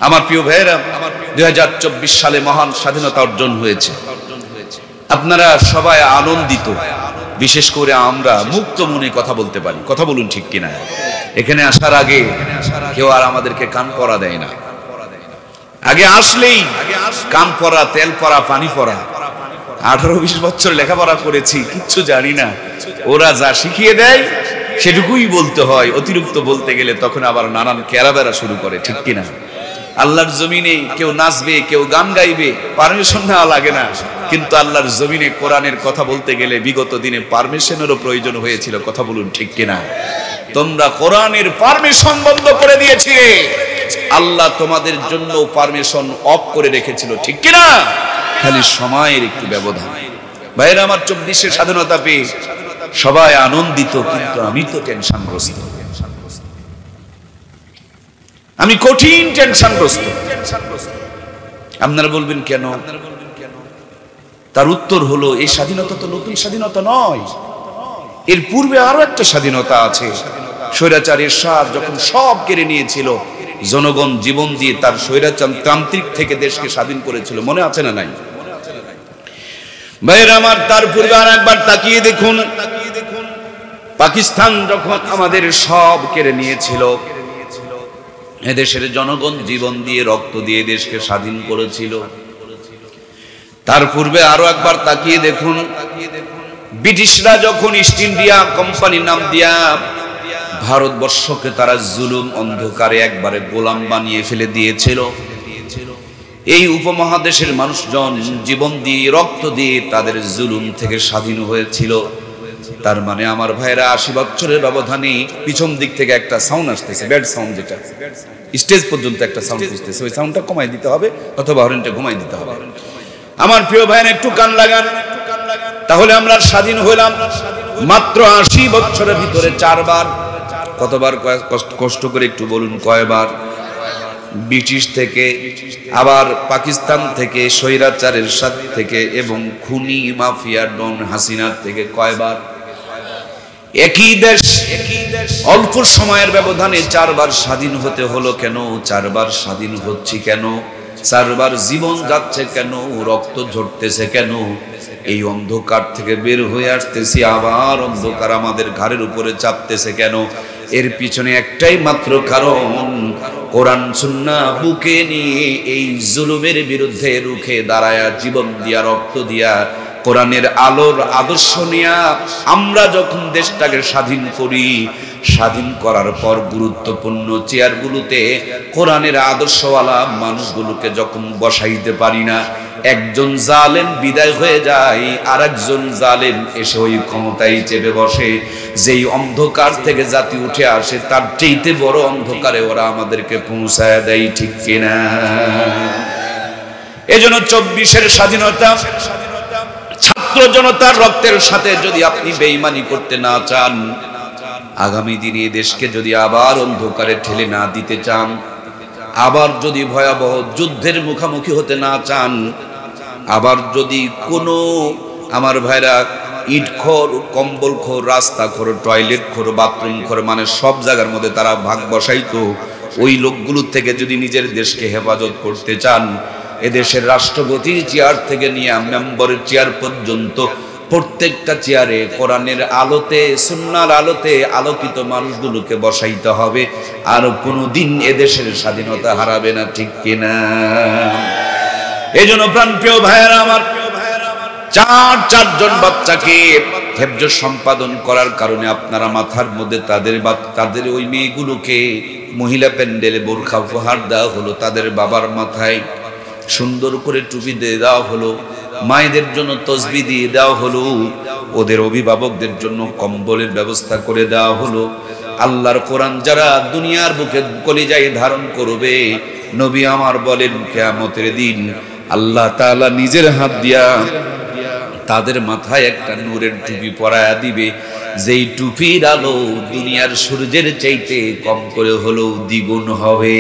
আমার প্রিয় ভাইয়েরা, 2024 সালে মহান স্বাধীনতা অর্জন হয়েছে। আপনারা সবাই আনন্দিত, বিশেষ করে আমরা মুক্ত মনে কথা বলতে পারি। কথা বলুন ঠিক কিনা? এখানে আসার আগে কেউ আর আমাদেরকে কান পরা দেয় না। আগে আসলেই কান পরা, তেল পরা, পানি পরা। 18-20 বছর লেখাপড়া করেছি, কিচ্ছু জানি না। ওরা যা শিখিয়ে দেয় সেটুকুই বলতে হয়। অতিরিক্ত বলতে গেলে তখন আবার নানান কেরাবেরা শুরু করে, ঠিক কিনা? আল্লাহর জমিনে কেউ নাচবে, কেউ গান গাইবে, পারমিশন নেওয়া লাগে না। কিন্তু আল্লাহর জমিনে কোরআনের কথা বলতে গেলে বিগত দিনে পারমিশনেরও প্রয়োজন হয়েছিল। কথা বলুন ঠিক কিনা? তোমরা কোরআনের পারমিশন বন্ধ করে দিয়েছিলে, আল্লাহ তোমাদের জন্য পারমিশন অফ করে রেখেছিল, ঠিক কিনা? খালি সময়ের একটু ব্যবধান। ভাইরা আমার, 24 স্বাধীনতা পেয়ে সবাই আনন্দিত, কিন্তু আমি তো টেনশনগ্রস্ত। আমি কঠিন টেনশনগ্রস্ত। আপনারা বলবেন কেন? তার উত্তর হলো, এই স্বাধীনতা তো নতুন স্বাধীনতা নয়। এর পূর্বে আরো একটা স্বাধীনতা আছে। স্বৈরাচার এরশাদ যখন সব কেড়ে নিয়েছিল, জনগণ জীবন দিয়ে তার স্বৈরতান্ত্রিক থেকে দেশকে স্বাধীন করেছিল। মনে আছে না নাই? ভাইরা আমার, তার পূর্বে আর একবার তাকিয়ে দেখুন, পাকিস্তান যখন আমাদের সব কেড়ে নিয়েছিল, এদেশের জনগণ জীবন দিয়ে রক্ত দিয়ে দেশকে স্বাধীন করেছিল। তার পূর্বে আরো একবার তাকিয়ে দেখুন, ব্রিটিশরা যখন ইস্ট ইন্ডিয়া কোম্পানি নাম দিয়া ভারতবর্ষকে তারা জুলুম অন্ধকারে একবারে গোলাম বানিয়ে ফেলে দিয়েছিল, এই উপমহাদেশের মানুষজন জীবন দিয়ে রক্ত দিয়ে তাদের জুলুম থেকে স্বাধীন হয়েছিল। তার মানে আমার ভাইরা, 80 বছরের ব্যবধানে পিছন দিক থেকে একটা সাউন্ড আসতেছে, ব্যাড সাউন্ড, যেটা স্টেজ পর্যন্ত একটা সাউন্ড আসতেছে, ওই সাউন্ডটা কমাই দিতে হবে অথবা হরেনটা ঘুমাই দিতে হবে। আমার প্রিয় ভাইরা, একটু কান লাগান, তাহলে আমরা স্বাধীন হইলাম মাত্র 80 বছরের ভিতরে 4 বার। কতবার? কষ্ট করে একটু বলুন, কয়বার? ব্রিটিশ থেকে, আবার পাকিস্তান থেকে, স্বৈরাচারের সাথ থেকে, এবং খুনি মাফিয়া ডন হাসিনার থেকে কয়বার? একই দেশ অল্প সময়ের ব্যবধানে 4 বার স্বাধীন হতে হলো কেন? 4 বার স্বাধীন হচ্ছি কেন? 4 বার জীবন যাচ্ছে কেন? রক্ত ঝরতেছে কেন? এই অন্ধকার থেকে বের হয়ে আসতেছি, আবার অন্ধকার আমাদের ঘাড়ের উপরে চাপতেছে কেন? এর পিছনে একটাই মাত্র কারণ, কোরআন সুন্নাহ বুকে নিয়ে এই জুলুমের বিরুদ্ধে রুখে দাঁড়ায়া, জীবন দিয়া, রক্ত দিয়া, কোরআনের আলোর আদর্শ নিয়া আমরা যখন দেশটাকে স্বাধীন করি, স্বাধীন করার পর গুরুত্বপূর্ণ চেয়ারগুলোতে কোরআনের আদর্শওয়ালা মানুষগুলোকে যখন বসাইতে পারি না, একজন জালেম বিদায় হয়ে যায়, আর একজন জালেম এসে ওই ক্ষমতায় চেপে বসে। যেই অন্ধকার থেকে জাতি উঠে আসে, তার চাইতে বড় অন্ধকারে ওরা আমাদেরকে পৌঁছায় দেয়, ঠিক কিনা? এজন্য 24 স্বাধীনতা, ছাত্র জনতার রক্তের সাথে যদি আপনি বেঈমানি করতে না চান, আগামী দিনে দেশকে যদি আবার অন্ধকারে ঠেলে না দিতে চান, আবার যদি ভয়াবহ যুদ্ধের মুখোমুখি হতে না চান, আবার যদি কোনো আমার ভাইরা ইটখোর, কম্বলখোর, রাস্তাখোর, টয়লেটখোর, বাথরুমখোর, মানে সব জায়গার মধ্যে তারা ভাগ বসাইতো, ওই লোকগুলোর থেকে যদি নিজের দেশকে হেফাজত করতে চান, এদেশের রাষ্ট্রপতির চেয়ার থেকে নিয়ে মেম্বারের চেয়ার পর্যন্ত প্রত্যেকটা চেয়ারে কোরআনের আলোতে, সুন্নাহর আলোতে আলোকিত মানুষগুলোকে বসাইতে হবে। আর কোনোদিন এদেশের স্বাধীনতা হারাবে না, ঠিক কিনা? এজন্য প্রাণপ্রিয় ভাইয়েরা আমার, 4জন বাচ্চাকে হেফজ সম্পাদন করার কারণে আপনারা মাথার মধ্যে তাদের ওই মেয়েগুলোকে মহিলা প্যান্ডেলে বোরখা উপহার দেওয়া হলো, তাদের বাবার মাথায় সুন্দর করে টুপি দিয়ে দেওয়া হলো, মায়েদের জন্য তসবিহ দিয়ে দেওয়া হলো, ওদের অভিভাবকদের জন্য কম্বলের ব্যবস্থা করে দেওয়া হলো। আল্লাহর কোরআন যারা দুনিয়ার বুকে কলিজায় ধারণ করবে, নবী আমার বলেন, কিয়ামতের দিন আল্লাহ তাআলা নিজের হাত দিয়া তাদের মাথায় একটা নূরের টুপি পরায়া দিবে, যেই টুপির আলো দুনিয়ার সূর্যের চাইতে কম করে হলেও দ্বিগুণ হবে।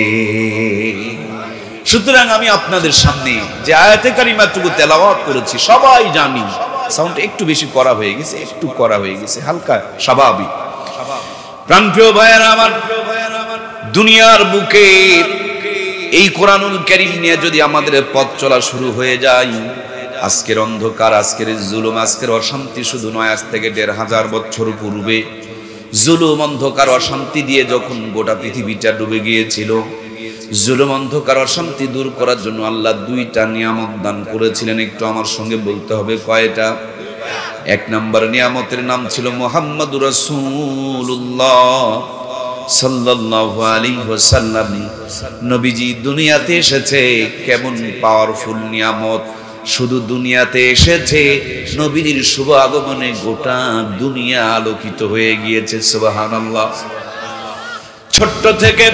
সুতরাং আমি আপনাদের সামনে যে আয়াতে কারিমাটুকু তেলাওয়াত করেছি, সবাই জানি সাউন্ড একটু বেশি করা হয়ে গেছে, একটু করা হয়ে গেছে, হালকা স্বাভাবিক। প্রাণপ্রিয় ভাইয়েরা আমার, দুনিয়ার বুকে এই কোরআনুল কারীম নিয়ে যদি আমাদের পথ চলা শুরু হয়ে যায়, আজকের অন্ধকার, আজকের জুলুম, আজকের অশান্তি শুধু নয়, আজ থেকে ১৫০০ বছর পূর্বে জুলুম, অন্ধকার, অশান্তি দিয়ে যখন গোটা পৃথিবীটা ডুবে গিয়েছিল, জুলুম, অন্ধকার, অশান্তি দূর করার জন্য আল্লাহ ২টা নিয়ামত দান করেছিলেন। একটু আমার সঙ্গে বলতে হবে কয়টা? ১ নম্বর নিয়ামতের নাম ছিল মুহাম্মাদুর রাসূলুল্লাহ সাল্লাল্লাহু আলাইহি ওয়াসাল্লাম। নবীজি দুনিয়াতে এসেছে, কেমন পাওয়ারফুল নিয়ামত! শুধু দুনিয়াতে এসেছে, নবীর শুভ আগমনে গোটা দুনিয়া আলোকিত হয়ে গিয়েছে। সুবহানাল্লাহ। ছোট্ট থেকে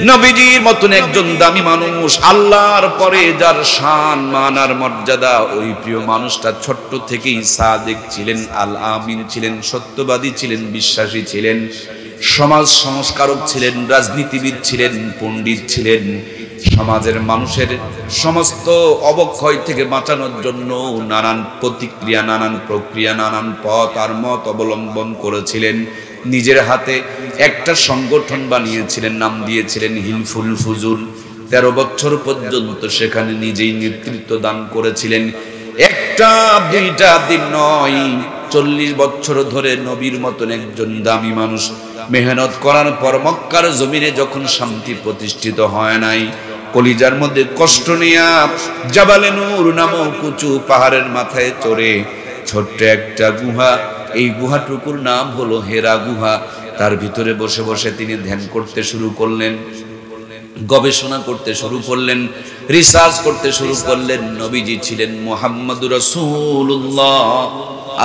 নবীজির মতন একজন দামি মানুষ, আল্লাহর পরে যার শান, মান আর মর্যাদা, ওই প্রিয় মানুষটা ছোট্ট থেকেই সাদিক ছিলেন, আল আমিন ছিলেন, সত্যবাদী ছিলেন, বিশ্বাসী ছিলেন, সমাজ সংস্কারক ছিলেন, রাজনীতিবিদ ছিলেন, পণ্ডিত ছিলেন। সমাজের মানুষের সমস্ত অবক্ষয় থেকে বাঁচানোর জন্য নানান প্রতিক্রিয়া, নানান প্রক্রিয়া, নানান পথ আর মত অবলম্বন করেছিলেন। নিজের হাতে একটা সংগঠন বানিয়েছিলেন, নাম দিয়েছিলেন হিলফুল ফুজুল। ১৩ বছর পর্যন্ত সেখানে নিজেই নেতৃত্ব দান করেছিলেন। একটা দুইটা দিন নয়, ৪০ বছর ধরে নবীর মতন একজন দামি মানুষ মেহনত করার পর মক্কার জমিনে যখন শান্তি প্রতিষ্ঠিত হয় নাই, কলিজার মধ্যে কষ্ট নিয়া জাবালে নূর নামক উঁচু পাহাড়ের মাথায় চড়ে ছোট্ট একটা গুহা, এই গুহাটুকুর নাম হলো হেরা গুহা, তার ভিতরে বসে বসে তিনি ধ্যান করতে শুরু করলেন, গবেষণা করতে শুরু করলেন, রিসার্চ করতে শুরু করলেন। নবীজি ছিলেন মুহাম্মাদুর রাসূলুল্লাহ।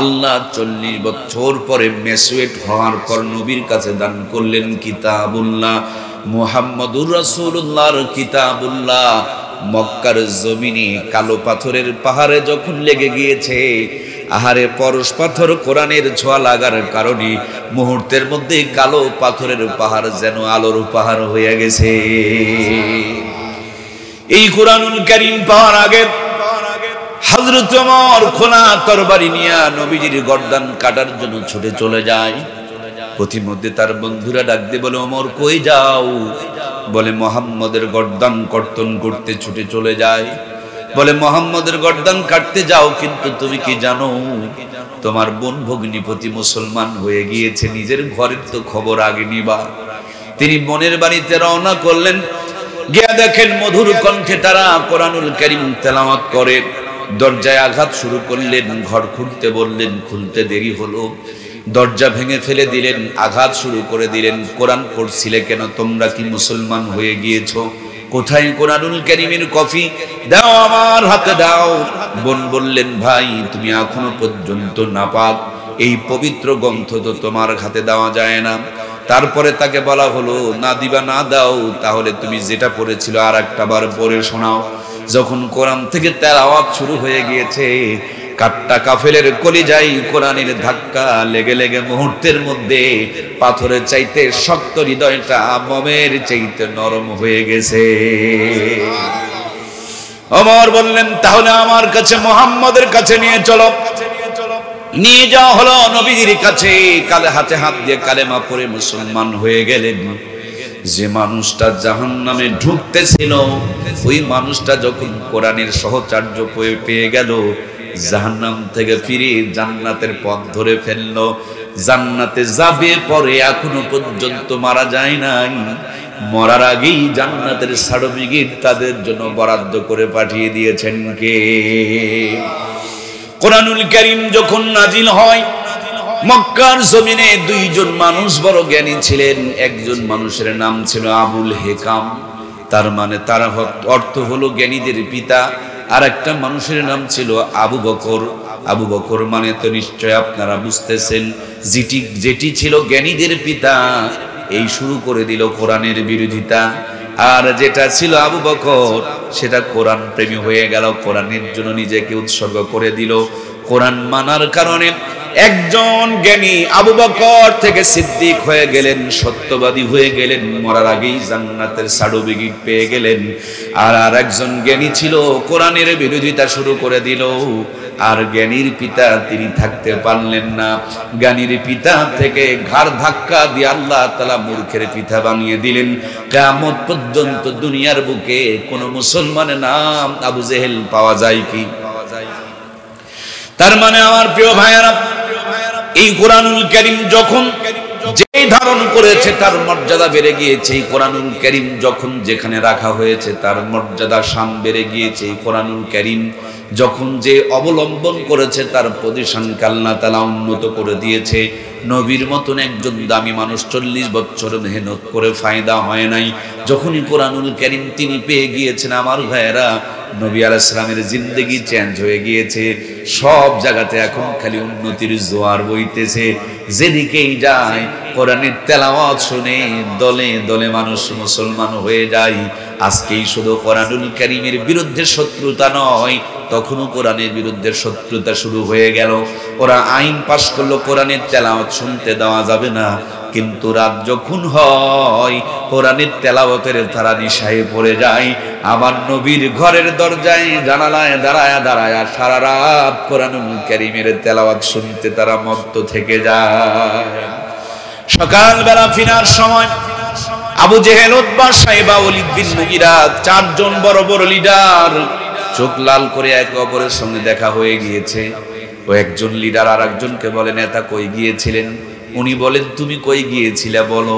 আল্লাহ ৪০ বছর পরে মেচুয়েট হওয়ার পর নবীর কাছে দান করলেন কিতাবুল্লাহ, মুহাম্মাদুর রাসূলুল্লাহর কিতাবুল্লাহ। মক্কার জমিনে কালো পাথরের পাহাড়ে যখন লেগে গিয়েছে, আহারে পরশ পাথর কোরআনের ছোঁয়া লাগার কারণে মুহূর্তের মধ্যে কালো পাথরের পাহাড় যেন আলোর পাহাড় হয়ে গেছে। এই কোরআনুল কারীম পাওয়ার আগে হযরত ওমর খোলা তরবারি নিয়ে নবীজির গর্দান কাটার জন্য ছুটে চলে যায়। পথিমধ্যে তার বন্ধুরা ডাক দিয়ে বলে, ওমর কই যাও? বলে মুহাম্মদের গর্দান কর্তন করতে ছুটে চলে যায়। বলে মুহাম্মদের গর্দান কাটতে যাও, কিন্তু তুমি কি জানো তোমার বোন ভগ্নিপতি মুসলমান হয়ে গিয়েছে, নিজের ঘরের তো খবর আগে নিবা। তিনি বোনের বাড়িতে রওনা করলেন, গিয়ে দেখেন মধুর কণ্ঠে তারা কোরআনুল কারীম তেলাওয়াত করে। দরজায় আঘাত শুরু করলেন, ঘর খুলতে বললেন, খুলতে দেরি হলো, দরজা ভেঙে ফেলে দিলেন, আঘাত শুরু করে দিলেন। কোরআন পড়ছিলে কেন? তোমরা কি মুসলমান হয়ে গিয়েছো? কোথায় কোরআনুল কারীমের কপি? দাও, আমার হাতে দাও। বোন বললেন, ভাই তুমি এখনো পর্যন্ত নাপাক, এই পবিত্র গ্রন্থ তো তোমার হাতে দেওয়া যায় না। তারপরে তাকে বলা হলো, না দিবা না দাও, তাহলে তুমি যেটা পড়েছিল আর একটা বার পড়ে শোনাও। যখন কোরআন থেকে তেলাওয়াত শুরু হয়ে গিয়েছে, কাট্টা কাফেলের কলিজায় কোরআনের ধাক্কা লেগে লেগে মুহূর্তের মধ্যে পাথরের চাইতে শক্ত হৃদয়টা মোমের চাইতে নরম হয়ে গেছে। ওমর বললেন, তাহলে আমার কাছে মুহাম্মদের কাছে নিয়ে চলো। নিয়ে যাওয়া হলো নবীর কাছে। কালে হাতে হাত দিয়ে কালেমা পড়ে মুসলমান হয়ে গেলেন। যে মানুষটা জাহান্নামে ঢুকতেছিল, ওই মানুষটা যখন কোরআনের সহচর্য পেয়ে গেল, জাহান্নাম থেকে ফিরে জান্নাতের পথ ধরে ফেললো। জান্নাতে যাবে পরে, এখনো পর্যন্ত মারা যায় নাই। মরার আগেই জান্নাতের সার্টিফিকেট তাদের জন্য বরাদ্দ করে পাঠিয়ে দিয়েছেন কে? কোরআনুল কারীম যখন নাজিল হয়, মক্কার জমিনে দুইজন মানুষ বড় জ্ঞানী ছিলেন। একজন মানুষের নাম ছিল আবুল হেকাম, তার মানে তার অর্থ হলো জ্ঞানীদের পিতা। আর একটা মানুষের নাম ছিল আবু বকর। আবু বকর মানে তো নিশ্চয় আপনারা বুঝতেছেন, যেটি ছিল জ্ঞানীদের পিতা, এই শুরু করে দিল কোরআনের বিরোধিতা। আর যেটা ছিল আবু বকর, সেটা কোরআন প্রেমী হয়ে গেল, কোরআনের জন্য নিজেকে উৎসর্গ করে দিল। কোরআন মানার কারণে একজন জ্ঞানী আবু বকর থেকে সিদ্দিক হয়ে গেলেন, সত্যবাদী হয়ে গেলেন, মরার আগেই জান্নাতের সার্টিফিকেট পেয়ে গেলেন। আর একজন জ্ঞানী ছিল, কোরআনের বিরোধিতা শুরু করে দিল, আর জ্ঞানীর পিতা তিনি থাকতে পারলেন না। জ্ঞানীর পিতা থেকে ঘাড় ধাক্কা দিয়ে আল্লাহ তাআলা মূর্খের পিতা বানিয়ে দিলেন। কিয়ামত পর্যন্ত দুনিয়ার বুকে কোন মুসলমানের নাম আবু জেহেল পাওয়া যায় কি? তার মানে আমার প্রিয় ভাইয়েরা, এই কোরআনুল কারীম যখন যে ধারণ করেছে তার মর্যাদা বেড়ে গিয়েছে। এই কোরআনুল কারীম যখন যেখানে রাখা হয়েছে তার মর্যাদা শান বেড়ে গিয়েছে। এই কোরআনুল কারীম যখন যে অবলম্বন করেছে তার পজিশনকে আল্লাহ তাআলা উন্নত করে দিয়েছে। নবীর মতন একজন দামি মানুষ 40 বছর মেহনত করে ফায়দা হয় নাই। যখনই কোরআনুল কারীম তিনি পেয়ে গিয়েছেন, আমার ভাইয়েরা, নবী আলাইহিস সালামের জিন্দেগি চেঞ্জ হয়ে গিয়েছে। সব জায়গাতে এখন খালি উন্নতির জোয়ার বইতেছে। যেদিকেই যায় কোরআনের তেলাওয়াত শুনে দলে দলে মানুষ মুসলমান হয়ে যায়। আজকেই শুধু কোরআনুল কারীমের বিরুদ্ধে শত্রুতা নয়, তখনও কোরআনের বিরুদ্ধে শত্রুতা শুরু হয়ে গেল। ওরা আইন পাশ করলো কোরআনের তেলাওয়াত শুনতে দেওয়া যাবে না, কিন্তু রাত যখন হয় কোরআনের তেলাওয়াতের তারা নিশায় পড়ে যায়। আমার নবীর ঘরের দরজায় জানালায় দাঁড়ায়া দাঁড়ায়া সারা রাত কোরআনুল কারীমের তেলাওয়াত শুনতে তারা মত্ত থেকে যায়। সকালবেলা ফিরার সময় আবু জেহেল, উতবা, সাইবা, ওলীদ বিন মুগীরা, 4 জন বড় বড় লিডার চোখ লাল করে একে অপরের সঙ্গে দেখা হয়ে গিয়েছে। ও একজন লিডার আর একজনকে বলে, নেতা কই গিয়েছিলেন? উনি বলেন, তুমি কই গিয়েছিলে বলো।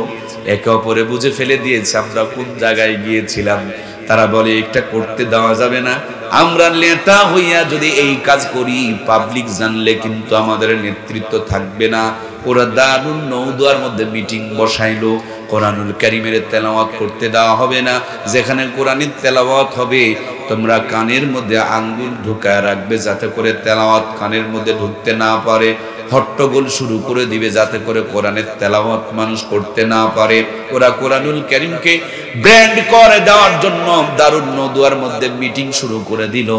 একে অপরে বুঝে ফেলে দিয়েছে আমরা কোন জায়গায় গিয়েছিলাম। তারা বলে, এটা করতে দেওয়া যাবে না। আমরা নেতা হইয়া যদি এই কাজ করি, পাবলিক জানলে কিন্তু আমাদের নেতৃত্ব থাকবে না। ওরা দারুন নওদুয়ার মধ্যে মিটিং বসাইলো। কোরআনুল কারীমের তেলাওয়াত করতে দেওয়া হবে না। যেখানে কোরআনের তেলাওয়াত হবে তোমরা কানের মধ্যে আঙ্গুল ঢুকায় রাখবে, যাতে করে তেলাওয়াত কানের মধ্যে ঢুকতে না পারে। হট্টগোল শুরু করে দিবে যাতে করে কোরআনের তেলাওয়াত মানুষ করতে না পারে। ওরা কোরআনুল কারীমকে ব্র্যান্ড করে দেওয়ার জন্য দারুন নওদুয়ার মধ্যে মিটিং শুরু করে দিল।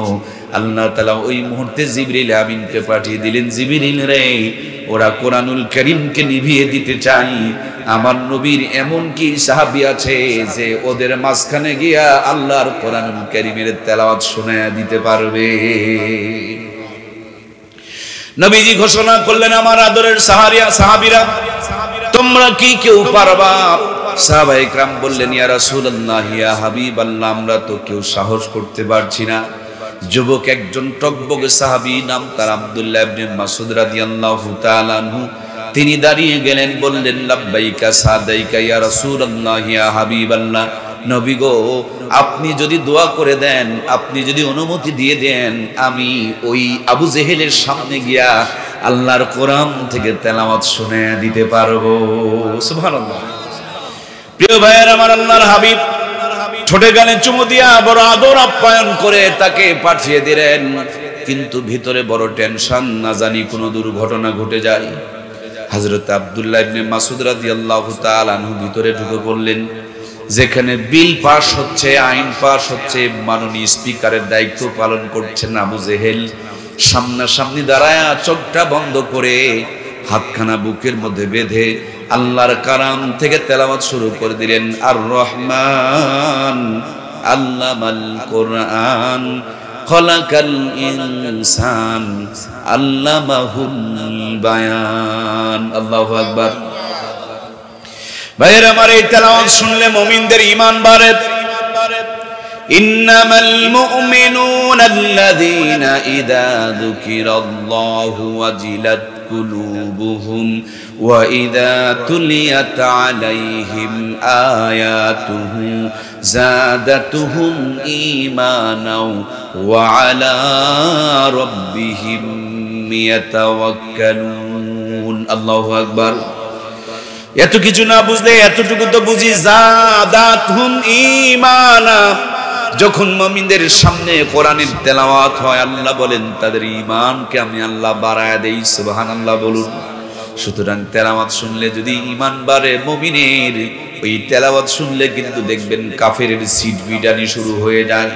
আল্লাহ তাআলা ওই মুহূর্তে জিবরিল আমিনকে পাঠিয়ে দিলেন, জিবরিল রে, ওরা কোরআনুল কারীমকে নিভিয়ে দিতে চাই। আমার নবীর এমন কি সাহাবী আছে যে ওদের মাঝখানে গিয়া আল্লাহর কোরআনুল কারীমের তেলাওয়াত শোনায়া দিতে পারবে। নবীজি ঘোষণা করলেন, আমার আদরের সাহাবীরা, তোমরা কি কেউ পারবা? সাহাবায়ে কেরাম বললেন, ইয়া রাসূলুল্লাহ, ইয়া হাবিবাল্লাহ, আমরা তো কেউ সাহস করতে পারছি না। যুবক একজন টকবকে সাহাবী, নাম তার আব্দুল্লাহ ইবনে মাসউদ রাদিয়াল্লাহু তাআলা আনহু, তিনি দাঁড়িয়ে গেলেন, বললেন, লাব্বাইকা সাদাইকা ইয়া রাসূলুল্লাহ, ইয়া হাবিবাল্লাহ, নবী গো, আপনি যদি দোয়া করে দেন, আপনি যদি অনুমতি দিয়ে দেন, আমি ওই আবু জেহেলের সামনে গিয়া আল্লাহর কোরআন থেকে তেলাওয়াত শুনে দিতে পারবো। সুবহানাল্লাহ। প্রিয় ভাইয়ের, আমার আল্লাহর হাবিব ছোটে গালে চুমু দিয়া বড় আদর আপ্যায়ন করে তাকে পাঠিয়ে দিলেন। কিন্তু ভিতরে বড় টেনশন, না জানি কোনো দুর্ঘটনা ঘটে যায়। হযরত আব্দুল্লাহ ইবনে মাসউদ রাদিয়াল্লাহু তাআলা আনহু ভিতরে ঢুকে পড়লেন। যেখানে বিল পাস হচ্ছে, আইন পাস হচ্ছে, মাননীয় স্পিকারের দায়িত্ব পালন করছেন আবু জেহেল। সামনাসামনি দাঁড়ায় চোখটা বন্ধ করে হাতখানা বুকের মধ্যে বেঁধে আল্লাহর কালাম থেকে তেলাওয়াত শুরু করে দিলেন। আর রহমান আল্লামাল কোরআন খলাকাল ইনসান আল্লামাহুল বায়ান। আল্লাহু আকবার। ভাইয়ের আমার, এই তেলাওয়াত শুনলে মুমিনদের ঈমান বাড়ে। ইন্নামাল মুমিনুনা আল্লাযীনা ইযা যুকিরাল্লাহু ওয়াজিলাত কুলুবুহুম ওয়া ইযা তুলিয়াত আলাইহিম আয়াতুহু যাদাতুহুম ঈমানাও ওয়া আলা রাব্বিহিম ইয়াতাওয়াক্কালুন। আল্লাহু আকবার। এত কিছু না বুঝলে এতটুকু তো বুঝি, যাদাতহুম ঈমানা। যখন মুমিনদের সামনে কোরআনের তেলাওয়াত হয়, আল্লাহ বলেন তাদের ঈমানকে আমি আল্লাহ বাড়ায় দেই। সুবহানাল্লাহ বলুন। সুতরাং তেলাওয়াত শুনলে যদি ঈমান বাড়ে মুমিনের, ওই তেলাওয়াত শুনলে কিন্তু দেখবেন কাফেরের সিট বিটানি শুরু হয়ে যায়।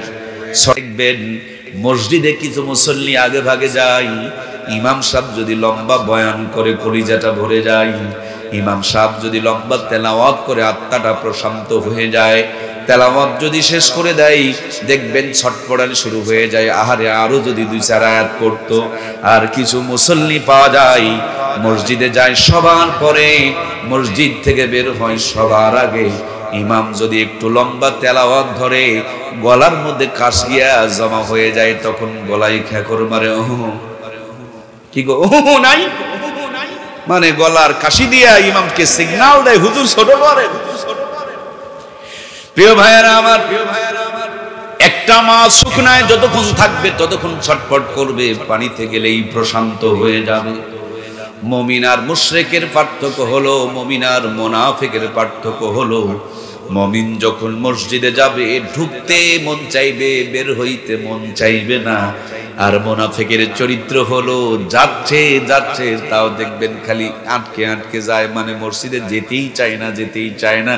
দেখবেন মসজিদে কিছু মুসল্লি আগে ভাগে যায়, ইমাম সাহেব যদি লম্বা বয়ান করে কলিজাটা ভরে যায়, ইমাম সাহেব যদি লম্বা তেলাওয়াত করে আত্মাটা প্রশান্ত হয়ে যায়। তেলাওয়াত যদি শেষ করে দেয় দেখবেন ছটপড়ানি শুরু হয়ে যায়, আহারে আরো যদি 2-4 আয়াত পড়তো। আর কিছু মুসল্লি পাওয়া যায় মসজিদে যায় সবার পরে, মসজিদ থেকে বের হয় সবার আগে। ইমাম যদি একটু লম্বা তেলাওয়াত ধরে গলার মধ্যে কাশ গিয়া জমা হয়ে যায়, তখন গলায় খেকর মারে, কি গো নাই, মানে গলার কাশি দিয়া ইমামকে সিগন্যাল দেয় হুজুর ছোট করেন। প্রিয় ভাইয়েরা আমার, একটা মাছ শুকনায় যতক্ষণ থাকবে ততক্ষণ ছটফট করবে, পানিতে গেলেই প্রশান্ত হয়ে যাবে। মুমিন আর মুশরিকের পার্থক্য হলো, মুমিন আর মুনাফিকের পার্থক্য হলো, মুমিন যখন মসজিদে যাবে ঢুকতে মন চাইবে, বের হইতে মন চাইবে না। আর মুনাফিকের চরিত্র হলো যাচ্ছে যাচ্ছে তাও দেখবেন খালি আটকে আটকে যায়, মানে মসজিদে যেতেই চায় না, যেতেই চায় না।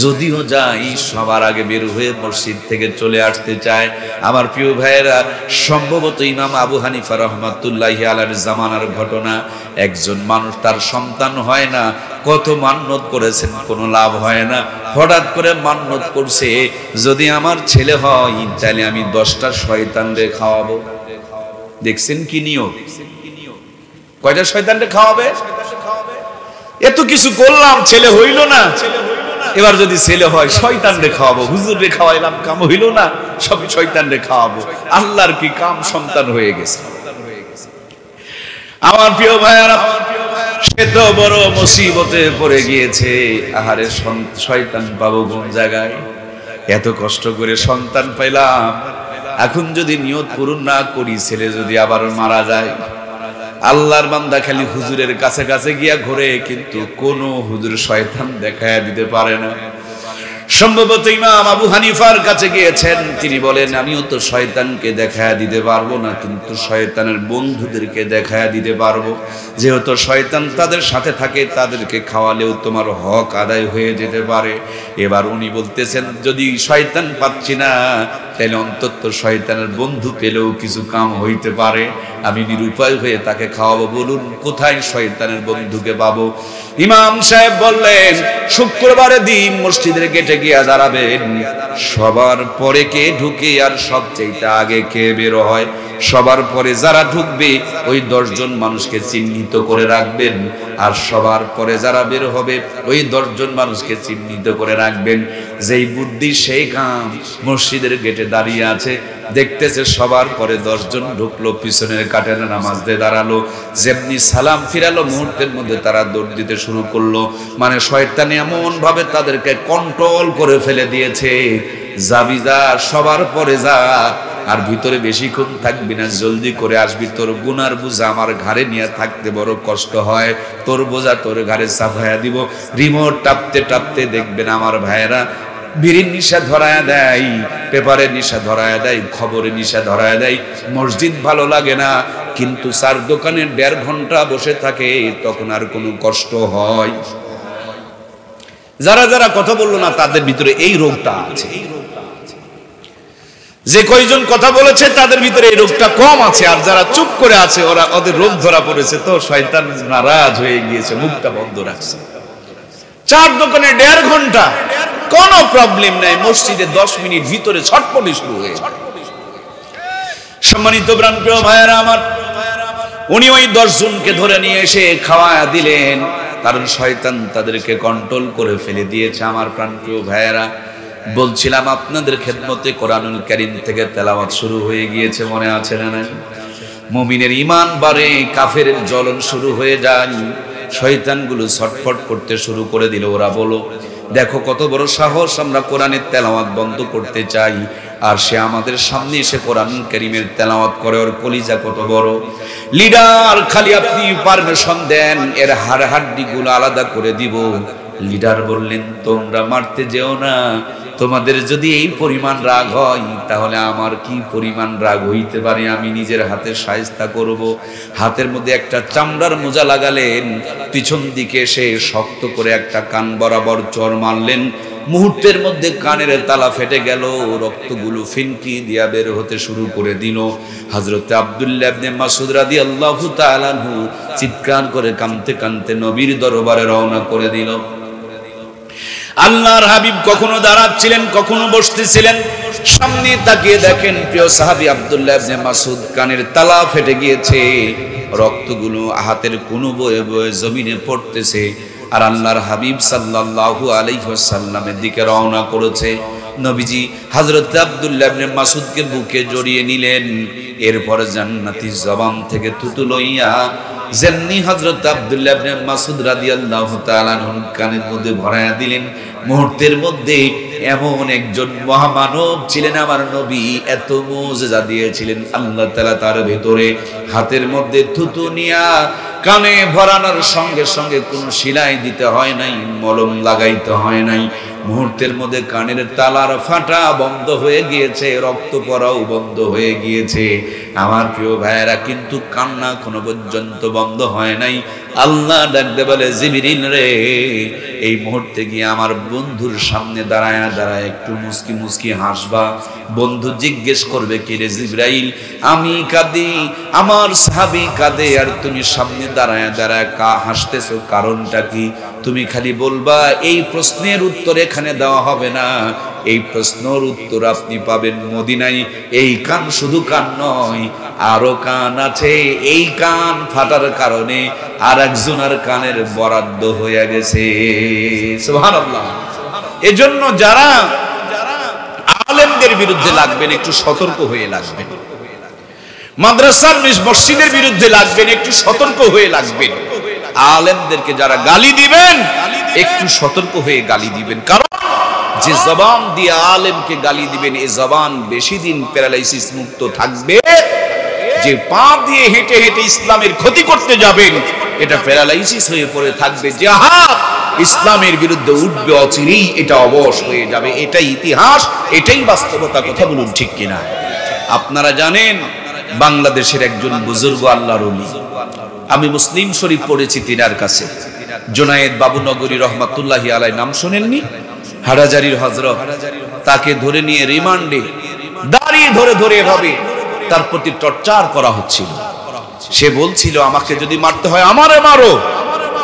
যদিও যাই সবার আগে বের হয়ে মসজিদ থেকে চলে আসতে চায়। আমার প্রিয় ভাইয়েরা, সম্ভবত ইমাম আবু হানিফা রহমাতুল্লাহি আলাইহির জামানার ঘটনা। একজন মানুষ তার সন্তান হয় না, কত মান্যত করেছেন কোনো লাভ হয় না। হঠাৎ করে মান্যত করছে, যদি আমার ছেলে হয় তাহলে আমি 10টা শয়তানরে খাওয়াবো। দেখছেন কি নিয়ম, কয়টা শয়তানরে খাওয়াবে? এত কিছু করলাম ছেলে হইল না, এবার যদি ছেলে হয় শয়তানরে খাওয়াবো। হুজুররে খাওয়াইলাম কাম হইল না, সব শয়তানরে খাওয়াবো। আল্লাহর কি কাম, সন্তান হয়ে গেছে। আমার প্রিয় ভাইয়ারা, সে তো বড় মুসিবতে পড়ে গিয়েছে। আহারে শয়তান পাবো কোন জায়গায়? এত কষ্ট করে সন্তান পাইলাম, এখন যদি নিয়ত পূরণ না করি ছেলে যদি আবার মারা যায়। আল্লাহর বান্দা খালি হুজুরের কাছে কাছে গিয়া ঘোরে, কিন্তু কোন হুজুর শয়তান দেখায়া দিতে পারে না। সম্ভবত ইমাম আবু হানিফার কাছে গিয়েছেন, তিনি বলেন আমিও তো শয়তানকে দেখায়া দিতে পারবো না, কিন্তু শয়তানের বন্ধুদেরকে দেখায়া দিতে পারবো। যেহেতু শয়তান তাদের সাথে থাকে, তাদেরকে খাওয়ালেও তোমার হক আদায় হয়ে যেতে পারে। এবার উনি বলতেছেন যদি শয়তান পাচ্ছি না, তাহলে অন্তত শয়তানের বন্ধু পেলেও কিছু কাম হইতে পারে। আমি নিরুপায় হয়ে তাকে খাওয়াবো, বলুন কোথায় শয়তানের বন্ধুকে পাবো? ইমাম সাহেব বললেন শুক্রবারের দিন মসজিদের গেটে গিয়া দাঁড়াবেন, সবার পরে কে ঢুকে আর সবচেয়ে আগে কে বের হয়, সবার পরে যারা ঢুকবে ওই 10 জন মানুষকে চিহ্নিত করে রাখবেন, আর সবার পরে যারা বের হবে ওই 10 জন মানুষকে চিহ্নিত করে রাখবেন। যেই বুদ্ধি সেই কাম। মসজিদের গেটে দাঁড়িয়ে আছে, দেখতেছে সবার পরে 10 জন ঢুকলো, পিছনের কাটের নামাজ দিয়ে দাঁড়ালো, যেমনি সালাম ফিরালো মুহূর্তের মধ্যে তারা দৌড় দিতে শুরু করলো। মানে শয়তান এমন ভাবে তাদেরকে কন্ট্রোল করে ফেলে দিয়েছে, যাবি যা, সবার পরে যা, আর ভিতরে বেশিক্ষণ থাকবি না, জলদি করে আসবি। তোর গুনার বোঝা আমার ঘাড়ে নিয়ে থাকতে বড় কষ্ট হয়, তোর বোঝা তোর ঘাড়ে চাপাইয়া দিব। রিমোট টাপতে টাপতে দেখবেন আমার ভাইয়েরা বিড়ির নিশা ধরায়া দেয়, পেপারের নিশা ধরায়া দেয়, খবরের নিশা ধরায়া দেয়। মসজিদ ভালো লাগে না, কিন্তু চার দোকানে 1.5 ঘন্টা বসে থাকে, তখন আর কোনো কষ্ট হয়? যারা যারা কথা বললো না তাদের ভিতরে এই রোগটা আছে। যে কয়জন কথা বলেছে তাদের ভিতরে এই রোগটা কম আছে, আর যারা চুপ করে আছে ওদের রোগ ধরা পড়েছে। তো শয়তান নারাজ হয়ে গিয়েছে, মুখটা বন্ধ রাখছে। 4 দোকানে 1.5 ঘন্টা কোনো প্রবলেম নাই, মসজিদে 10 মিনিট ভিতরে ছটপটি শুরু হয়ে। সম্মানিত প্রিয় ভাইয়েরা আমার, উনি ওই 10 জনকে ধরে নিয়ে এসে খাওয়া দিলেন, কারণ শয়তান তাদেরকে কন্ট্রোল করে ফেলে দিয়েছে। আমার প্রিয় ভাইয়েরা, বলছিলাম আপনাদের খেদমতে কোরআনুল কারীম থেকে তেলাওয়াত শুরু হয়ে গিয়েছে, মনে আছে না? মুমিনের ঈমান বাড়ে, কাফেরের জ্বলন শুরু হয়ে যায়। শয়তানগুলো ছটফট করতে শুরু করে দিল। ওরা বলো দেখো কত বড় সাহস, আমরা কোরআনের তেলাওয়াত বন্ধ করতে চাই, আর সে আমাদের সামনে এসে কোরআনুল কারীমের তেলাওয়াত করে। ওর কলিজা কত বড়। লিডার খালি আপনি পারমিশন দেন, এর হাড়গুলো আলাদা করে দিব। লিডার বললেন তোমরা মারতে যেও না, তোমাদের যদি এই পরিমাণ রাগ হয় তাহলে আমার কি পরিমাণ রাগ হইতে পারে, আমি নিজের হাতে শায়েস্তা করব। হাতের মধ্যে একটা চামড়ার মোজা লাগালেন, পিছন দিকে সে শক্ত করে একটা কান বরাবর চর মারলেন। মুহূর্তের মধ্যে কানের তালা ফেটে গেল, রক্তগুলো ফিনকি দিয়া বের হতে শুরু করে দিল। হযরত আব্দুল্লাহ ইবনে মাসউদ রাদিয়াল্লাহু তাআলা আনহু চিৎকার করে কাঁদতে কাঁদতে নবীর দরবারে রওনা করে দিল। আল্লাহর হাবিব কখনো দাঁড়াচ্ছিলেন, কখনো বসতেছিলেন। সামনে তাকিয়ে দেখেন প্রিয় সাহাবী আব্দুল্লাহ ইবনে মাসউদ কানের তালা ফেটে গিয়েছে, রক্তগুলো হাতের কুনু বয়ে বয়ে জমিনে পড়তেছে। আর আল্লাহর হাবিব সাল্লাল্লাহু আলাইহি ওয়াসাল্লামের দিকে রওনা করেছে। নবীজি হযরত আব্দুল্লাহ ইবনে মাসউদকে বুকে জড়িয়ে নিলেন। এরপর জান্নাতি জবান থেকে থুতু লইয়া যেমনি হযরত আব্দুল্লাহ ইবনে মাসউদ রাদিয়াল্লাহু তাআলা আনহু কানের মধ্যে ভরায়া দিলেন, মুহূর্তের মধ্যে এমন একজন মহামানব ছিলেন আমার নবী, এত মুজিজা দিয়েছিলেন আল্লাহ তাআলা তার ভেতরে। হাতের মধ্যে থুতু নিয়া কানে ভরানোর সঙ্গে সঙ্গে কোনো সেলাই দিতে হয় নাই, মলম লাগাইতে হয় নাই। মুহূর্তের মধ্যে কানের তালার ফাটা বন্ধ হয়ে গিয়েছে, রক্ত পড়াও বন্ধ হয়ে গিয়েছে। আমার প্রিয় ভাইয়েরা, কিন্তু কান্না কোনো পর্যন্ত বন্ধ হয় নাই। আল্লাহ ডাকতে বলে, জিবরিল রে, এই মুহূর্তে গিয়ে আমার বন্ধুর সামনে দাঁড়ায় দাঁড়ায় একটু মুস্কি মুস্কি হাসবা। বন্ধু জিজ্ঞেস করবে, কি রে জিবরাইল, আমি কাঁদি, আমার সাহাবী কাঁদে, আর তুমি সামনে দাঁড়ায় দাঁড়ায় হাসতেছো, কারণটা কি? তুমি খালি বলবা, এই প্রশ্নের উত্তর এখানে দেওয়া হবে না, এই প্রশ্নের উত্তর আপনি পাবেন মদিনায়। এই কান শুধু কান নয়, আরো কান আছে। এই কান ফাটার কারণে আর একজনের কানের বরাদ্দ হয়ে গেছে। সুবহানাল্লাহ। এজন্য যারা আলেমদের বিরুদ্ধে লাগবেন, একটু সতর্ক হয়ে লাগবেন। মাদ্রাসার মসজিদের বিরুদ্ধে লাগবেন, একটু সতর্ক হয়ে লাগবেন। আলেমদেরকে যারা গালি দিবেন, একটু সতর্ক হয়ে গালি দিবেন। কারণ যে জবান দিয়ে আলেমকে গালি দিবেন, এই জবান বেশি দিন প্যারালাইসিস মুক্ত থাকবে। যে পা দিয়ে হেঁটে হেঁটে ইসলামের ক্ষতি করতে যাবেন, এটা প্যারালাইসিস হয়ে পড়ে থাকবে। যে হাত ইসলামের বিরুদ্ধে উঠবে, অচিরেই এটা অবশ হয়ে যাবে। এটাই ইতিহাস, এটাই বাস্তবতা। কথা বলুন ঠিক কিনা? আপনারা জানেন, বাংলাদেশের একজন বুজুর্গ আল্লাহর ওলি, আমি মুসলিম শরীফ পড়েছি তিনার কাছে, জুনায়েদ বাবুনগরী রহমাতুল্লাহি আলাইহি, নাম শোনেননি? হাটাজারির হযরত, তাকে ধরে নিয়ে রিমান্ডে দাঁড়িয়ে ধরে ধরে এভাবে তার প্রতি টর্চার করা হচ্ছিল। সে বলছিল, আমাকে যদি মারতে হয় আমারে মারো,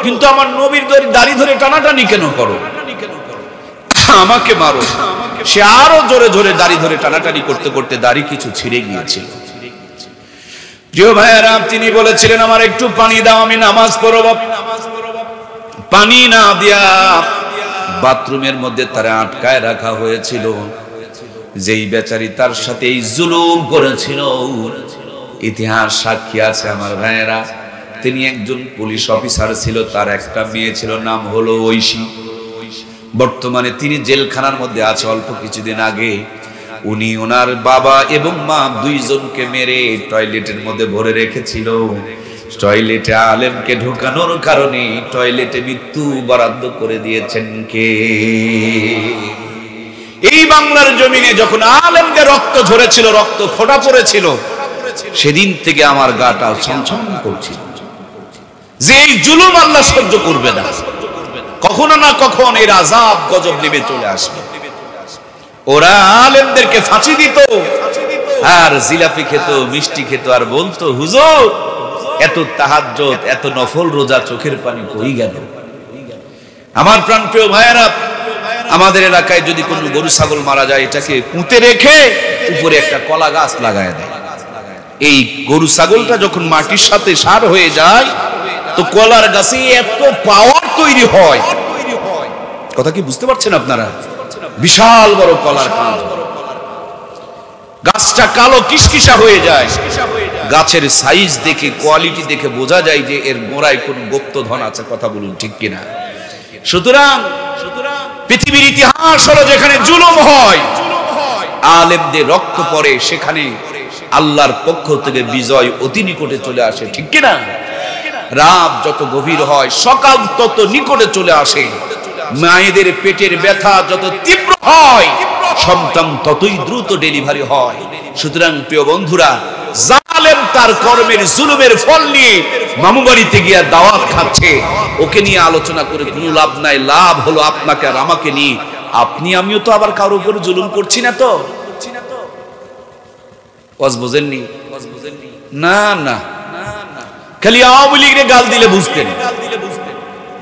কিন্তু আমার নবীর দাড়ি ধরে টানাটানি কেন করো? আমাকে মারো। সে আরো জোরে জোরে দাড়ি ধরে টানাটানি করতে করতে দাড়ি কিছু ছিঁড়ে গিয়েছিল। প্রিয় ভাইয়েরা, তিনি বলেছিলেন, আমার একটু পানি দাও, আমি নামাজ পড়ব। পানি না দিয়া বাথরুমের মধ্যে তারা আটকায় রাখা হয়েছিল। যেই বেচারি তার সাথে এই জুলুম করেছিল, ইতিহাস সাক্ষী আছে আমার ভাইয়েরা। তিনি একজন পুলিশ অফিসার ছিল, তার একটা মেয়ে ছিল, নাম হলো ঐশী। বর্তমানে তিনি জেলখানার মধ্যে আছে। অল্প কিছুদিন আগে উনি ওনার বাবা এবং মা দুইজনকে মেরে টয়লেটের মধ্যে ভরে রেখেছিল। টয়লেটে আলেমকে ঢোকানোর কারণে টয়লেটে মৃত্যু বরাদ্দ করে দিয়েছেন কে? এই বাংলার জমিনে যখন আলেমদের রক্ত ঝরেছিল, রক্ত ফোঁটা পড়েছিল, সেদিন থেকে আমার গাটা ছমছম করছিল যে এই জুলুম আল্লাহ সহ্য করবে না। কখনো না কখন এর আযাব গজব নেমে চলে আসবে। ওরা আলেমদেরকে ফাঁসি দিত, আর জিলাপি খেত, মিষ্টি খেত, আর বলতো, হুজুর এত তাহাজ্জুদ, এত নফল রোজা, চোখের পানি কই গেল? আমার প্রাণপ্রিয় ভাইয়েরা, আমাদের এলাকায় যদি কোনো গরু ছাগল মারা যায়, এটাকে পুঁতে রেখে উপরে একটা কলা গাছ লাগায় দেয়। এই গরু ছাগলটা যখন মাটির সাথে সার হয়ে যায়, তো কলার গাছে এত পাওয়ার তৈরি হয়। কথা কি বুঝতে পারছেন আপনারা? বিশাল বড় কলার কাঁধ, গাছটা কালো কিসকিসা হয়ে যায়। গাছের সাইজ দেখে, কোয়ালিটি দেখে বোঝা যায় যে এর গোড়ায় কোন গুপ্তধন আছে। কথা বলুন ঠিক কিনা? সুতরাং পৃথিবীর ইতিহাস হলো, যেখানে জুলুম হয়, আলেমদের রক্ত পড়ে, সেখানে আল্লাহর পক্ষ থেকে বিজয় অতি নিকটে চলে আসে। ঠিক কিনা? রাত যত গভীর হয়, সকাল তত নিকটে চলে আসে। মায়েদের পেটের ব্যথা যত তীব্র হয়, সন্তান ততই দ্রুত ডেলিভারি হয়। সুতরাং প্রিয় বন্ধুরা, জালেম তার কর্মের জুলুমের ফল নিয়ে মামু বাড়িতে গিয়ে দাওয়াত খাচ্ছে, ওকে নিয়ে আলোচনা করে কোনো লাভ নাই। লাভ হলো আপনাকে আর আমাকে নিয়ে। আপনি আমিও তো আবার কারোর উপর জুলুম করছি না তো? বুঝেননি? না না, খালি আওয়ামী লীগের গাল দিলে বুঝতেন।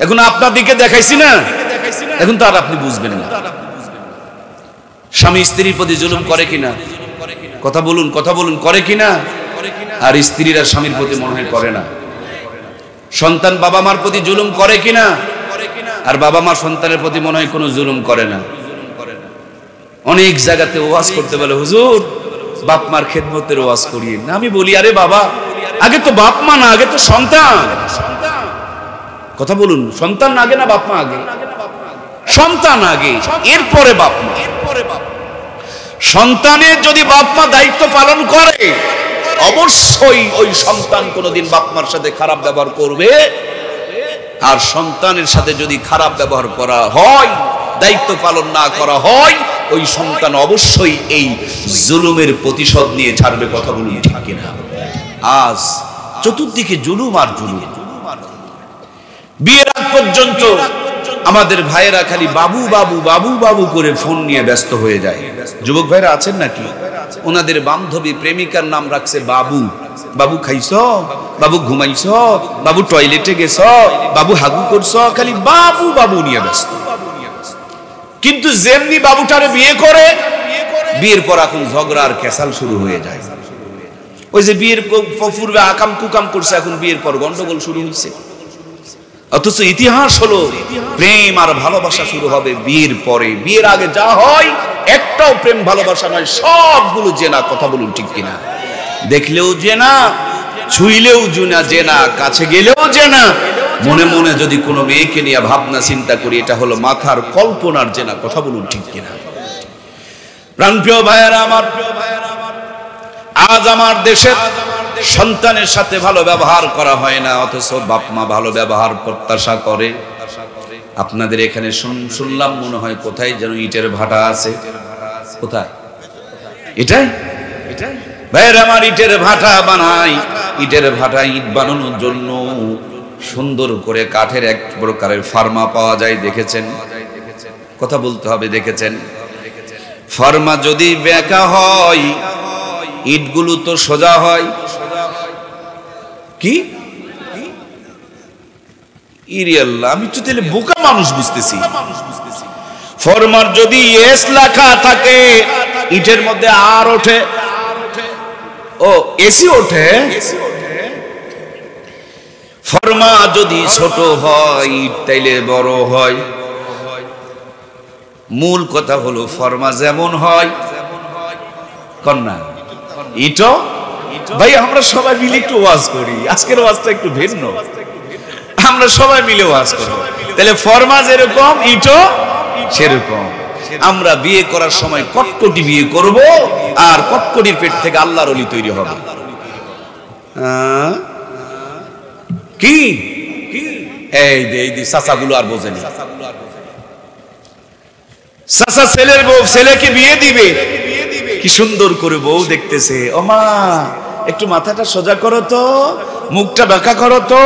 এখন আপনার দিকে দেখাইছি না, এখন তো আর আপনি বুঝবেন না। স্বামী স্ত্রীর প্রতি জুলুম করে কিনা? কথা বলুন, কথা বলুন, করে কিনা? আর স্ত্রীরা স্বামীর প্রতি মনে হয় করে না। সন্তান বাবা মার প্রতি জুলুম করে কিনা? আর বাবা মা সন্তানের প্রতি মনে হয় কোনো জুলুম করে না। অনেক জায়গাতে ওয়াজ করতে বলে, হুজুর বাপ মার খেদমতের ওয়াজ করিয়ে না। আমি বলি, আরে বাবা, আগে তো বাপ মা না, আগে তো সন্তান। কথা বলুন, সন্তান আগে না বাপ মা আগে? সন্তান আগে, এরপরে বাপ মা। সন্তানের যদি বাপ মা দায়িত্ব পালন করে, অবশ্যই ওই সন্তান কোনোদিন বাপ মার সাথে খারাপ ব্যবহার করবে। আর সন্তানের সাথে যদি খারাপ ব্যবহার করা হয়, দায়িত্ব পালন না করা হয়, ওই সন্তান অবশ্যই এই জুলুমের প্রতিশোধ নিয়ে ছাড়বে। কথা বলুন ঠিক কিনা? আজ চতুর্দিকে জুলুম আর জুলুম। বিয়ের আগ পর্যন্ত আমাদের ভাইয়েরা খালি বাবু বাবু বাবু বাবু করে ফোন নিয়ে ব্যস্ত হয়ে যায়। যুবক ভাইরা আছেন নাকি? ওনাদের বান্ধবী প্রেমিকার নাম রাখছে বাবু। বাবু খাইছ, বাবু ঘুমাইছ, বাবু টয়লেটে গেছ, বাবু হাগু করছ, খালি বাবু বাবু নিয়ে ব্যস্ত। কিন্তু যেমনি বাবুটারে বিয়ে করে, বিয়ের পর এখন ঝগড়া আর ক্যাসাল শুরু হয়ে যায়। ওই যে বিয়ের পূর্বে আকাম কুকাম করছে, এখন বিয়ের পর গন্ডগোল শুরু হয়েছে। অথচ ইতিহাস হলো প্রেম আর ভালোবাসা শুরু হবে বিয়ের পরে। বিয়ের আগে যা হয় একটাও প্রেম ভালোবাসা নয়, সবগুলো জেনা। কথা বলুন ঠিক কিনা? দেখলেও জেনা, ছুঁইলেও জেনা, কাছে গেলেও জেনা। মনে মনে যদি কোনো মেয়েকে নিয়ে ভাবনা চিন্তা করি, এটা হলো মাথার কল্পনার জেনা। কথা বলুন ঠিক কিনা? প্রাণপ্রিয় ভাইয়েরা আমার, আজ আমার দেশের সন্তানের সাথে ভালো ব্যবহার করা হয় না, অথচ বাপ মা ভালো ব্যবহার প্রত্যাশা করে। আপনাদের এখানে শুনলাম মনে হয় কোথায় যেন ইটের ভাটা আছে। কোথায়? এটাই ভাইয়ের আমার, ইটের ভাটা বানাই। ইটের ভাটা, ইট বানানোর জন্য সুন্দর করে কাঠের এক প্রকারের ফার্মা পাওয়া যায়, দেখেছেন? কথা বলতে হবে, দেখেছেন? ফার্মা যদি বেঁকা হয়, ইটগুলো তো সোজা হয়। কি ইরিয়াল্লাহ, আমি তো তাহলে বোকা মানুষ বুঝতেছি। ফরমার যদি এস লেখা থাকে, ইটের মধ্যে আর ওঠে, ও এসি ওঠে। ফরমা যদি ছোট হয়, ইট তাইলে বড় হয়। মূল কথা হলো ফরমা যেমন হয় কন্যা ইটও। ভাই আমরা সবাই মিলে একটু ওয়াজ করি, আজকের ওয়াজটা একটু ভিন্ন। আমরা সবাই মিলে ওয়াজ করব, তাহলে ফরমা যেরকম ইটও সেরকম। আমরা বিয়ে করার সময় কটকটি বিয়ে করব, আর কটকটির পেট থেকে আল্লাহর ওলি তৈরি হবে। কি এই চাচাগুলো আর বোঝেনি। চাচা ছেলের বউ, ছেলেকে বিয়ে দিবে, কি সুন্দর করে বউ দেখতেছে। ও মা, একটু মাথাটা সোজা করো তো, মুখটা বাঁকা করো তো,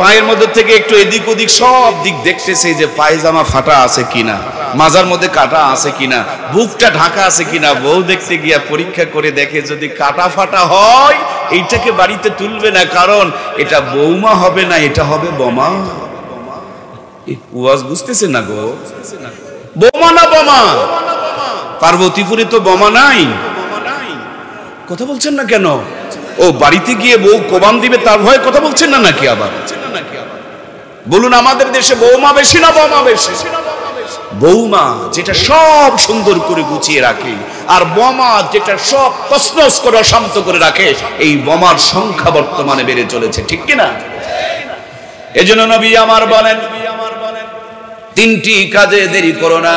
পায়ের মধ্যে থেকে একটু এদিক ওদিক সব দিক দেখতেছে যে পায়জামা ফাটা আছে কিনা, মাজার মধ্যে কাটা আছে কিনা, বুকটা ঢাকা আছে কিনা। বউ দেখতে গিয়া পরীক্ষা করে দেখে যদি কাটা ফাটা হয়, এইটাকে বাড়িতে তুলবে না, কারণ এটা বৌমা হবে না, এটা হবে বোমা। ওয়াজ বুঝতেছে না গো? বোমা না বোমা? পার্বতীপুরে তো বোমা নাই। কথা বলছেন না কেন? ও বাড়িতে গিয়ে বউ কোবান দিবে তার ভয়ে কথা বলছেন না নাকি? আবার বলুন, আমাদের দেশে বৌমা বেশি না বোমা বেশি? বৌমা যেটা সব সুন্দর করে গুছিয়ে রাখে, আর বোমা যেটা সব তছনছ করে অশান্ত করে রাখে। এই বোমার সংখ্যা বর্তমানে বেড়ে চলেছে, ঠিক কিনা? এজন্য নবী আমার বলেন, তিনটি কাজে দেরি করো না।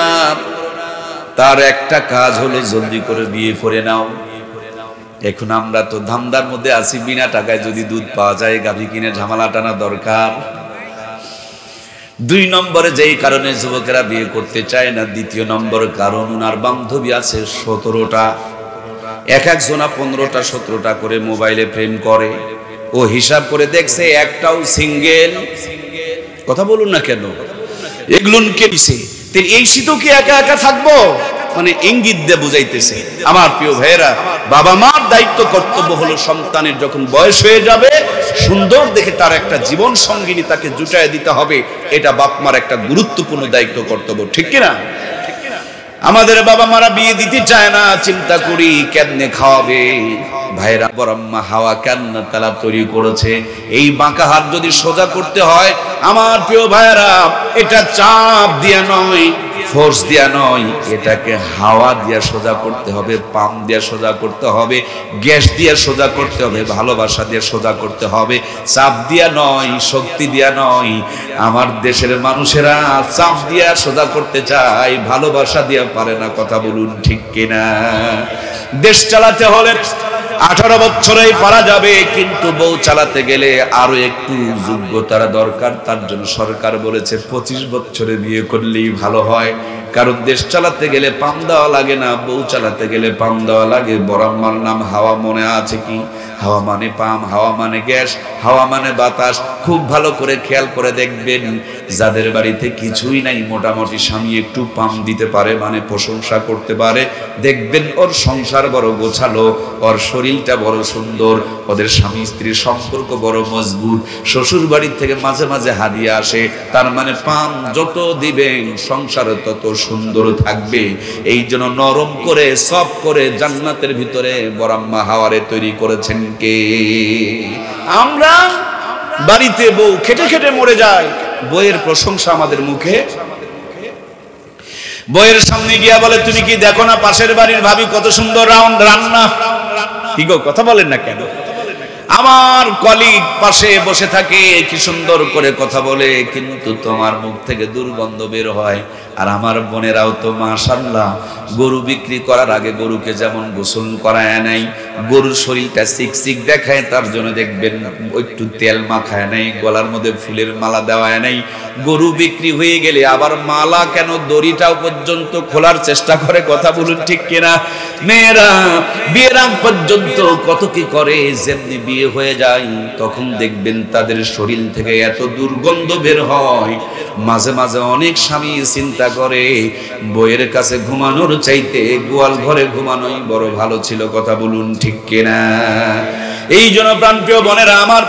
তার একটা কাজ হলো জলদি করে বিয়ে করে নাও। এখন আমরা তো ধান্দার মধ্যে আছি, বিনা টাকায় যদি দুধ পাওয়া যায় গাভী কিনে ঝামেলা টানা দরকার। 2 নম্বরে যেই কারণে যুবকেরা বিয়ে করতে চায় না, দ্বিতীয় নম্বর কারণ ওনার বান্ধবী আছে 17টা, এক একজনা 15টা 17টা করে মোবাইলে প্রেম করে। ও হিসাব করে দেখছে একটাও সিঙ্গেল। কথা বলুন না কেন? এগুলোকে দিছে, এই শীতও কি একা একা থাকবো? মানে ইঙ্গিত দিয়ে বুঝাইতেছে। আমার প্রিয় ভাইয়েরা, বাবা মার দায়িত্ব কর্তব্য হলো সন্তানের যখন বয়স হয়ে যাবে সুন্দর দেখে তার একটা জীবন সঙ্গিনী তাকে জুটায় দিতে হবে। এটা বাপ মার একটা গুরুত্বপূর্ণ দায়িত্ব, কর্তব্য, ঠিক কিনা? আমাদের বাবা মারা বিয়ে দিতে চায় না, চিন্তা করি কেমনে খাওয়াবে। ভাইরা, বরম্মা হাওয়া কেন তালা তৈরি করেছে। এই বাঁকা হাত যদি সোজা করতে হয়, আমার প্রিয় ভাইরা, এটা চাপ দিয়া নয়, ফোর্স দিয়া নয়, এটাকে হাওয়া দিয়া সোজা করতে হবে, পাম দিয়া সোজা করতে হবে, গ্যাস দিয়া সোজা করতে হবে, ভালোবাসা দিয়ে সোজা করতে হবে, চাপ দিয়া নয়, শক্তি দিয়া নয়। আমার দেশের মানুষেরা চাপ দিয়া সোজা করতে চায়, ভালোবাসা দিয়া পারে না। কথা বলুন ঠিক কিনা? দেশ চালাতে হলে 18 বছরেই পারা যাবে, কিন্তু বউ চালাতে গেলে আরো একটু যোগ্যতার দরকার। তার জন্য সরকার বলেছে 25 বছরে বিয়ে করলেই ভালো হয়। কারণ দেশ চালাতে গেলে পাম দেওয়া লাগে না, বউ চালাতে গেলে পাম দেওয়া লাগে। বরাম্মার নাম হাওয়া, মনে আছে কি? হাওয়া মানে পাম, হাওয়া মানে গ্যাস, হাওয়া মানে বাতাস। খুব ভালো করে খেয়াল করে দেখবেন, যাদের বাড়িতে কিছুই নাই, মোটামুটি স্বামী একটু পাম দিতে পারে, মানে প্রশংসা করতে পারে, দেখবেন ওর সংসার বড় গোছালো, ওর শরীরটা বড় সুন্দর, ওদের স্বামী স্ত্রীর সম্পর্ক বড় মজবুত। শ্বশুর বাড়ির থেকে মাঝে মাঝে হাদিয়া আসে, তার মানে পাম যত দিবেন সংসার তত সুন্দর থাকবে। এই জন্য নরম করে সফট করে জান্নাতের ভিতরে বরাম্মা হাওয়ারে তৈরি করেছেন কে? আমরা বাড়িতে বউ খেটে খেটে মরে যায়, বইয়ের প্রশংসা আমাদের মুখে। বইয়ের সামনে গিয়া বলে, তুমি কি দেখো না পাশের বাড়ির ভাবি কত সুন্দর রান্না? কি গো, কথা বলেন না কেন? আমার কলিগ পাশে বসে থাকে, কি সুন্দর করে কথা বলে, কিন্তু তোমার মুখ থেকে দুর্গন্ধ বের হয়। আর আমার বোনেরাও তো মাশাআল্লাহ, গরু বিক্রি করার আগে গরুকে যেমন গোসল করায় নাই, গরুর শরীরটা চিকচিক দেখায়, তার জন্য দেখবেন একটু তেল মাখায় নাই, গলার মধ্যে ফুলের মালা দেওয়ায় নাই। গরু বিক্রি হয়ে গেলে আবার মালা কেন, দড়িটাও পর্যন্ত খোলার চেষ্টা করে। কথা বলুন ঠিক কিনা? মেয়েরা বিয়ের আগ পর্যন্ত কত কি করে, যেমনি বিয়ে হয়ে যায় তখন দেখবেন তাদের শরীর থেকে এত দুর্গন্ধ বের হয়। মাঝে মাঝে অনেক স্বামী চিন্তা করে, বইয়ের কাছে ঘুমানোর চাইতে গোয়াল ঘরে ঘুমানোই বড় ভালো ছিল। কথা বলুন ঠিক কিনা? এই জন্য প্রাণপ্রিয় বোনেরা আমার,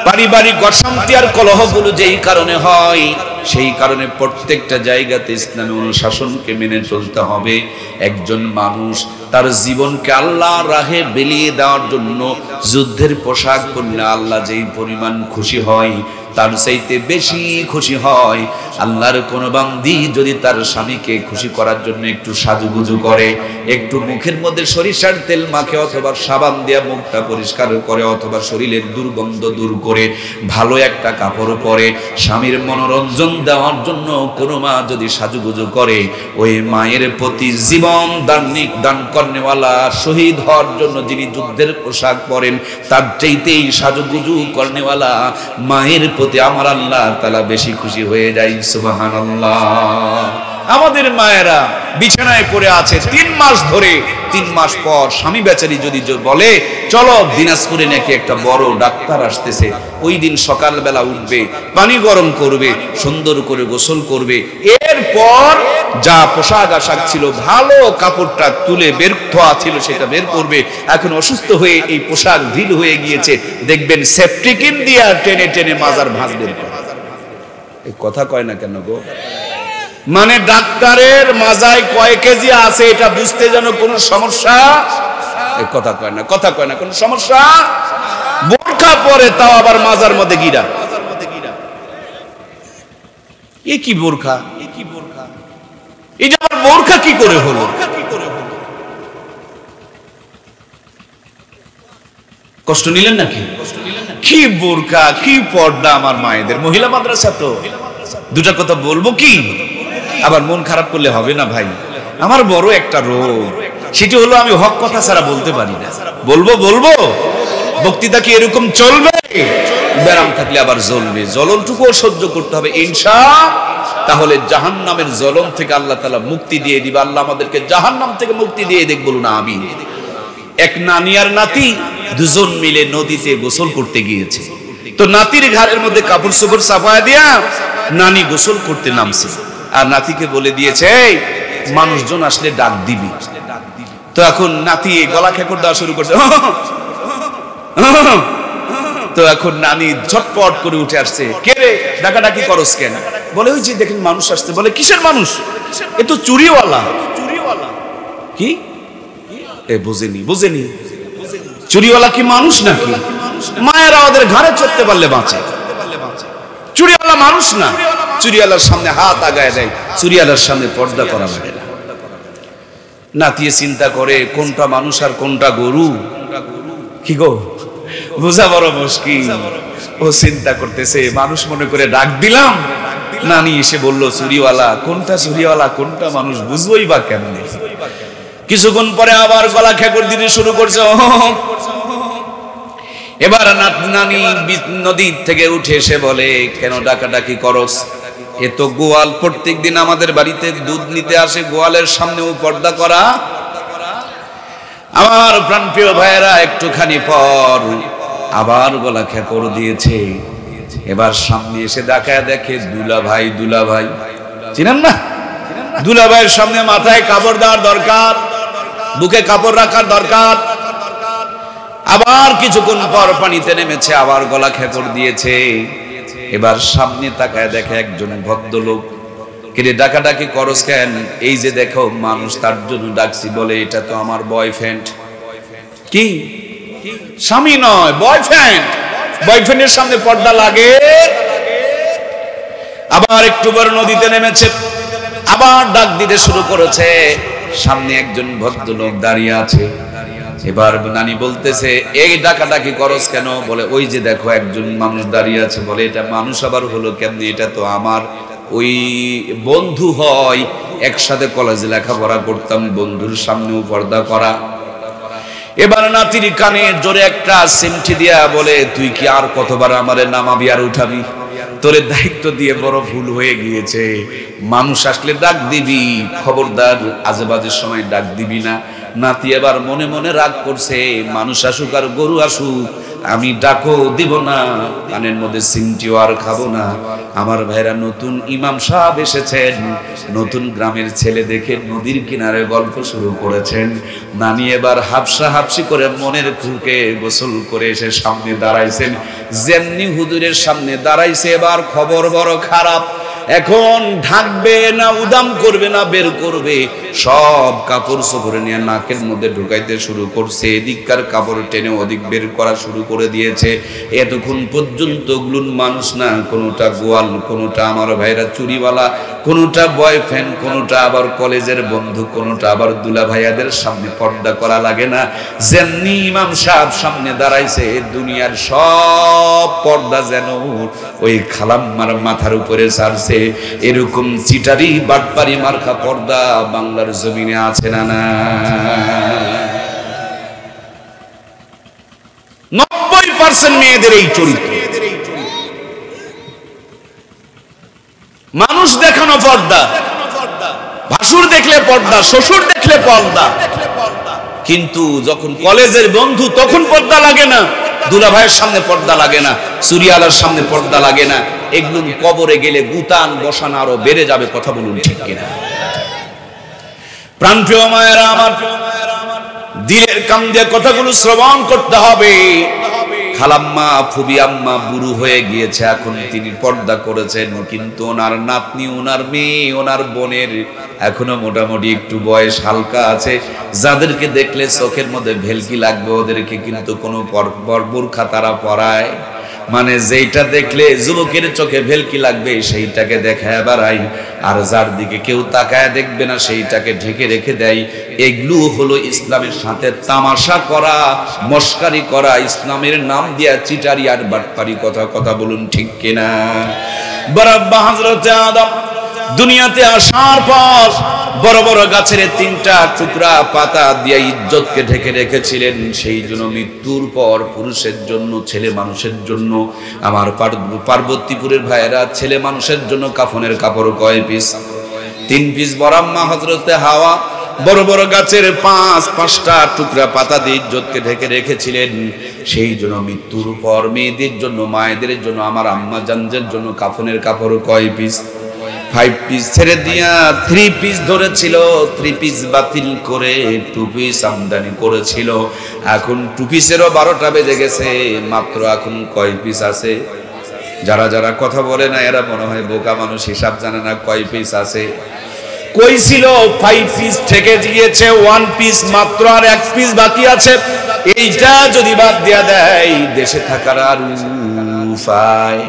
পারিবারিক অশান্তি আর কলহগুলো যেই কারণে হয়, সেই কারণে প্রত্যেকটা জায়গাতে ইসলামী অনুশাসনকে মেনে চলতে হবে। একজন মানুষ তার জীবনকে আল্লাহর রাহে বিলিয়ে দেওয়ার জন্য যুদ্ধের পোশাক পরলে আল্লাহ যেই পরিমাণ খুশি হয়, তার চাইতে বেশি খুশি হয় আল্লাহর কোন বান্দি যদি তার স্বামীকে খুশি করার জন্য একটু সাজুগুজু করে, একটু মুখের মধ্যে সরিষার তেল মাখে, অথবা সাবান দিয়ে মুখটা পরিষ্কার করে, অথবা শরীরের দুর্গন্ধ দূর করে ভালো একটা কাপড় পরে, স্বামীর মনোরঞ্জন দেওয়ার জন্য কোনো মা যদি সাজুগুজু করে, ওই মায়ের প্রতি জীবন দান করেওয়ালা, শহীদ হওয়ার জন্য যিনি যুদ্ধের পোশাক পরেন, তার চাইতেই সাজুগুজু করেওয়ালা মায়ের প্রতি আমার আল্লাহ তাআলা বেশি খুশি হয়ে যায়। সুবহানাল্লাহ। আমাদের মায়েরা বিছানায় পড়ে আছে 3 মাস ধরে, 3 মাস পর স্বামী বেচারি যদি বলে চলো দিনাজপুরে নাকি একটা বড় ডাক্তার আসতেছে, ওই দিন সকালবেলা উঠবে, পানি গরম করবে, সুন্দর করে গোসল করবে, এরপর যা পোশাক আশাক ছিল ভালো কাপড়টা তুলে বের ধোয়া ছিল সেটা বের করবে। এখন অসুস্থ হয়ে এই পোশাক ঢিল হয়ে গিয়েছে, দেখবেন সেফটিকিন দিয়ে টেনে টেনে মাজার ভাঁজ বের করে। এই কথা কয় না কেন গো? মানে ডাক্তারের মাজায় কয় কেজি আছে এটা বুঝতে যেন কোনো সমস্যা, এই কথা কয় না, কথা কয় না, কোনো সমস্যা। বোরকা পরে তাও আবার মাজার মধ্যে গিরা, এ কি বোরকা? এই যে আবার বোরকা কি করে হলো? কষ্ট নিলেন নাকি? কি বোরকা, কি পর্দা আমার মায়েদের। মহিলা মাদ্রাসা তো, দুটা কথা বলবো কি, আবার মন খারাপ করলে হবে না ভাই। আমার বড় একটা রোগ, সেটি হলো আমি হক কথা ছাড়া বলতে পারি না। বলবো বক্তৃতা কি এরকম চলবে? ব্যারাম থাকলে আবার জ্বলবে, জ্বলনটুকুও সহ্য করতে হবে ইনশাআল্লাহ। তাহলে জাহান্নামের জ্বলন থেকে আল্লাহ তাআলা মুক্তি দিয়ে দিবে। আল্লাহ আমাদেরকে জাহান্নাম থেকে মুক্তি দিয়ে দেখ, বলুন আমিন। এক নানি আর নাতি দুজন মিলে নদীতে গোসল করতে গিয়েছে। তো নাতির ঘাড়ের মধ্যে কাপড় চোপড় চাপায় দিয়া নানি গোসল করতে নামছে, আর নাতিকে বলে দিয়েছে এই মানুষজন আসলে ডাক দিবি। তো এখন নাতি গলা খেকর দেওয়া শুরু করছে, তো এখন নানি ঝটপট করে উঠে আসছে, কে রে ডাকাডাকি করস কেন? বলে ওই যে দেখেন মানুষ আসছে। বলে কিসের মানুষ? এ তো চুরিওয়ালা। কি এ বুঝেনি চুরিওয়ালা কি মানুষ নাকি? মায়েরা ওদের ঘাড়ে চড়তে পারলে বাঁচে, চুরিওয়ালা মানুষ না। চুরিওয়ালার সামনে হাত আগায় দেয়, চুরিওয়ালার সামনে পর্দা করা লাগে না। নাতিয়ে চিন্তা করে কোনটা মানুষ আর কোনটা গরু। কি গো, বোঝা বড় মুশকিল। ও চিন্তা করতেছে, মানুষ মনে করে ডাক দিলাম, নানি এসে বলল চুরিওয়ালা। কোনটা চুরিওয়ালা কোনটা মানুষ বুঝবই বা কেমনে? কিছুক্ষণ পরে আবার গলা খেকর দিতে শুরু করছে। এবার নানি নদী থেকে উঠে এসে বলে, কেন ডাকাডাকি করস? এ তো গোয়াল, প্রত্যেক দিন আমাদের বাড়িতে দুধ নিতে আসে, গোয়ালের সামনেও পর্দা করা। আমার প্রাণপ্রিয় ভাইয়েরা, একটুখানি পর আবার গলা খেকর দিয়েছে। এবার সামনে এসে দেখায় দেখে দুলাভাই চিনেন না? দুলাভাইয়ের সামনে মাথায় কাপড় দেওয়ার দরকার, বুকে কাপড় রাখার দরকার। আবার কিছুক্ষণ পর পানিতে নেমেছে, আবার গলা খেকর দিয়েছে। এবার সামনে তাকায় দেখে একজন ভদ্রলোক। কিরে ডাকাডাকি করস কেন? এই যে দেখো মানুষ, তার জন্য ডাকছি। বলে এটা তো আমার বয়ফ্রেন্ড। কি স্বামী নয়, বয়ফ্রেন্ড। বয়ফ্রেন্ডের সামনে পর্দা লাগে? আবার একটু বড় নদীতে নেমেছে, আবার ডাক দিতে শুরু করেছে। সামনে একজন ভদ্রলোক দাঁড়িয়ে আছে। এবার নানি বলতেছে, এই ডাকাডাকি করস কেন? বলে ওই যে দেখো একজন মানুষ দাঁড়িয়ে আছে। বলে এটা মানুষ আবার হলো কেমনি? এটা তো আমার ওই বন্ধু হয়, একসাথে কলেজে লেখাপড়া করতাম, বন্ধুর সামনেও পর্দা করা। এবার নাতির কানে জোরে একটা সিমটি দিয়া বলে, তুই কি আর কতবার আমারে নামাবি আর উঠাবি? তোরে দায়িত্ব দিয়ে বড় ভুল হয়ে গিয়েছে। মানুষ আসলে ডাক দিবি, খবরদার আজেবাজের সময় ডাক দিবি না। নাতি এবার মনে মনে রাগ করছে, মানুষ আসুক আর গরু আসুক, আমি ডাকও দিব না, কানের মধ্যে সিমটিও আর খাবো না। আমার ভাইরা, নতুন ইমাম সাহেব এসেছেন, নতুন গ্রামের ছেলে দেখে নদীর কিনারে গল্প শুরু করেছেন। নানি এবার হাফসি করে মনের খুঁকে গোসল করে এসে সামনে দাঁড়াইছেন। যেমনি হুজুরের সামনে দাঁড়াইছে, এবার খবর বড় খারাপ। এখন ঢাকবে না, উদাম করবে না, বের করবে। সব কাপড় চোপড় নিয়ে নাকের মধ্যে ঢুকাইতে শুরু করছে। এদিককার কাপড় টেনে ওদিক বের করা শুরু করে দিয়েছে। এতক্ষণ পর্যন্ত ওগুলোর মানুষ না, কোনোটা গোয়াল, কোনোটা আমার ভাইরা চুরিওয়ালা, কোনোটা বয়ফ্রেন্ড, কোনোটা আবার কলেজের বন্ধু, কোনোটা আবার দুলা ভাইয়াদের সামনে পর্দা করা লাগে না। যেমনি ইমাম সাহেব সামনে দাঁড়াইছে, দুনিয়ার সব পর্দা যেন ওই খালাম্মার মাথার উপরে ছাড়ছে। এরকম চিটারি বাটপারি মার্কা পর্দা বাংলার জমিনে আছে না? না, 90% মেয়েদের এই চরিত্র। মানুষ দেখানো পর্দা, ভাসুর দেখলে পর্দা, শ্বশুর দেখলে পর্দা, কিন্তু যখন কলেজের বন্ধু তখন পর্দা লাগে না। দুলা ভাইয়ের সামনে পর্দা লাগে না, চুরিয়ালার সামনে পর্দা লাগে না। এগুলো কবরে গেলে গুতান বসান আরো বেড়ে যাবে। কথা বলুন ঠিক কিনা? প্রাণপ্রিয় মায়েরা আমার, দিলের কাম দিয়ে কথাগুলো শ্রবণ করতে হবে। খালাম্মা, ফুবি আম্মা বুড়ো হয়ে গিয়েছে, এখন তিনি পর্দা করেছেন, কিন্তু ওনার নাতনি, ওনার মেয়ে, ওনার বোনের এখনো মোটামুটি একটু বয়স হালকা আছে। যাদেরকে দেখলে চোখের মধ্যে ভেলকি লাগবে, ওদেরকে কিন্তু কোনো বোরখা তারা পরায়। মানে যেইটা দেখলে যুবকের চোখে ভেলকি লাগবে সেইটাকে দেখায় বেড়াই, আর যার দিকে কেউ তাকায় দেখবে না সেইটাকে ঢেকে রেখে দেয়। এগুলো হলো ইসলামের সাথে তামাশা করা, মস্কারি করা, ইসলামের নাম দিয়া চিটারি আর বাটপারি। কথা বলুন ঠিক কিনা? বরাব্বা হযরতে আদম দুনিয়াতে আসার পর বড় বড় গাছের 3টা টুকরা পাতা দিয়ে ইজ্জতকে ঢেকে রেখেছিলেন। সেই জন্য মৃত্যুর পর পুরুষের জন্য, ছেলে মানুষের জন্য, আমার পার্বতীপুরের ভাইয়েরা, ছেলে মানুষের জন্য কাফনের কাপড় কয় পিস? 3 পিস। বরাম্মা হযরতে হাওয়া বড় বড় গাছের 5টা টুকরা পাতা দিয়ে ইজ্জতকে ঢেকে রেখেছিলেন। সেই জন্য মৃত্যুর পর মেয়েদের জন্য, মায়েদের জন্য, আমার আম্মা জানদের জন্য কাফনের কাপড় কয় পিস? 5 পিস ছেড়ে দিয়া 3 পিস ধরেছিল, 3 পিস বাতিল করে 2 পিস আমদানি করেছিল। এখন 2 পিসেরও 12টা বেজে গেছে, মাত্র এখন কয় পিস আছে? যারা যারা কথা বলে না এরা মনে হয় বোকা মানুষ, হিসাব জানে না কয় পিস আছে। কই ছিল 5 পিস থেকে গিয়েছে 1 পিস মাত্র, আর 1 পিস বাকি আছে। এইটা যদি বাদ দিয়া দেয় দেশে থাকার আর উপায়।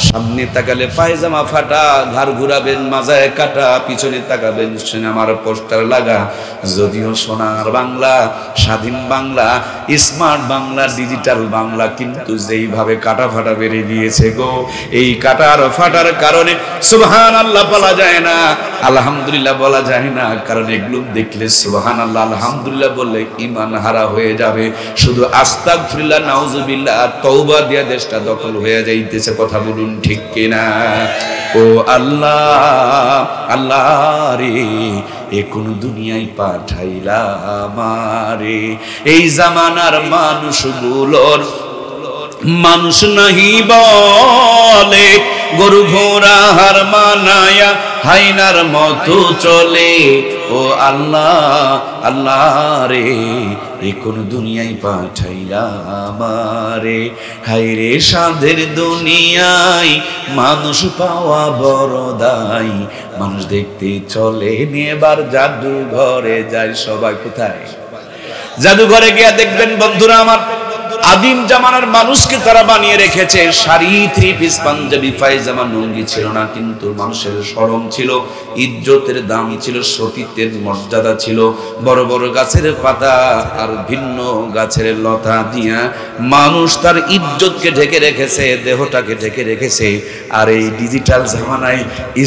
সামনে তাকালে পায়জামা ফাটা, ঘাড় ঘুরাবেন মাজায় কাটা, পিছনে তাকাবেন সিনেমার পোস্টার লাগা। যদিও সোনার বাংলা, স্বাধীন বাংলা, স্মার্ট বাংলা, ডিজিটাল বাংলা, কিন্তু যেইভাবে কাটা ফাটা বেড়ে গিয়েছে গো, এই কাটার ফাটার কারণে সুবহানাল্লাহ বলা যায় না, আলহামদুলিল্লাহ বলা যায় না। কারণ এগুলো দেখলে সুবহানাল্লাহ আলহামদুলিল্লাহ বললে ঈমান হারা হয়ে যাবে। শুধু আস্তাগফিরুল্লাহ নাউজুবিল্লাহ তওবা দিয়া দেশটা দখল হয়ে যাইতেছে। কথা বলুন ঠিক কিনা? ও আল্লাহ, আল্লাহ রে, এ কোন দুনিয়ায় পাঠাইলা আমারে? এই জামানার মানুষগুলোর মানুষ নাহি বলে, গরু ঘোড়া হার মানায়া হাইনার মতো চলে। ও আল্লাহ, আল্লাহ রে, এ কোন দুনিয়ায় পাঠাইলা আমারে? হায়রে সাধের দুনিয়ায় মানুষ পাওয়া বড় দায়। মানুষ দেখতে চলে এবার জাদুঘরে যায়। সবাই কোথায়? জাদুঘরে গিয়া দেখবেন বন্ধুরা আমার, আদিম জামানার মানুষকে তারা বানিয়ে রেখেছে। শাড়ি, 3 পিস, পাঞ্জাবি, পায়জামা, লুঙ্গি ছিল না, কিন্তু মানুষের শরম ছিল, ইজ্জতের দাম ছিল, সতীত্বের মর্যাদা ছিল। বড় বড় গাছের পাতা আর ভিন্ন গাছের লতা দিয়া মানুষ তার ইজ্জতকে ঢেকে রেখেছে, দেহটাকে ঢেকে রেখেছে। আর এই ডিজিটাল জামানায়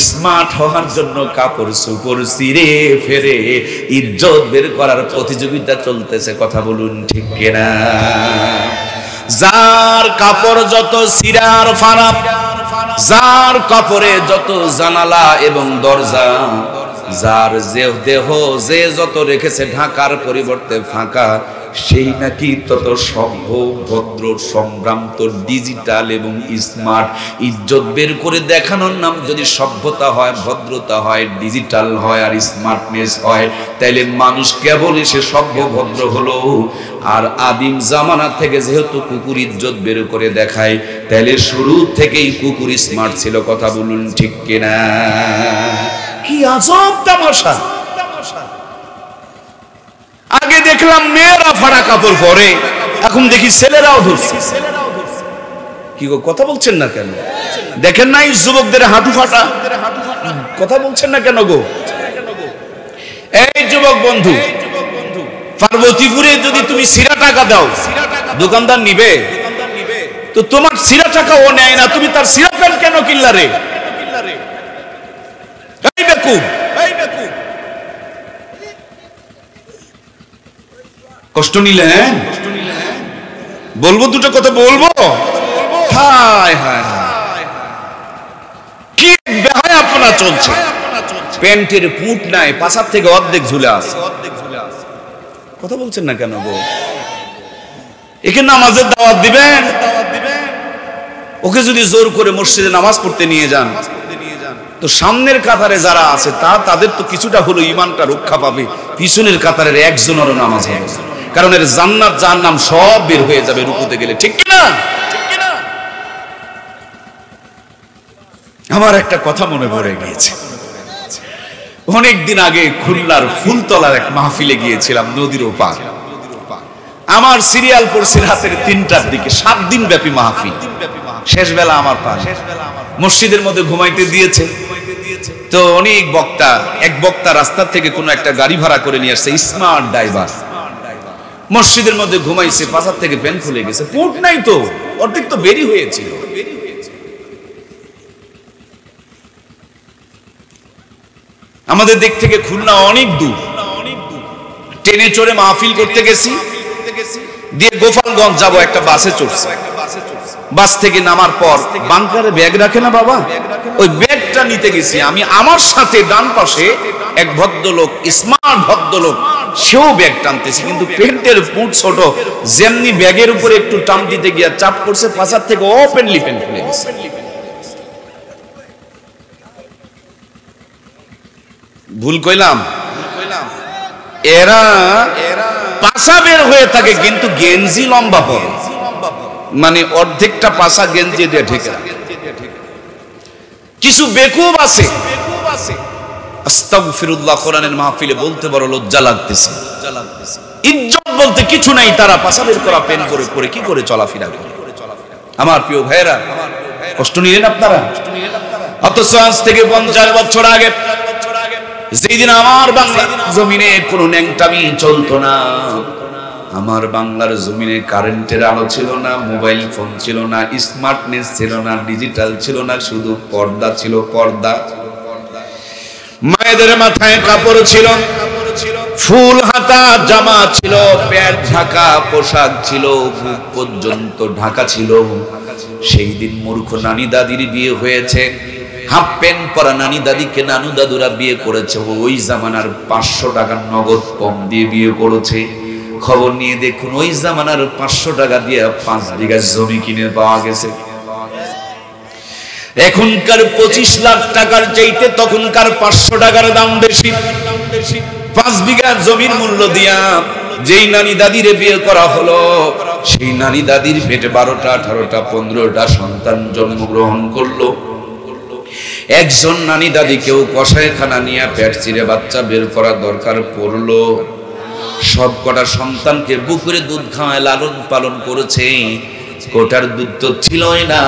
স্মার্ট হওয়ার জন্য কাপড় চোপড় ছিঁড়ে ফেরে ইজ্জত বের করার প্রতিযোগিতা চলতেছে। কথা বলুন ঠিক কিনা? যার কাপড় যত ছিঁড়ার ফানা, যার কাপড়ে যত জানালা এবং দরজা, যার যে দেহ যে যত রেখেছে ঢাকার পরিবর্তে ফাঁকা, সেই নাকি তত সভ্য, ভদ্র, সম্ভ্রান্ত, ডিজিটাল এবং স্মার্ট। ইজ্জত বের করে দেখানোর নাম যদি সভ্যতা হয়, ভদ্রতা হয়, ডিজিটাল হয় আর স্মার্টনেস হয়, তাইলে মানুষ কেবল সে সভ্য ভদ্র হলো। আর আদিম জামানা থেকে যেহেতু কুকুর ইজ্জত বের করে দেখায়, তাইলে শুরু থেকেই কুকুর স্মার্ট ছিল। কথা বলুন ঠিক কিনা? কি আজব তামাশা! আগে দেখলাম মেয়েরা ফাড়া কাপড় পরে, এখন দেখি ছেলেরাও ধরছে। কি গো, কথা বলছেন না কেন? দেখেন নাই যুবকদের হাঁটু ফাটা? কথা বলছেন না কেন গো? এই যুবক বন্ধু, পার্বতীপুরে যদি তুমি সিরা টাকা দাও, দোকানদার নিবে? তো তোমার সিরা টাকা ও নেয় না, তুমি তার সিরা প্যান্ট কেন কিনলা রে? এই বেকুব, কষ্ট নিলেন? বলবো দুটো কথা বলবো? হায় হায়, কি বেহায়াপনা চলছে! প্যান্টের পুঁট নাই, পাছার থেকে অর্ধেক ঝুলে আছে। কথা বলছেন না কেন গো? একে নামাজের দাওয়াত দিবেন, ওকে যদি জোর করে মসজিদে নামাজ পড়তে নিয়ে যান, তো সামনের কাতারে যারা আছে তাদের তো কিছুটা হলো ঈমানটা রক্ষা পাবে, পিছনের কাতারের একজনেরও নামাজ হবে। কারণ এর জান্নাত জাহান্নাম সব বের হয়ে যাবে রুকুতে গেলে। ঠিক কিনা? আমার একটা কথা মনে পড়ে গিয়েছে। অনেকদিন আগে খুলনার ফুলতলার এক মাহফিলে গিয়েছিলাম, নদীর ওপার। আমার সিরিয়াল পড়ছে রাতের 3টার দিকে, 7 দিন ব্যাপী মাহফিল। শেষ বেলা আমার পাশ, মসজিদের মধ্যে ঘুমাইতে দিয়েছে। তো অনেক বক্তা, এক বক্তা রাস্তা থেকে কোনো একটা গাড়ি ভাড়া করে নিয়ে আসছে, স্মার্ট ড্রাইভার। মসজিদের মধ্যে ঘুমাইছে, পাছার থেকে প্যান্ট খুলে গেছে, পুট নাই তো, অর্ধেক তো বেরি হয়েছিল। আমাদের দিক থেকে খুলনা অনেক দূর। ট্রেনে চড়ে মাহফিল করতে গেছি, দিয়ে গোপালগঞ্জ যাব, একটা বাসে চড়ছি। বাস থেকে নামার পর বাংকারে ব্যাগ রাখে না বাবা, ওই ব্যাগটা নিতে গেছি আমি। আমার সাথে ডান পাশে এক ভদ্রলোক, স্মার্ট ভদ্রলোক, সেও ব্যাগ টানতেছে, কিন্তু প্যান্টের পুঁট ছোট, যেমনি ব্যাগের উপরে একটু টান দিতে গিয়া চাপ করছে, পাছার থেকে ওপেনলি প্যান্ট খুলে গেছে। ভুল কইলাম? এরা পাছা বের হয়ে থাকে কিন্তু গেঞ্জি লম্বা পরে, মানে অর্ধেকটা পাছা গেঞ্জি দিয়ে ঢেকে। কিছু বেকুব আছে, আস্তাগফিরুল্লাহ, কোরআনের মাহফিলে বলতে বড় লজ্জা লাগতেছে। ইজ্জত বলতে কিছু নাই, তারা পাছা বের করা পেন করে পরে কি করে চলাফেরা করে। আমার প্রিয় ভাইরা, কষ্ট নিলেন আপনারা? অথচ আজ থেকে 50 বছর আগে যেদিন আমার বাংলা জমিনে কোনো ন্যাংটামি চলতো না, আমার বাংলার জমিনে কারেন্টের আলো ছিল না, মোবাইল ফোন ছিল না, স্মার্টনেস ছিল না, ডিজিটাল ছিল না, শুধু পর্দা ছিল, পর্দা। মায়েদের মাথায় কাপড় ছিল, ফুল হাতা জামা ছিল, পেট ঢাকা পোশাক ছিল, বুক পর্যন্ত ঢাকা ছিল। সেই দিন মূর্খ নানি দাদির বিয়ে হয়েছে, হাফ প্যান্ট পরা নানি দাদিকে নানু দাদুরা বিয়ে করেছে, ওই জামানার 500 টাকা নগদ কম দিয়ে বিয়ে করেছে। খবর নিয়ে দেখুন, ওই জামানার 500 টাকা দিয়ে 5 বিঘা জমি কিনে পাওয়া গেছে। এখনকার 25 লাখ টাকার চাইতে তখনকার 500 টাকার দাম বেশি। 5 বিঘা জমির মূল্য দিয়া যেই নানি দাদিরে বিয়ে করা হলো, সেই নানি দাদির পেটে 12টা 18টা 15টা সন্তান জন্মগ্রহণ করলো। একজন নানি দাদিকেও কসাইখানা নিয়ে পেট চিরে বাচ্চা বের করা দরকার পড়লো। সব কটা সন্তানকে বুকুরে দুধ খাওয়ায় লালন পালন করেছে। কোটার দুধ তো ছিলই না,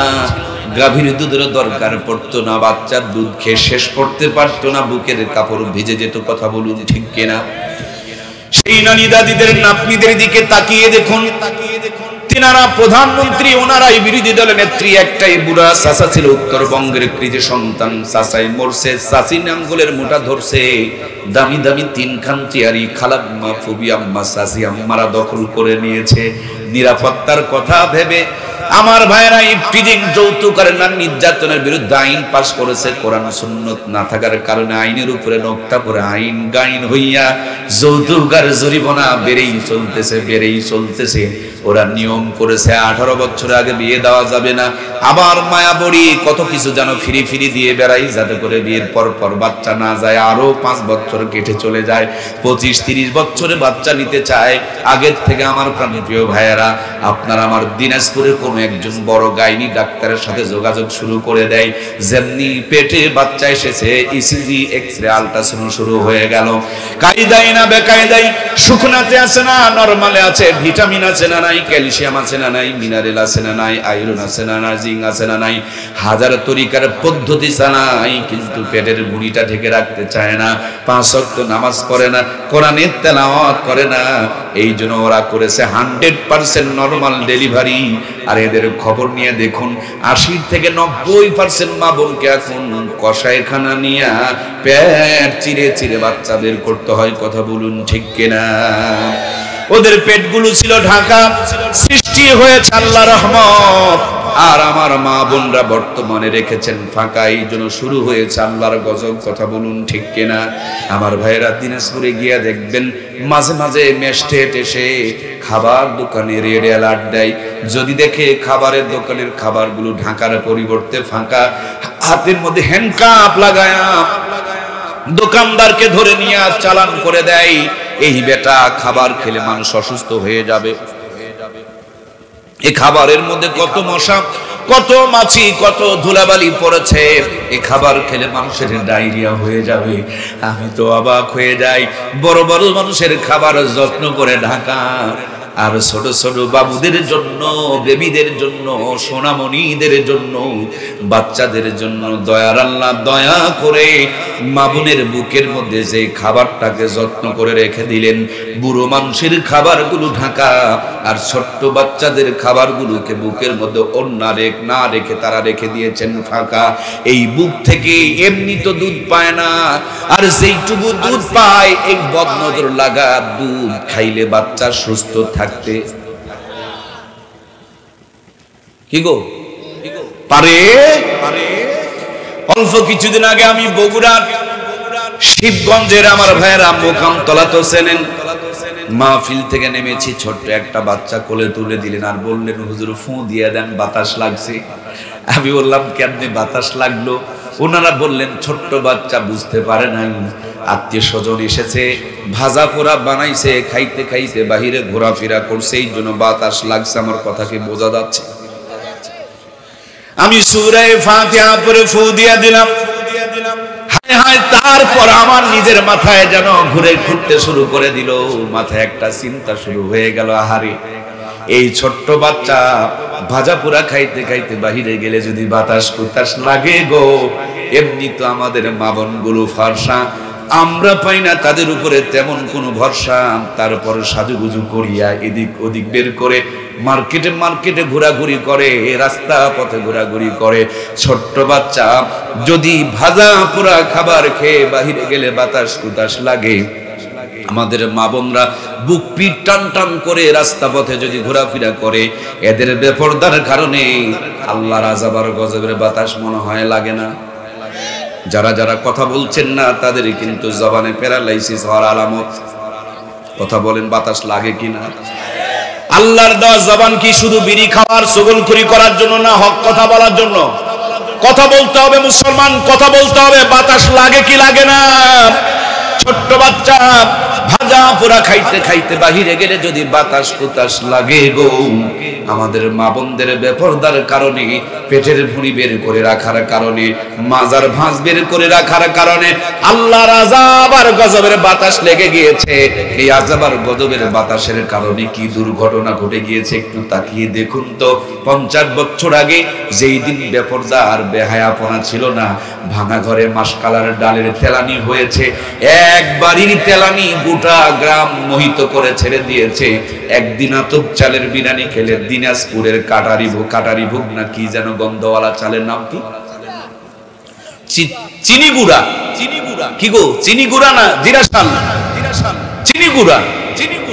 গাভীর দুধের দরকার পড়তো না, বাচ্চার দুধ খেয়ে শেষ করতে পারতো না, বুকের কাপড় ভিজে যেত। কথা বলুন ঠিক কিনা? সেই নানি দাদিদের নাতনিদের দিকে তাকিয়ে দেখুন, তিনারা প্রধানমন্ত্রী, ওনারাই বিরোধী দলের নেত্রী। একটাই বুড়া চাচা ছিল উত্তরবঙ্গের কৃতি সন্তান, চাচাই মরছে, চাচি নাঙ্গলের মোটা ধরছে। দামি দামি 3 খান চেয়ারি খালাম্মা, ফুবি আম্মা, চাচি আম্মারা দখল করে নিয়েছে। নিরাপত্তার কথা ভেবে আমার ভাইরা ইফটিজিং, যৌতুক আর নারী নির্যাতনের বিরুদ্ধে আইন পাশ করেছে। কোরআন সুন্নত না থাকার কারণে আইনের উপরে নোক্তা পরে আইন গাইন হইয়া যৌতুক আর জরিমানা বেড়েই চলতেছে। ওরা নিয়ম করেছে 18 বছর আগে বিয়ে দেওয়া যাবে না। আবার মায়া বড়ি কত কিছু যেন ফিরি দিয়ে বেড়াই, যাতে করে বিয়ের পর বাচ্চা না যায়, আরো 5 বছর কেটে চলে যায়, 25-30 বছরে বাচ্চা নিতে চায় আগের থেকে। আমার প্রিয় ভাইয়েরা, আপনার আমার দিনাজপুরের কোন একজন বড় গাইনি ডাক্তারের সাথে যোগাযোগ শুরু করে দেয়, যেমনি পেটে বাচ্চা এসেছে ইসিজি, এক্সরে, আল্ট্রাসাউন্ড শুরু হয়ে গেল। কায়দায় না বেকায়দায়, শুকনাতে আছে না নরমালে আছে, ভিটামিন আছে না নাই, ক্যালসিয়াম আছে না নাই, মিনারেল আছে না নাই, আয়রন আছে না নাই, জিঙ্ক আছে না নাই, হাজার তরিকার পদ্ধতি চালাই, কিন্তু পেটের ভুঁড়িটা ঢেকে রাখতে চায় না। 5 ওয়াক্ত নামাজ পড়ে না, কোরআনের তেলাওয়াত করে না। এই জন্য ওরা করেছে 100% নরমাল ডেলিভারি। আর এদের খবর নিয়ে দেখুন, 80 থেকে 90% মা বোনকে এখন কসাইখানা নিয়ে পেট চিরে বাচ্চা বের করতে হয়। কথা বলুন ঠিক কিনা? ওদের পেটগুলো ছিল ঢাকা, সৃষ্টি হয়েছে আল্লাহর রহমত, আর আমার মা বোনরা বর্তমানে রেখেছেন ফাঁকা। এই জন্য শুরু হয়েছে আল্লাহর গজব। কথা বলুন ঠিক কিনা? আমার ভাইয়েরা, দিনাজপুরে গিয়া দেখবেন মাঝে মাঝে ম্যাস্টেট এসে খাবার দোকানে রেড অ্যালার্ট দেয়। যদি দেখে খাবারের দোকানের খাবারগুলো ঢাকার পরিবর্তে ফাঁকা, হাতের মধ্যে হ্যান্ডকাপ লাগায়া দোকানদারকে ধরে নিয়ে চালান করে দেয়। এই বেটা খাবার খেলে মানুষ অসুস্থ হয়ে যাবে। এই খাবারের মধ্যে কত মশা, কত মাছি, কত ধুলাবালি পড়েছে। এই খাবার খেলে মানুষের ডায়রিয়া হয়ে যাবে। আমি তো অবাক হয়ে যাই। বড় বড় মানুষের খাবার যত্ন করে ঢাকা, আর ছোট ছোট বাবুদের জন্য, বেবিদের জন্য, সোনামণিদের জন্য, বাচ্চাদের জন্য দয়ার আল্লাহ দয়া করে মা বোনের বুকের মধ্যে যে খাবারটাকে যত্ন করে রেখে দিলেন, বুড়ো মানুষের খাবারগুলো ঢাকা, আর ছোট্ট বাচ্চাদের খাবারগুলোকে বুকের মধ্যে না রেখে তারা রেখে দিয়েছেন ফাঁকা। এই বুক থেকে এমনি তো দুধ পায় না, আর যেইটুকু দুধ পায় এক বদনজর লাগা দুধ খাইলে বাচ্চা সুস্থ থাকতে কি গো পারে। অল্প কিছুদিন আগে আমি বগুড়ার শিবগঞ্জের আমার ভাইয়েরা মোকামতলা তো চেনেন, মাহফিল থেকে নেমেছি, ছোট্ট একটা বাচ্চা কোলে তুলে দিলেন আর বললেন, হুজুর ফু দিয়ে দেন, বাতাস লাগছে। আমি বললাম, কেমনে বাতাস লাগলো? ওনারা বললেন, ছোট্ট বাচ্চা বুঝতে পারে নাই, আত্মীয় স্বজন এসেছে, ভাজা পোড়া বানাইছে, খাইতে খাইতে বাহিরে ঘোরাফেরা করছে, এই জন্য বাতাস লাগছে। আমার কথাকে বোঝা যাচ্ছে? আমি সূরা ফাতিহা পড়ে ফু দিয়া দিলাম, হায় হায়, তারপর আমার নিজের মাথায় যেন ঘুরতে শুরু করে দিল, মাথায় একটা চিন্তা শুরু হয়ে গেল, আহারে এই ছোট্ট বাচ্চা ভাজা পোড়া খাইতে খাইতে বাহিরে গেলে যদি বাতাস কুতাস লাগে গো, এমনি তো আমাদের মা বোনগুলো ফর্সা, আমরা পাই না তাদের উপরে তেমন কোনো ভরসা, তারপর সাজুগুজু করিয়া এদিক ওদিক বের করে মার্কেটে ঘোরাঘুরি করে, রাস্তা পথে ঘোরাঘুরি করে। ছোট্ট বাচ্চা যদি ভাজা পোড়া খাবার খেয়ে বাহিরে গেলে বাতাস কুতাস লাগে, আমাদের মা বোনরা বুক পিট টান টান করে রাস্তা পথে যদি ঘোরাফেরা করে, এদের বেপরদার কারণে আল্লাহর আযাব আর গজবের বাতাস মনে হয় লাগে না? যারা যারা কথা বলছেন না তাদের কিন্তু জবানে প্যারালাইসিস হওয়ার আলামত। কথা বলেন, বাতাস লাগে কিনা? আল্লাহর দেওয়া জবান কি শুধু বিড়ি খাওয়ার চগলখড়ি করার জন্য না, হক কথা বলার জন্য? কথা বলতে হবে মুসলমান, কথা বলতে হবে। বাতাস লাগে কি লাগে না? ছোট্ট বাচ্চা ভাজা পোড়া খাইতে খাইতে বাহিরে গেলে যদি বাতাস কুতাস লাগে গো, আমাদের মা বোনদের বেপরদার কারণে, পেটের ভুঁড়ি বের করে রাখার কারণে, মাজার ভাঁজ বের করে রাখার কারণে আল্লাহর আযাব আর গজবের বাতাস লেগে গিয়েছে। এই আযাব আর গজবের বাতাসের কারণে কি দুর্ঘটনা ঘটে গিয়েছে একটু তাকিয়ে দেখুন তো। 50 বছর আগে যেই দিন বেপরদা আর বেহায়াপনা ছিল না, ভাঙা ঘরে মাসকালার ডালের তেলানি হয়েছে, একবারই তেলানি গোটা গ্রাম মোহিত করে ছেড়ে দিয়েছে। একদিন আতপ চালের বিরিয়ানি খেলে দিনাজপুরের কাটারি ভোগ না কি যেন গন্ধওয়ালা চালের নাম কি? চিনি গুড়া কি গো? চিনি গুড়া না জিরাশাল? চিনি গুড়া,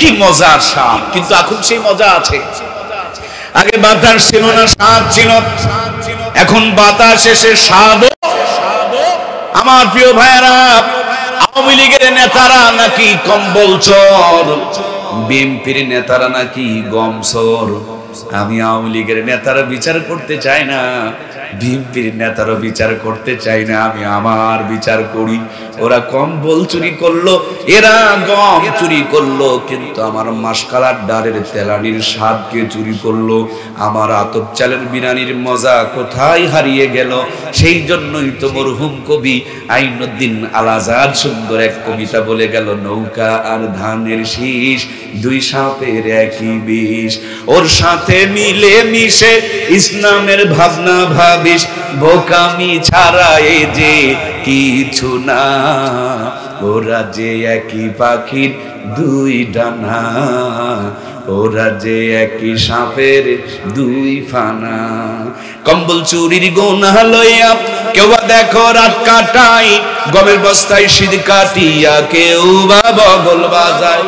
কি মজার স্বাদ, কিন্তু এখন সেই মজা আছে? আগে বাতাস ছিল না, স্বাদ ছিল, এখন বাতাস এসে স্বাদ। আমার প্রিয় ভাইরা, আওয়ামী লীগের নেতারা নাকি কম্বল চোর, বিএনপির নেতারা নাকি গম চোর। আমি আওয়ামী লীগের নেতারা বিচার করতে চাই না, বিএনপির নেতারা বিচার করতে চাই না, আমি আমার বিচার করি। ওরা কম্বল চুরি করলো, এরা গম চুরি করলো, কিন্তু আমার মাসকালার ডালের তেলানির স্বাদকে চুরি করলো, আমার আতপ চালের বিরিয়ানির মজা কোথায় হারিয়ে গেল? সেই জন্যই তো মরহুম কবি আইনুদ্দিন আল আজাদ সুন্দর এক কবিতা বলে গেল, নৌকা আর ধানের শীষ দুই সাপের একই বিষ, ওর সাথে মিলে মিশে ইসলামের ভাবনা ভাবিস, বোকামি ছাড়া এ যে কিছু না, ওরা যে একই পাখির দুই ডানা, ওরা যে একই সাপের দুই ফানা। কম্বল চুরির গুনাহ লইয়া কেউ দেখো রাত কাটাই, গমের বস্তায় শীত কাটিয়া কেউ বা বগল বাজায়।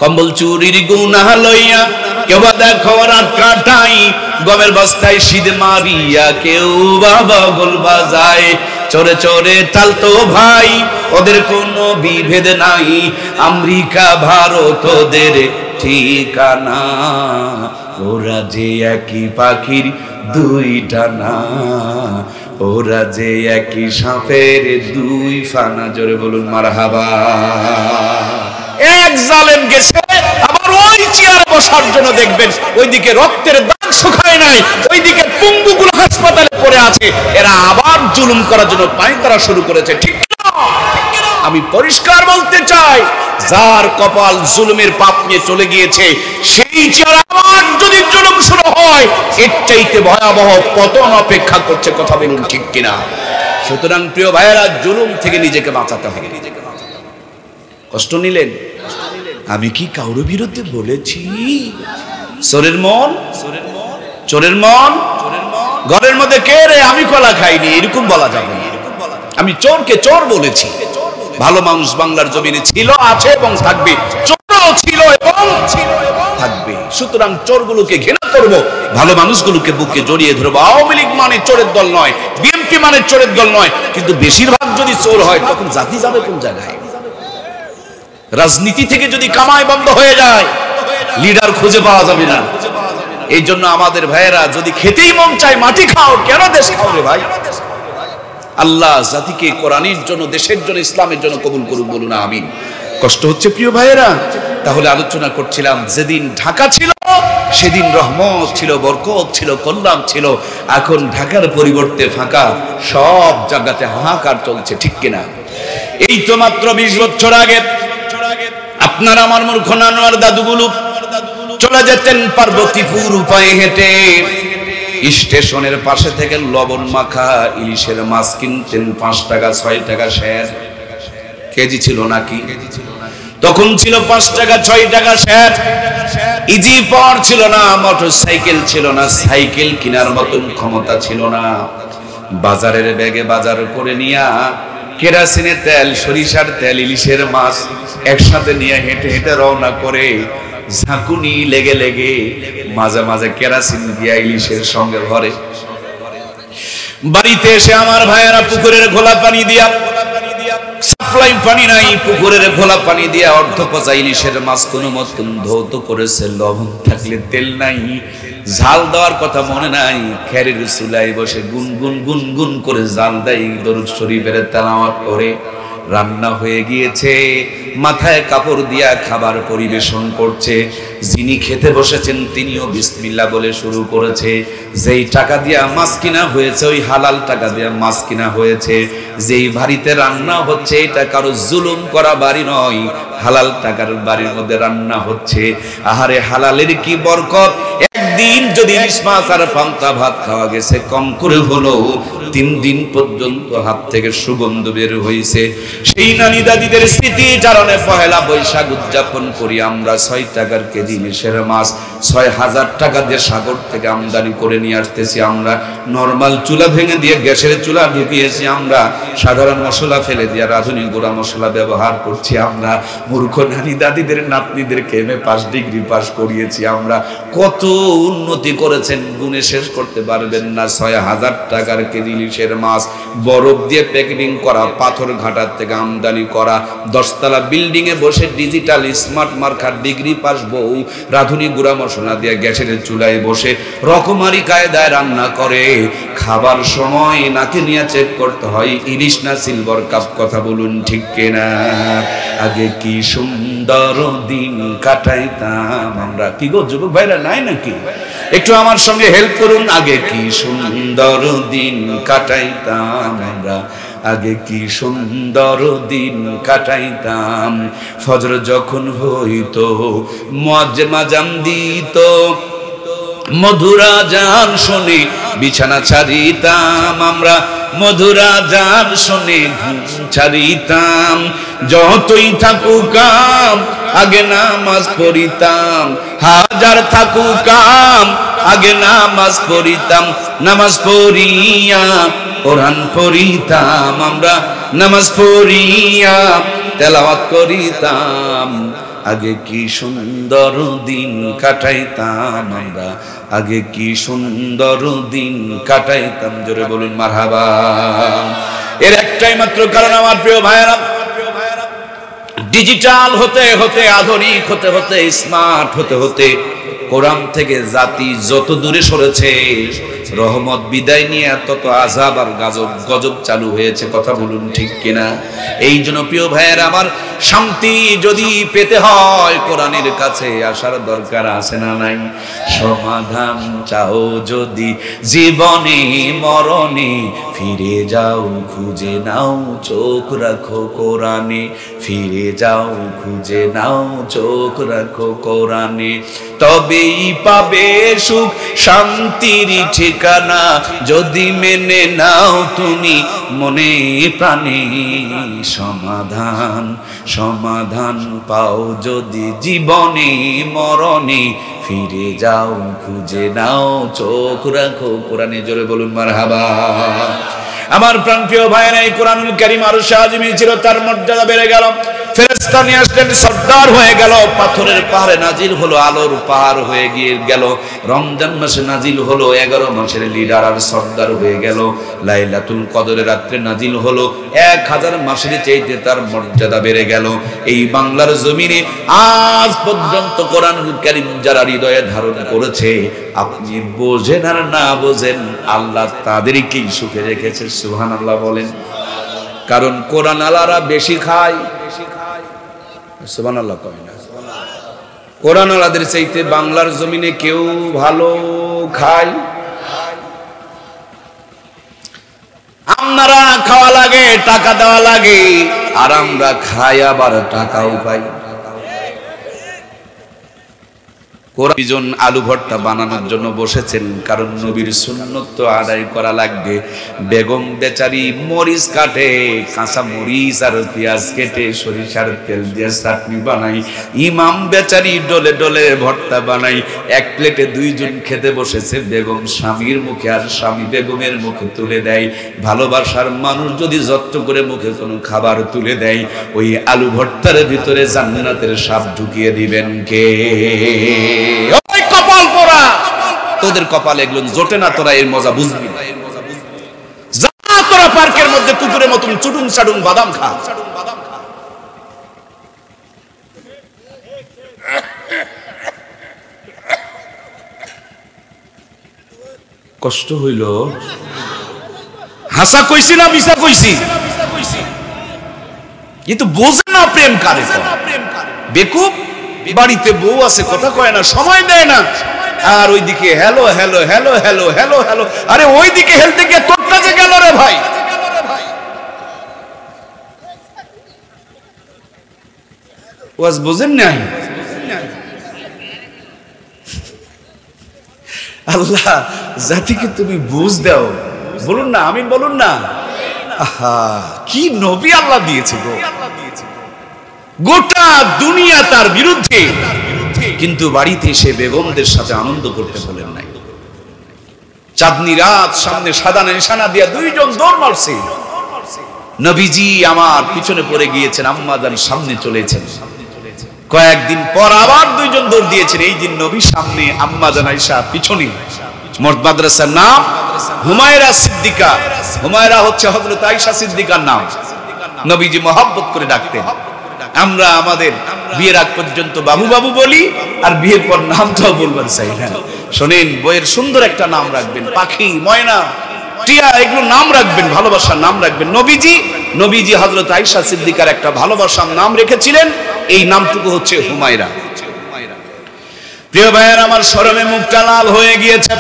কম্বল চুরির গুনাহ লইয়া কেউ দেখো রাত কাটাই, গমের বস্তায় শীত মারিয়া কেউ বা বগল বাজায়। চোরে চোরে চালতো ভাই, ওদের কোনো বিভেদ নাই, আমেরিকা ভারত ওদের ঠিকানা, ওরা যে একই পাখির দুই ডানা, ওরা যে একই সাপের দুই ফানা। জোরে বলুন মারহাবা। এক জালেম গেছে, আবার ওই চেয়ারে বসার জন্য দেখবেন ওইদিকে রক্তের দাগ শুকায় নাই, ওইদিকে পঙ্গুগুলো হাসপাতালে পড়ে আছে, এরা আবার জুলুম করার জন্য পায়তারা শুরু করেছে। ঠিক না? আমি পরিষ্কার বলতে চাই, যার কপাল জুলুমের পাপ নিয়ে চলে গিয়েছে, সেই চেয়ারে আবার যদি জুলুম শুরু হয়, এর চাইতে ভয়াবহ পতন অপেক্ষা করছে। কথা বলুন ঠিক কিনা? সুতরাং প্রিয় ভাইয়েরা, জুলুম থেকে নিজেকে বাঁচাতে হবে। কষ্ট নিলেন? আমি কি কারোর বিরুদ্ধে বলেছি? চোরের মন, চোরের মন, ঘরের মধ্যে কে রে আমি কলা খাইনি, এরকম বলা যাবে না। আমি চোরকে চোর বলেছি। ভালো মানুষ বাংলার জমিনে ছিল, আছে এবং থাকবে। চোরও ছিল এবং থাকবে। সুতরাং চোরগুলোকে ঘৃণা করব, ভালো মানুষগুলোকে বুকে জড়িয়ে ধরবো। আওয়ামী লীগ মানে চোরের দল নয়, বিএনপি মানে চোরের দল নয়, কিন্তু বেশিরভাগ যদি চোর হয় তখন জাতি যাবে কোন জায়গায়? রাজনীতি থেকে যদি কামাই বন্ধ হয়ে যায়, লিডার খুঁজে পাওয়া যাবে না। এই জন্য আমাদের ভাইয়েরা, যদি খেতেই মন চায় মাটি খাও, কেন দেশ খাও রে ভাই? আল্লাহ জাতিকে কোরআনের জন্য, দেশের জন্য, ইসলামের জন্য কবুল করুন, বলুন আমিন। কষ্ট হচ্ছে প্রিয় ভাইয়েরা? তাহলে আলোচনা করছিলাম, যেদিন ঢাকা ছিল সেদিন রহমত ছিল, বরকত ছিল, কল্যাণ ছিল। এখন ঢাকার পরিবর্তে ফাঁকা, সব জায়গাতে হাহাকার চলছে, ঠিক কিনা? এই তো মাত্র 20 বছর আগে আপনার আমার মূর্খ নানোয়ার দাদুগুলো চলে যেতেন পার্বতীপুর উপায়ে হেঁটে, স্টেশনের পাশে থেকে লবণ মাখা ইলিশের মাছ কিনতেন 5 টাকা 6 টাকা শের কেজি ছিল নাকি? তখন ছিল 5 টাকা 6 টাকা শের। ইজি পাওয়ার ছিল না, মোটরসাইকেল ছিল না, সাইকেল কেনার মতন ক্ষমতা ছিল না। বাজারের ব্যাগে বাজার করে নিয়া কেরাসিনের তেল, সরিষার তেল, ইলিশের মাছ একসাথে নিয়ে হেঁটে হেঁটে রওনা করে, ঝাঁকুনি লেগে লেগে মাঝে মাঝে কেরাসিন দিয়া ইলিশের সঙ্গে ভরে বাড়িতে এসে আমার ভাইয়েরা পুকুরের ঘোলা পানি দিয়া, সাপ্লাই পানি নাই, পুকুরের ঘোলা পানি দিয়া অর্ধ পচা ইলিশের মাছ কোনো মতন ধৌত করেছে। লবণ থাকলে তেল নাই, ঝাল দেওয়ার কথা মনে নাই, খেরের চুলায় বসে গুনগুন গুনগুন করে জাল দেয়, দরুদ শরীফের তেলাওয়াত করে। রান্না হয়ে গিয়েছে, মাথায় কাপড় দিয়া খাবার পরিবেশন করছে। যিনি খেতে বসেছেন তিনিও বিসমিল্লাহ বলে শুরু করেছে। যেই টাকা দিয়া মাছ কিনা হয়েছে, ওই হালাল টাকা দিয়া মাছ কিনা হয়েছে। যেই বাড়িতে রান্না হচ্ছে, এটা কারো জুলুম করা বাড়ি নয়, হালাল টাকার বাড়ির মধ্যে রান্না হচ্ছে। আহারে হালালের কি বরকত! একদিন যদি ইলিশ মাছ আর পান্তা ভাত খাওয়া গেছে, কম করে হলো 3 দিন পর্যন্ত হাত থেকে সুগন্ধ বের হয়েছে। সেই নানি দাদিদের স্মৃতি চারণে পহেলা বৈশাখ উদযাপন করি আমরা। 6 টাকার কেজি ইলিশের মাছ 6000 টাকা দিয়ে সাগর থেকে আমদানি করে নিয়ে আসতেছি আমরা। নরমাল চুলা ভেঙে দিয়ে গ্যাসের চুলা ঢুকিয়েছি আমরা। সাধারণ মশলা ফেলে দিয়ে রাঁধুনি গুঁড়া মশলা ব্যবহার করছি আমরা। মূর্খ নানি দাদিদের নাতনিদেরকে এমএ পাস, ডিগ্রি পাস করিয়েছি আমরা। কত উন্নতি করেছেন, গুণে শেষ করতে পারবেন না। 6000 টাকার কেজি ইলিশের মাছ, বরফ দিয়ে প্যাকেটিং করা, পাথর ঘাটার থেকে আমদানি করা, 10 তলা বিল্ডিং এ বসে digital smart marker degree pass বউ রাঁধুনি গুঁড়া মশলা দিয়ে গ্যাসের চুলায় বসে রকমারি কায়দায় রান্না করে। খাবার সময় নাকে নিয়ে চেক করতে হয় ইলিশ না সিলভার কাপ। কথা বলুন ঠিক কিনা? আগে কি সুন্দর দিন কাটাইতাম আমরা। কি গো যুবক ভাইরা, নাই নাকি? একটু আমার সঙ্গে হেল্প করুন। আগে কি সুন্দর দিন কাটাইতাম আমরা, আগে কি সুন্দর দিন কাটাইতাম। ফজর যখন হইতো মুয়াজ্জিন আযান দিত, মধুরা জান শুনে বিছানা ছাড়িতাম আমরা, মধুরা জান শুনে ছাড়িতাম। যতই থাকুক কাম আগে নামাজ পড়িতাম, হাজার থাকুক কাম আগে নামাজ পড়িতাম। নামাজ পড়িয়া কোরআন পড়িতাম আমরা, নামাজ পড়িয়া তেলাওয়াত করিতাম। আগে কি সুন্দর দিন কাটাইতাম আমরা, আগে কি সুন্দর দিন কাটাইতাম। জোরে বলুন মারহাবা। এর একটাই মাত্র কারণ আমার প্রিয় ভাইয়েরা, ডিজিটাল হতে হতে, আধুনিক হতে হতে, স্মার্ট হতে হতে কোরআন থেকে জাতি যত দূরে সরেছে, রহমত বিদায় নিয়ে তত আযাব আর গজব চালু হয়েছে। কথা বলুন ঠিক কিনা? এই জন্য প্রিয় ভাইয়েরা আমার, শান্তি যদি পেতে হয় কোরআনের কাছে আসার দরকার আছে না নাই? সমাধান চাও যদি জীবনে মরণে, ফিরে যাও খুঁজে নাও চোখ রাখো কোরআনে। ফিরে যাও খুঁজে নাও চোখ রাখো কোরআনে, তবেই পাবে সুখ শান্তির ঠিকানা। যদি মেনে নাও তুমি মনে প্রাণে, সমাধান সমাধান পাও যদি জীবনে মরণে, ফিরে যাও খুঁজে নাও চোখ রাখো কোরআনে। জোরে বলুন মারহাবা। আমার প্রাণপ্রিয় ভাইয়েরা, এই কোরআনুল কারীম আরশে আজিমে ছিল, তার মর্যাদা বেড়ে গেল। ফেরেশতা নিয়ে আসলেন, সর্দার হয়ে গেল। পাথরের পাহাড়ে নাজিল হলো, আলোর পাহাড় হয়ে গিয়ে গেল। রমজান মাসে নাজিল হলো, 11 মাসের লিডার আর সর্দার হয়ে গেল। লাইলাতুল কদরের রাত্রে নাজিল হলো, 1000 মাসের চাইতে তার মর্যাদা বেড়ে গেল। এই বাংলার জমিনে আজ পর্যন্ত কোরআনুল কারীম যারা হৃদয়ে ধারণ করেছে, আপনি বোঝেন আর না বোঝেন, আল্লাহ তাদেরকেই সুখে রেখেছে। সুবহানাল্লাহ বলেন। কারণ কোরআন আলারা বেশি খায়, সুবহানাল্লাহ কয় না। কোরআন আলাদের চাইতে বাংলার জমিনে কেউ ভালো খায়? আপনারা খাওয়া লাগে, টাকা দেওয়া লাগে, আর আমরা খাই আবার টাকাও পাই। কোরআন আলু ভর্তা বানানোর জন্য বসেছেন, কারণ নবীর সুন্নত তো আদায় করা লাগবে। বেগম বেচারি মরিচ কাটে, কাঁচা মরিচ আর পেঁয়াজ কেটে সরিষার তেল দিয়ে চাটনি বানাই। ইমাম বেচারি ডলে ডলে ভর্তা বানাই। এক প্লেটে 2 জন খেতে বসেছে, বেগম স্বামীর মুখে আর স্বামী বেগমের মুখে তুলে দেয়। ভালোবাসার মানুষ যদি যত্ন করে মুখে কোনো খাবার তুলে দেয়, ওই আলু ভর্তার ভিতরে জান্নাতের সাপ ঢুকিয়ে দিবেন কে? ওই কপাল পোড়া, তোদের কপাল এগুলো জোটে না, তোরা এর মজা বুঝবি না। যা তোরা পার্কের মধ্যে কুকুরের মতন চুটুং চাটুং বাদাম খা। কষ্ট হইল? হাসা কইছি না মিছা কইছি? কিন্তু বোঝে না প্রেম কারে। বেকুব, বাড়িতে বউ আছে, কথা কয় না, সময় দেয় না, আর ওইদিকে hello hello hello hello hello hello. আরে ওইদিকে হেলতে গিয়ে তোরটা যে গেল রে ভাই। ওয়াজ বুঝেন নাই? আল্লাহ জাতিকে তুমি বুঝ দাও। বলুন না, আমিন বলুন না। আহা, কি নবী আল্লাহ দিয়েছে গো। গোটা দুনিয়া তার বিরুদ্ধে, কিন্তু বাড়িতে এসে বেগমদের সাথে আনন্দ করতে বলেন নাই। চাঁদনি রাত, সামনে সাদা নিশানা দিয়া 2 জন দৌড় মারছে। নবীজি আমার পিছনে পড়ে গিয়েছেন, আম্মা জান সামনে চলেছেন। কয়েকদিন পর আবার 2 জন দৌড় দিয়েছেন। এই দিন নবী সামনে, আম্মা জান আয়েশা পিছনে। মাদ্রাসার নাম হুমায়রা সিদ্দিকা। হুমায়রা হচ্ছে হযরত আয়েশা সিদ্দিকার নাম। নবীজি মহব্বত করে ডাকতেন। আমরা আমাদের বিয়ের আগ পর্যন্ত বাবু বাবু বলি, আর বিয়ের পর নামটাও বলবার চাই না। শোনেন, বইয়ের সুন্দর একটা নাম রাখবেন, পাখি, ময়না, টিয়া, এগুলো নাম রাখবেন, ভালোবাসার নাম রাখবেন। নবীজি হযরত আয়েশা সিদ্দিকার একটা ভালোবাসার নাম রেখেছিলেন, এই নামটুকু হচ্ছে হুমায়রা। প্রিয় ভাইয়ের আমার, শরমে মুখটা লাল হয়ে গিয়েছে।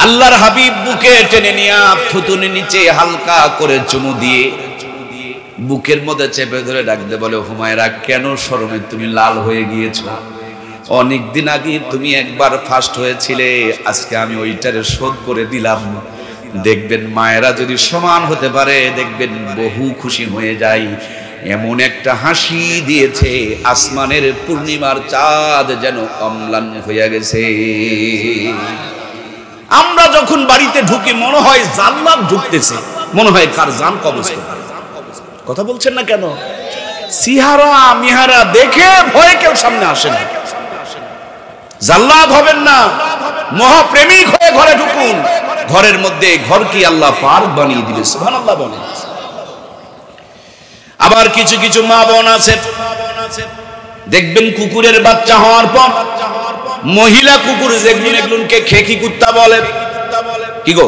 আল্লাহর হাবিব বুকে টেনে নিয়ে থুতুনি নিচে হালকা করে চুমু দিয়ে বুকের মধ্যে চেপে ধরে ডাকতে বলে, হুমায়রা, কেন শরমে তুমি লাল হয়ে গিয়েছো? অনেকদিন আগে তুমি একবার ফার্স্ট হয়েছিলে, আজকে আমি ওইটারে শোধ করে দিলাম। দেখবেন মায়েরা যদি সমান হতে পারে, দেখবেন বহু খুশি হয়ে যায়। এমন একটা হাসি দিয়েছে, আসমানের পূর্ণিমার চাঁদ যেন অম্লান হয়ে গেছে। আমরা যখন বাড়িতে ঢুকি মনে হয় জান্নাত ঢুকতেছে, মনে হয় কার জান কবজ করে। কথা বলছেন না কেন? সিহারা মিহারা দেখে ভয়ে কেউ সামনে আসে না। জাল্লাদ হবেন না, মহাপ্রেমিক হয়ে ঘরে ঢুকুন। ঘরের মধ্যে ঘর কি আল্লাহ পার্ক বানিয়ে দিবে। সুবহানাল্লাহ বলেন। আবার কিছু কিছু মা বোন আছে, দেখবেন কুকুরের বাচ্চা হওয়ার পর মহিলা কুকুর যেগুলোকে খেকি কুত্তা বলে, কি গো,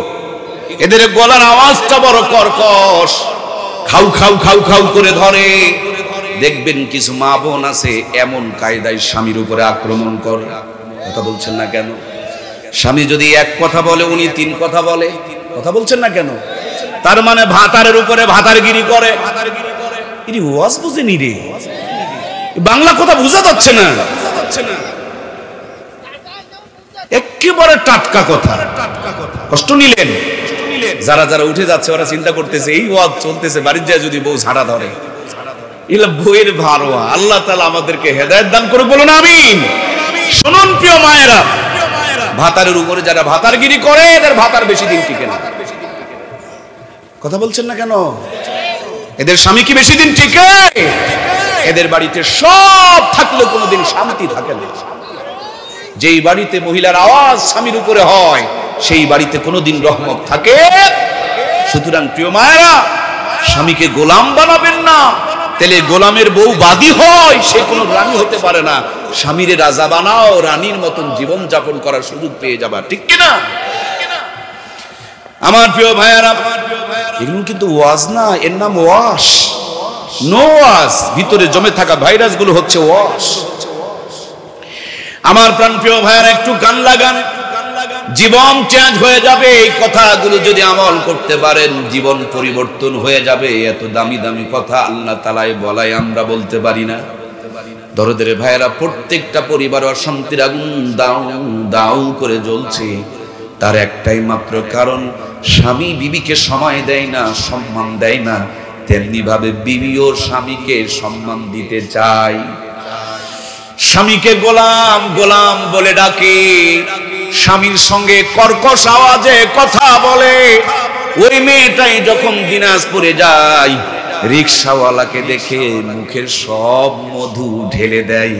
এদের গলার আওয়াজটা বড় কর্কশ, খাউ খাউ খাউ খাউ করে ধরে। দেখবেন কিছু মা বোন আছে এমন কায়দায় স্বামীর উপরে আক্রমণ করে। কথা বলছেন না কেন? স্বামী যদি 1 কথা বলে, উনি 3 কথা বলে। কথা বলছেন না কেন? তার মানে ভাতারের উপরে ভাতারগিরি করে। ইনি ওয়াজ বুঝেনি রে, বাংলা কথা বোঝা যাচ্ছে না। একেবারে টাটকা কথা। কষ্ট নিলেন? যারা যারা উঠে যাচ্ছে ওরা চিন্তা করতেছে এই ওয়াজ চলতেছে, বাড়ির যায় যদি বউ ঝাড়া ধরে। এগুলো বইয়ের ভারোয়া। আল্লাহ তাআলা আমাদেরকে হেদায়েত দান করে, বলুন আমিন। শুনুন প্রিয় মায়েরা, ভাতারের উপরে যারা ভাতারগিরি করে, এদের ভাতার বেশি দিন টিকে না। কথা বলছেন না কেন? এদের স্বামী কি বেশি দিন টিকে? এদের বাড়িতে সব থাকলেও কোনোদিন শান্তি থাকে না। যেই বাড়িতে মহিলার আওয়াজ স্বামীর উপরে হয় সেই বাড়িতে কোনোদিন রহমত থাকে। সুতরাং প্রিয় মায়েরা, স্বামীকে গোলাম বানাবেন না, তাহলে গোলামের বউ বাদী হয়, সে কোনো রানী হতে পারে না। স্বামীরে রাজা বানাও, রানীর মতন জীবন যাপন করার সুযোগ পেয়ে যাবা, ঠিক কিনা? আমার প্রিয় ভাইয়ারা, এগুলো কিন্তু ওয়াজ না, এর নাম ওয়াশ। নো ওয়াজ, ভিতরে জমে থাকা ভাইরাস গুলো হচ্ছে ওয়াশ। আমার প্রাণ প্রিয় ভাইয়ারা, একটু গান লাগান, জীবন চেঞ্জ হয়ে যাবে। এই কথাগুলো যদি আমল করতে পারেন জীবন পরিবর্তন হয়ে যাবে। এত দামি দামি কথা আল্লাহ তাআলাই বলাই আমরা বলতে পারি না। দরদের ভাইয়েরা, প্রত্যেকটা পরিবার অশান্তির আগুন দাউ দাউ করে জ্বলছে। তার একটাই মাত্র কারণ, স্বামী বিবিকে সময় দেয় না, সম্মান দেয় না। তেমনি ভাবে বিবিও স্বামীকে সম্মান দিতে চায়। স্বামীকে গোলাম গোলাম বলে ডাকে, স্বামীর সঙ্গে কর্কশ আওয়াজে কথা বলে। ওই মেয়েটাই যখন দিনাজপুরে যায়, রিকশাওয়ালাকে দেখে মুখের সব মধু ঢেলে দেয়।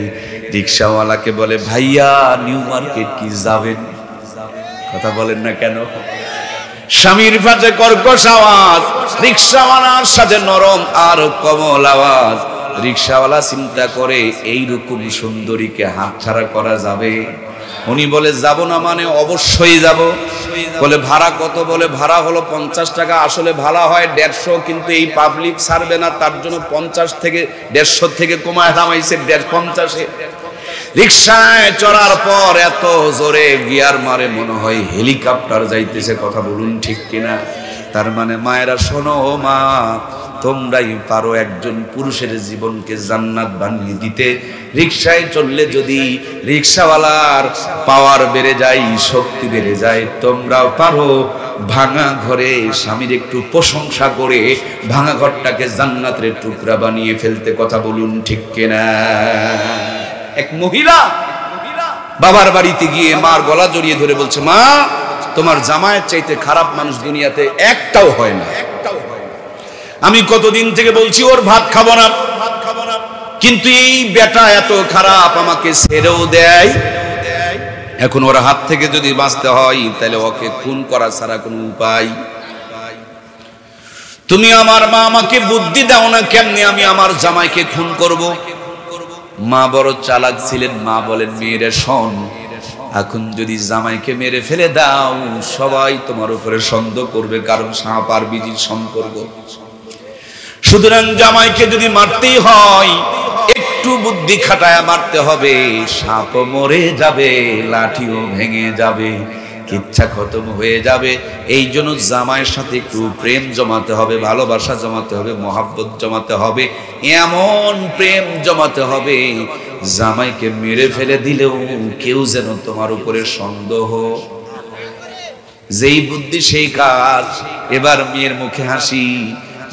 রিকশাওয়ালাকে বলে, ভাইয়া নিউ মার্কেট কি যাবেন? কথা বলেন না কেন? স্বামীর পাশে কর্কশ আওয়াজ, রিকশাওয়ালার সাথে নরম আর কোমল আওয়াজ। রিকশাওয়ালা চিন্তা করে, এইরকম সুন্দরীকে হাতছাড়া করা যাবে? উনি বলে, যাব না মানে অবশ্যই যাব। বলে ভাড়া কত? বলে ভাড়া হলো 50 টাকা। আসলে ভাড়া হয় 150, কিন্তু এই পাবলিক ছাড়বে না, তার জন্য 50 থেকে 150 থেকে কমায় নামাইছে 50-এ। রিকশায় চড়ার পর এত জোরে গিয়ার মারে মনে হয় হেলিকপ্টার যাইতেছে। কথা বলুন ঠিক কিনা? তার মানে মায়েরা শোনো, মা তোমরাই পারো একজন পুরুষের জীবনকে জান্নাত বানিয়ে দিতে। রিকশায় চললে যদি রিকশাওয়ালার পাওয়ার বেড়ে যায়, শক্তি বেড়ে যায়, তোমরাও পারো ভাঙা ঘরে স্বামীর একটু প্রশংসা করে ভাঙা ঘরটাকে জান্নাতের টুকরা বানিয়ে ফেলতে। কথা বলুন ঠিক কিনা? এক মহিলা বাবার বাড়িতে গিয়ে মার গলা জড়িয়ে ধরে বলছে, মা তোমার জামাইয়ের চাইতে খারাপ মানুষ দুনিয়াতে একটাও হয় না। আমি কতদিন থেকে বলছি ওর ভাত খাবো না, কিন্তু এই বেটা এত খারাপ, আমাকে ছেড়েও দেয়। এখন ওর হাত থেকে যদি বাঁচতে হয় তাহলে ওকে খুন করা ছাড়া কোনো উপায়। তুমি আমার মা, আমাকে বুদ্ধি দাও না, কেমনে আমি আমার জামাইকে খুন করব? মা বড় চালাক ছিলেন। মা বলেন, মেয়েরে শোন, এখন যদি জামাইকে মেরে ফেলে দাও সবাই তোমার উপরে সন্দেহ করবে, কারণ সাপ আর বিজির সম্পর্ক। সুতরাং জামাইকে যদি মারতেই হয় একটু বুদ্ধি খাটায়া মারতে হবে। সাপও মরে যাবে, লাঠিও ভেঙে যাবে, কিচ্ছা খতম হয়ে যাবে। এই জন্য জামাইয়ের সাথে একটু প্রেম জমাতে হবে, ভালোবাসা জমাতে হবে, মহাব্বত জমাতে হবে, এমন প্রেম জমাতে হবে জামাইকে মেরে ফেলে দিলেও কেউ যেন তোমার উপরে সন্দেহ। যেই বুদ্ধি সেই কাজ। এবার মেয়ের মুখে হাসি,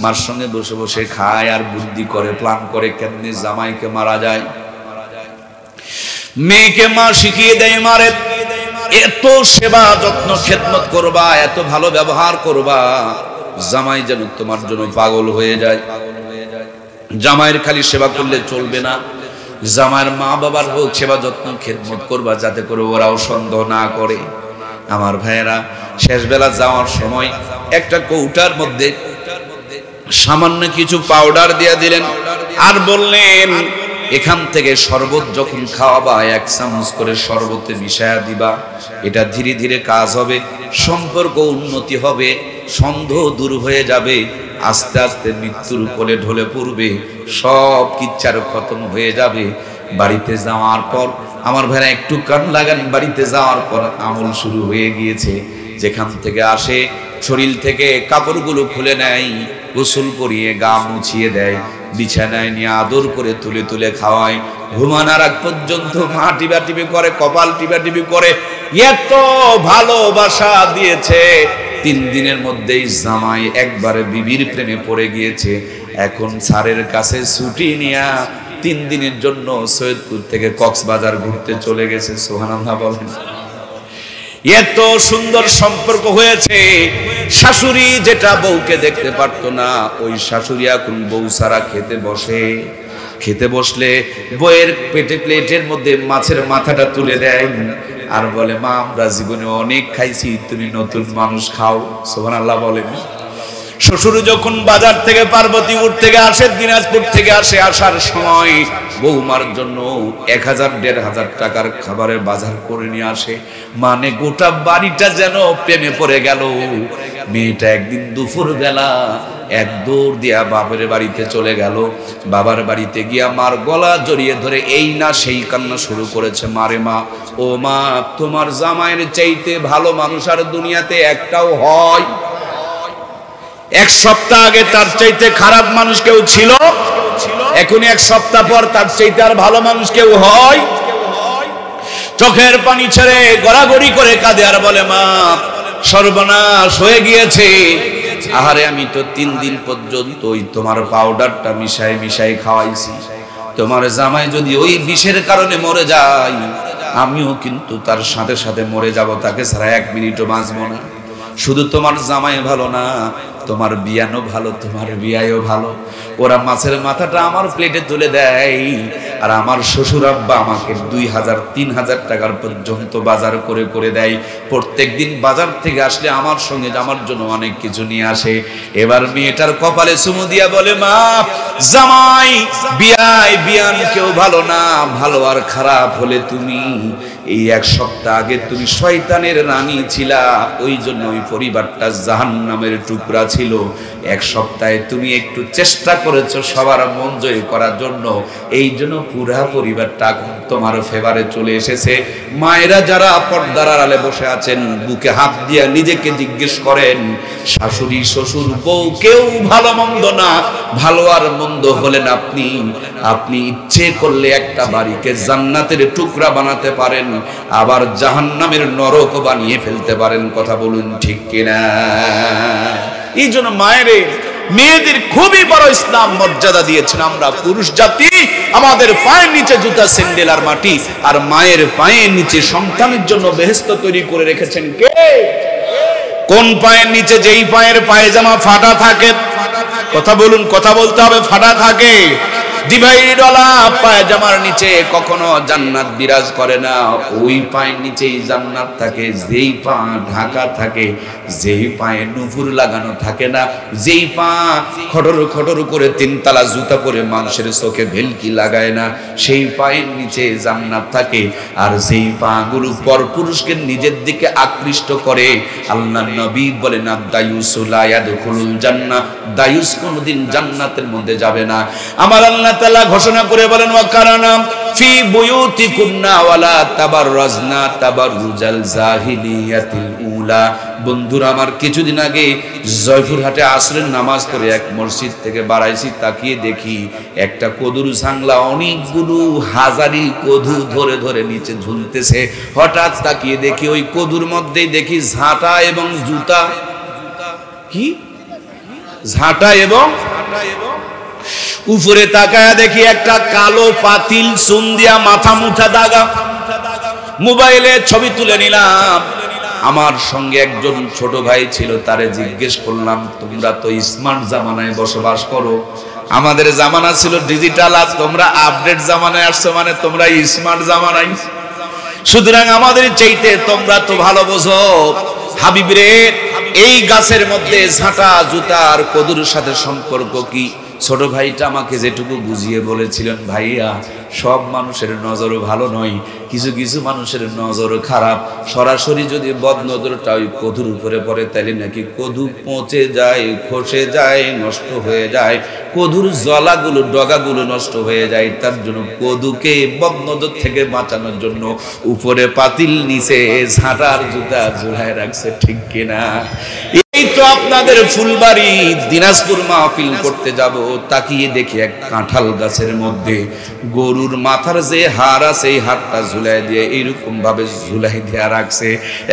মার সঙ্গে বসে বসে খায় আর বুদ্ধি করে, প্ল্যান করে কেমনে জামাইকে মারা যায়। মেয়েকে মা শিখিয়ে দেয় মারে, এত সেবা যত্ন খেদমত করবা, এত ভালো ব্যবহার করবা, জামাই যেন তোমার জন্য পাগল হয়ে যায়। জামাইয়ের খালি সেবা করলে চলবে না, জামাইয়ের মা বাবার হোক সেবা যত্ন খেদমত করবা, যাতে করে ওরাও সন্দেহ না করে। আমার ভাইয়েরা, শেষ বেলা যাওয়ার সময় একটা কৌটার মধ্যে সামান্য কিছু পাউডার দিয়ে দিলেন আর বললেন, এখান থেকে শরবত যখন খাওয়াবা 1 চামচ করে শরবতে মিশায়া দিবা। এটা ধীরে ধীরে কাজ হবে, সম্পর্ক উন্নতি হবে, সন্দেহ দূর হয়ে যাবে, আস্তে আস্তে মৃত্যুর কোলে ঢলে পড়বে, সব কিচ্ছার খতম হয়ে যাবে। বাড়িতে যাওয়ার পর আমার ভাইরা একটু কান লাগান, বাড়িতে যাওয়ার পর আমল শুরু হয়ে গিয়েছে। যেখান থেকে আসে শরীর থেকে কাপড়গুলো খুলে নেয়, গোসল করিয়ে গা মুছিয়ে দেয়, বিছানায় নিয়ে আদর করে তুলে তুলে খাওয়ায়। ঘুমানোর আগ পর্যন্ত মা টিবাটিবি করে, কপাল টিবাটিবি করে, এত ভালোবাসা দিয়েছে। 3 দিনের মধ্যেই জামাই একবারে বিবির প্রেমে পড়ে গিয়েছে। এখন স্যারের কাছে ছুটি নিয়ে 3 দিনের জন্য সৈয়দপুর থেকে কক্সবাজার ঘুরতে চলে গেছে। সুবহানাল্লাহ বলেন। এত সুন্দর সম্পর্ক হয়েছে, শাশুড়ি যেটা বউকে দেখতে পারতো না, ওই শাশুড়ি এখন বউ ছাড়া খেতে বসে। খেতে বসলে বউয়ের পেটে প্লেটের মধ্যে মাছের মাথাটা তুলে দেয় আর বলে, মা আমরা জীবনে অনেক খাইছি, তুমি নতুন মানুষ খাও। সুবহানাল্লাহ বলেন। শ্বশুর যখন বাজার থেকে পার্বতীপুর থেকে আসে, দিনাজপুর থেকে আসে, আসার সময় বৌমার জন্য 1000-1500 টাকার খাবারের বাজার করে নিয়ে আসে। মানে গোটা বাড়িটা যেন প্রেমে পড়ে গেল। মেয়েটা একদিন দুপুর বেলা এক দৌড় দিয়া বাবার বাড়িতে চলে গেল। বাবার বাড়িতে গিয়া মার গলা জড়িয়ে ধরে এই না সেই কান্না শুরু করেছে, মারে মা, ও মা, তোমার জামাইয়ের চাইতে ভালো মানুষ আর দুনিয়াতে একটাও হয়? এক সপ্তাহ আগে তার চাইতে খারাপ মানুষ কেউ ছিল, এখন এক সপ্তাহ পর তার চাইতে আর ভালো মানুষ কেউ হয়? চোখের পানি ছেড়ে গড়াগড়ি করে কাঁদে আর বলে, মা সর্বনাশ হয়ে গিয়েছে। আহারে আমি তো 3 দিন পর্যন্ত ওই তোমার পাউডারটা মিশাই মিশাই খাওয়াইছি। তোমার জামাই যদি ওই বিষের কারণে মরে যায়, আমিও কিন্তু তার সাথে সাথে মরে যাব, তাকে ছাড়া 1 মিনিটও বাঁচবো না। শুধু তোমার জামাই ভালো না, তোমার বিয়ানো ভালো, তোমার বিয়ায়ও ভালো। ওরা মাছের মাথাটা আমার প্লেটে তুলে দেয়, আর আমার শ্বশুর আব্বা আমাকে 2000-3000 টাকার পর্যন্ত বাজার করে করে দেয়। প্রত্যেকদিন বাজার থেকে আসলে আমার সঙ্গে আমার জন্য অনেক কিছু নিয়ে আসে। এবার মেয়েটার কপালে চুমু দিয়া বলে, মা জামাই বিয়াই বিয়ান কেউ ভালো না, ভালো আর খারাপ হলে তুমি। এই 1 সপ্তাহ আগে তুমি শয়তানের রানী ছিলা, ওই জন্য ওই পরিবারটা জাহান্নামের টুকরা ছিল। 1 সপ্তাহে তুমি একটু চেষ্টা করেছো সবার মন জয় করার জন্য, এই জন্য পুরা পরিবারটা তোমার ফেভারে চলে এসেছে। মায়েরা যারা পর্দার আড়ালে বসে আছেন, বুকে হাত দিয়া নিজেকে জিজ্ঞেস করেন, শাশুড়ি শ্বশুর বউ কেউ ভালো মন্দ না, ভালো আর মন্দ হলেন আপনি। আপনি ইচ্ছে করলে একটা বাড়িকে জান্নাতের টুকরা বানাতে পারেন, আবার জাহান্নামের নরক বানিয়ে ফেলতে পারেন। কথা বলুন ঠিক কিনা? এই জন্য মেয়েদের খুবই বড় ইসলাম মর্যাদা দিয়েছেন। আমরা পুরুষ জাতি, আমাদের পায়ের নিচে জুতা, স্যান্ডেল আর মাটি, আর মায়ের পায়ের নিচে সন্তানের জন্য বেহেশত তৈরি করে রেখেছেন কে? কোন পায়ের নিচে? যেই পায়ের পায়জামা ফাটা থাকে। কথা বলুন, কথা বলতে হবে। ফাটা থাকে, ডিভাইডওয়ালা পায়জামার নিচে কখনো জান্নাত বিরাজ করে না। ওই পায়ের নিচেই জান্নাত থাকে। যেই পা ঢাকা থাকে, যেই পায়ে নুপুর লাগানো থাকে না, যেই পা খটর খটর করে 3 তালা জুতা পরে মানুষের চোখে ভেলকি লাগায় না, সেই পায়ের নিচে জান্নাত থাকে। আর যেই পা গুলো পরপুরুষকে নিজের দিকে আকৃষ্ট করে, আল্লাহর নবী বলেন, দায়ুসু লা ইয়াদখুলুল জান্নাহ, দায়ুস কোনদিন জান্নাতের মধ্যে যাবে না। আমার আল্লাহ তাআলা ঘোষণা করে বলেন, ওয়া কারানা ফি বুয়ুতিকুন্না ওয়ালা তাবাররাজনা তাবাররুজাল জাহিলিয়াতিল উলা। বন্ধুরা আমার, কিছুদিন আগে জয়পুরহাটে আসরের নামাজ পড়ে এক মসজিদ থেকে বাড়াইছি, তাকিয়ে দেখি একটা কদুর জাংলা অনেকগুলো হাজারি কদু ধরে ধরে নিচে ঝুলতেছে। হঠাৎ তাকিয়ে দেখি ওই কদুর মধ্যেই দেখি ঝাঁটা এবং জুতা। কি ঝাঁটা এবং উপরে তাকায়া দেখি একটা কালো পাতিল, চুন দিয়া মাথা মুঠা দাগা। মোবাইলে ছবি তুলে নিলাম। আমার সঙ্গে একজন ছোট ভাই ছিল, তারে জিজ্ঞেস করলাম, তোমরা তো স্মার্ট জামানায় বসবাস করো, আমাদের জামানা ছিল ডিজিটাল, আর তোমরা আপডেট জামানায় আসছো, মানে তোমরা স্মার্ট জামানায়। সুতরাং আমাদের চাইতে তোমরা তো ভালো বোঝো। হাবিব রে, এই গাছের মধ্যে ঝাঁটা, জুতা আর কদুর সাথে সম্পর্ক কি? ছোট ভাইটা আমাকে যেটুকু বুঝিয়ে বলেছিলেন, ভাইয়া সব মানুষের নজর ভালো নয়, কিছু কিছু মানুষের নজর খারাপ। সরাসরি যদি বদ নজরটা ওই কদুর উপরে পড়ে, তাহলে নাকি কদু পচে যায়, খসে যায়, নষ্ট হয়ে যায়, কদুর জলাগুলো, ডগাগুলো নষ্ট হয়ে যায়। তার জন্য কদুকে বদ নজর থেকে বাঁচানোর জন্য উপরে পাতিল, নিচে ঝাঁটার জুতা ঝুলায় রাখছে। ঠিক কিনা? এই তো আপনাদের ফুলবাড়ি দিনাজপুর মাহফিল করতে যাব, তাকিয়ে দেখি এক কাঁঠাল গাছের মধ্যে গরুর মাথার যে হাড় আছে এই হাড়টা ঝুলাই দিয়ে এইরকম ভাবে ঝুলাই দিয়ে রাখছে।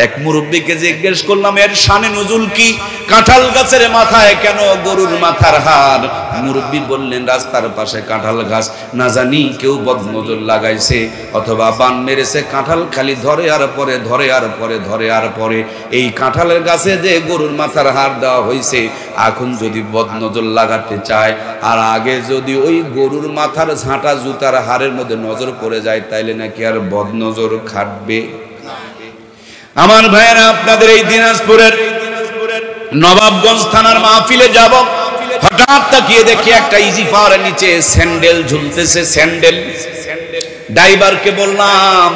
এক মুরব্বীকে জিজ্ঞেস করলাম, এর শানে নজুল কি? কাঁঠাল গাছের মাথায় কেন গরুর মাথার হাড়? মুরব্বী বললেন, রাস্তার পাশে কাঁঠাল গাছ, না জানি কেউ বদনজর লাগাইছে অথবা বান মেরেছে, কাঁঠাল খালি ধরে আর পরে, ধরে আর পরে, ধরে আর পরে। এই কাঁঠালের গাছে যে গরুর মাথার হাড় দেওয়া হয়েছে, এখন যদি বদনজর লাগাতে চায় আর আগে যদি ওই গরুর মাথার ঝাঁটা জুতার হাড়ের মধ্যে নজর পড়ে যায়, তাইলে নাকি আর বদনজর খাটবে? আমার ভাইয়েরা, আপনাদের এই দিনাজপুরের নবাবগঞ্জ থানার মাহফিলে যাব, হঠাৎ তাকিয়ে দেখি একটা ইজি পাওয়ারের নিচে স্যান্ডেল ঝুলতেছে। স্যান্ডেল ড্রাইভারকে বললাম,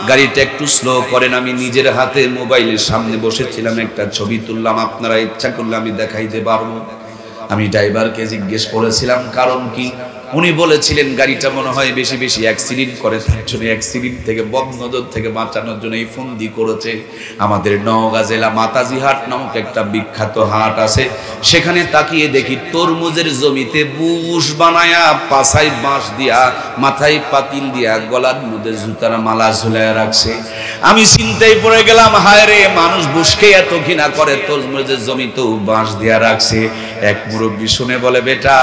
গাড়িটা একটু স্লো করেন। আমি নিজের হাতে মোবাইলের সামনে বসেছিলাম, একটা ছবি তুললাম, আপনারা ইচ্ছা করলে আমি দেখাইতে পারবো। আমি ড্রাইভারকে জিজ্ঞেস করেছিলাম কারণ কি। উনি বলেছিলেন গাড়িটা মনে হয় বেশি বেশি অ্যাক্সিডেন্ট করে, তার জন্য অ্যাক্সিডেন্ট থেকে বদনজর থেকে বাঁচানোর জন্য এই ফন্দি করেছে। আমাদের নওগাঁ জেলা মাতাজি হাট নামক একটা বিখ্যাত হাট আছে, সেখানে তাকিয়ে দেখি তরমুজের জমিতে বুশ বানায়া, পাছায় বাঁশ দিয়া, মাথায় পাতিল দিয়া, গলার মধ্যে জুতার মালা ঝুলাইয়া রাখছে। আমি চিন্তায় পড়ে গেলাম, হায় রে, মানুষ বুশকে এত ঘৃণা করে, তরমুজের জমিতেও বাঁশ দিয়া রাখছে। এক মুরব্বী শুনে বলে, বেটা,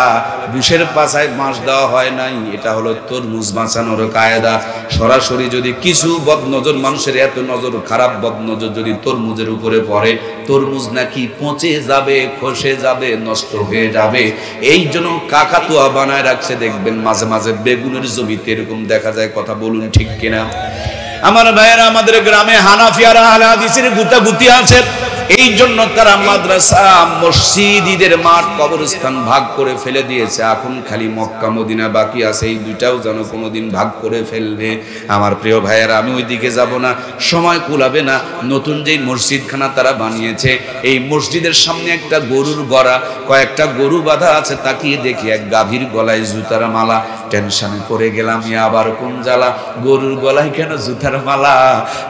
বুশের পাছায় বাঁশ দেওয়া হয় নাই, এটা হলো তরমুজ বাঁচানোর কায়দা। সরাসরি যদি কিছু বদনজর, মানুষের এত নজর, খারাপ বদনজর যদি তরমুজের উপরে পড়ে, তরমুজ নাকি পচে যাবে, খসে যাবে, নষ্ট হয়ে যাবে। এই জন্য কাকাতুয়া বানায় রাখছে। দেখবেন মাঝে মাঝে বেগুনের জমিতে এরকম দেখা যায়। কথা বলুন ঠিক কিনা? আমার ভাইয়েরা, আমাদের গ্রামে হানাফিয়ারা আহলে হাদিসের গুতাগুতি আছে। এই জন্য তারা মাদ্রাসা, মসজিদ, ঈদের মাঠ, কবরস্থান ভাগ করে ফেলে দিয়েছে। এখন খালি মক্কা মদিনা বাকি আছে, এই দুইটাও যেন কোনোদিন ভাগ করে ফেলবে। আমার প্রিয় ভাইয়েরা, আমি ওই দিকে যাব না, সময় কুলাবে না। নতুন যেই মসজিদখানা তারা বানিয়েছে, এই মসজিদের সামনে একটা গরুর গড়া, কয়েকটা গরু বাঁধা আছে। তাকিয়ে দেখি এক গাভীর গলায় জুতার মালা। টেনশনে পড়ে গেলাম, আবার কোন জ্বালা, গরুর গলায় কেন জুতার মালা?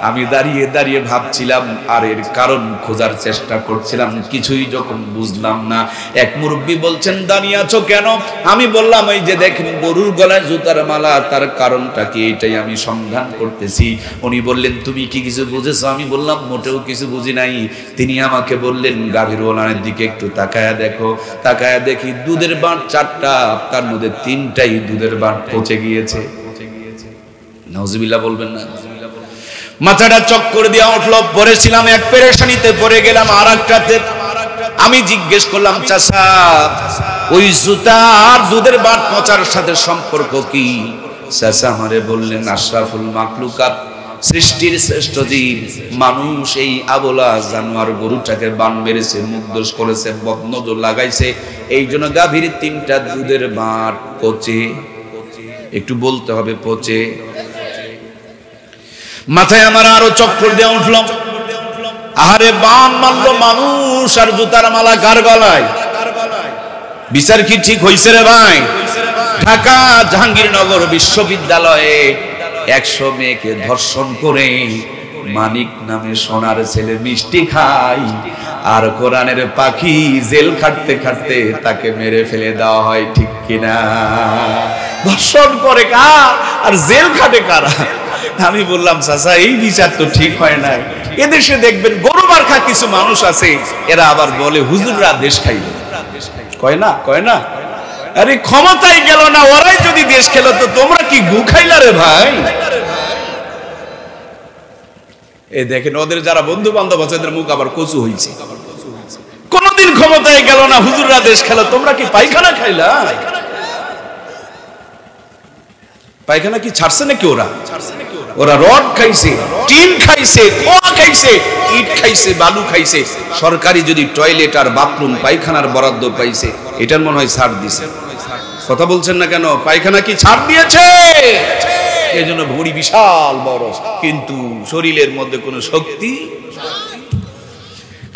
আমি দাঁড়িয়ে দাঁড়িয়ে ভাবছিলাম আর এর কারণ খোঁজার চেষ্টা করছিলাম, কিছুই যখন বুঝলাম না। এক মুরব্বী বলছেন, দাঁড়িয়ে আছো কেন? আমি বললাম, এই যে দেখেন গরুর গলায় জুতার মালা, তার কারণটা কি, এটাই আমি সন্ধান করতেছি। উনি বললেন, তুমি কি কিছু বুঝেছো? আমি বললাম, মোটেও কিছু বুঝি নাই। তিনি আমাকে বললেন, গাভীর ওলানের দিকে একটু তাকায়া দেখো। তাকায়া দেখি দুধের বাঁট 4টা, তার মধ্যে 3টাই দুধের বাঁট পচে গিয়েছে। নাউজুবিল্লাহ বলবেন না? মাথাটা চক্কর দিয়া উঠলো, পড়েছিলাম এক পেরেশানিতে, পড়ে গেলাম আর একটাতে। আমি জিজ্ঞেস করলাম, চাচা, ওই জুতা আর দুধের বাট পচার সাথে সম্পর্ক কি? চাচা আমারে বললেন, আশরাফুল মাখলুকাত, সৃষ্টির শ্রেষ্ঠ জীব মানুষ, এই আবলা জানোয়ার গরুটাকে বান মেরেছে, মুগ্ধ করেছে, বদনজর লাগাইছে। এই জন্য গাভীর 3টা দুধের বাট পচে। একটু বলতে হবে, পচে। মাথায় আমার আরো চক্কর দিয়ে উঠল। আহারে, বান মারলো মানুষ আর জুতার মালা কার গলায়? বিচার কি ঠিক হইছে রে ভাই? ঢাকা জাহাঙ্গীরনগর বিশ্ববিদ্যালয়ে 100 মেয়েকে ধর্ষণ করে মানিক নামে সোনার ছেলে মিষ্টি খায়, আর কোরআনের পাখি জেল খাটতে খাটতে তাকে মেরে ফেলে দেওয়া হয়। ঠিক কিনা? ধর্ষণ করে কার আর জেল খাটে কারা? আমি বললাম, চাচা, এই বিচার তো ঠিক হয় নাই। এদেশে দেখবেন গরু মার্কা কিছু মানুষ আছে, এরা আবার বলে হুজুররা দেশ খাইল। কয় না, কয় না? আরে ক্ষমতায় গেল না, ওরাই যদি দেশ খেলো তো তোমরা কি গু খাইলা রে ভাই? এই দেখেন, ওদের যারা বন্ধু বান্ধব আছে এদের মুখ আবার কচু হয়েছে। কোনদিন ক্ষমতায় গেল না, হুজুররা দেশ খেলো, তোমরা কি পায়খানা খাইলা? পায়খানা কি ছাড়ছে নাকি? ওরা রড খাইছে, টিন খাইছে, খোয়া খাইছে, ইট খাইছে, বালু খাইছে। সরকারি যদি টয়লেট আর বাথরুম, পায়খানার বরাদ্দ পাইছে, এটার মনে হয় ছাড় দিছে। কথা বলছেন না কেন? পায়খানা কি ছাড় দিয়েছে? এই জন্য ভুঁড়ি বিশাল বড়, কিন্তু শরীরের মধ্যে কোনো শক্তি।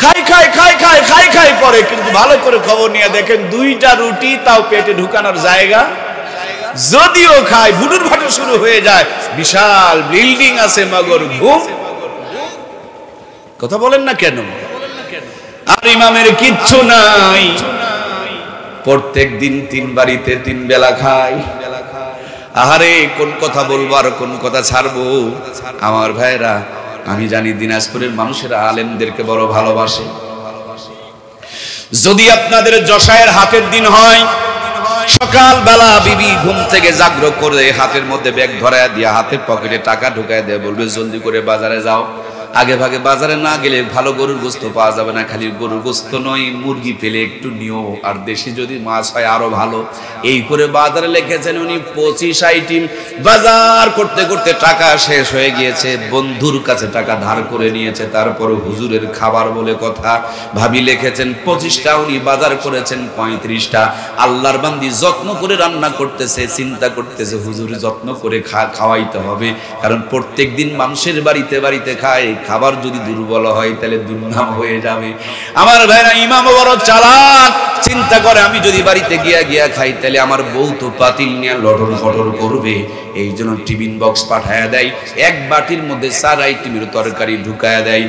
খাই খাই খাই খাই খাই খাই করে, কিন্তু ভালো করে খবর নিয়ে দেখেন 2টা রুটি তাও পেটে ঢুকানোর জায়গা। যদিও খায়, ভুটুর ভাটো শুরু হয়ে যায়। বিশাল বিল্ডিং আছে, মগর ঘুম। কথা বলেন না কেন? আর ইমামের কিচ্ছু নাই, প্রত্যেক দিন 3 বাড়িতে 3 বেলা খায়। আহারে কোন কথা বলবো আর কোন কথা ছাড়বো। আমার ভাইরা, আমি জানি দিনাজপুরের মানুষেরা আলেমদেরকে বড় ভালোবাসে। যদি আপনাদের যশায়ের হাটের দিন হয়, সকাল বেলা বিবি ঘুম থেকে জাগ্রত করে হাতের মধ্যে ব্যাগ ধরায় দিয়ে হাতের পকেটে টাকা ঢুকায় দেয়, বলবে জলদি করে বাজারে যাও। আগে ভাগে বাজারে না গেলে ভালো গরুর গোশত পাওয়া যাবে না। খালি গরুর গোশত নয়, মুরগি পেলে একটু নিও, আর দেশি যদি মাছ হয় আরো ভালো। এই করে বাজারে লিখেছেন উনি 25 আইটেম। বাজার করতে করতে টাকা শেষ হয়ে গিয়েছে, বন্ধুর কাছে টাকা ধার করে নিয়েছে, তারপরে হুজুরের খাবার বলে কথা। ভাবি লিখেছেন 25টা, উনি বাজার করেছেন 35টা। আল্লাহর বান্দি যত্ন করে রান্না করতেছে, চিন্তা করতেছে হুজুর যত্ন করে খাওয়াইতে হবে, কারণ প্রত্যেক দিন মানুষের বাড়িতে বাড়িতে খায়। খাবার যদি দুর্বল হয় তাহলে দুর্নাম হয়ে যাবে। আমার ভাইরা, ইমাম বড় চালাক, চিন্তা করে আমি যদি বাড়িতে গিয়া খাই তাহলে আমার বউ তো পাতিল নিয়ে লটর ফটর করবে। এই জন্য টিফিন বক্স পাঠায়া দেয়, এক বাটির মধ্যে 4 আইটেমের তরকারি ঢুকায়া দেয়।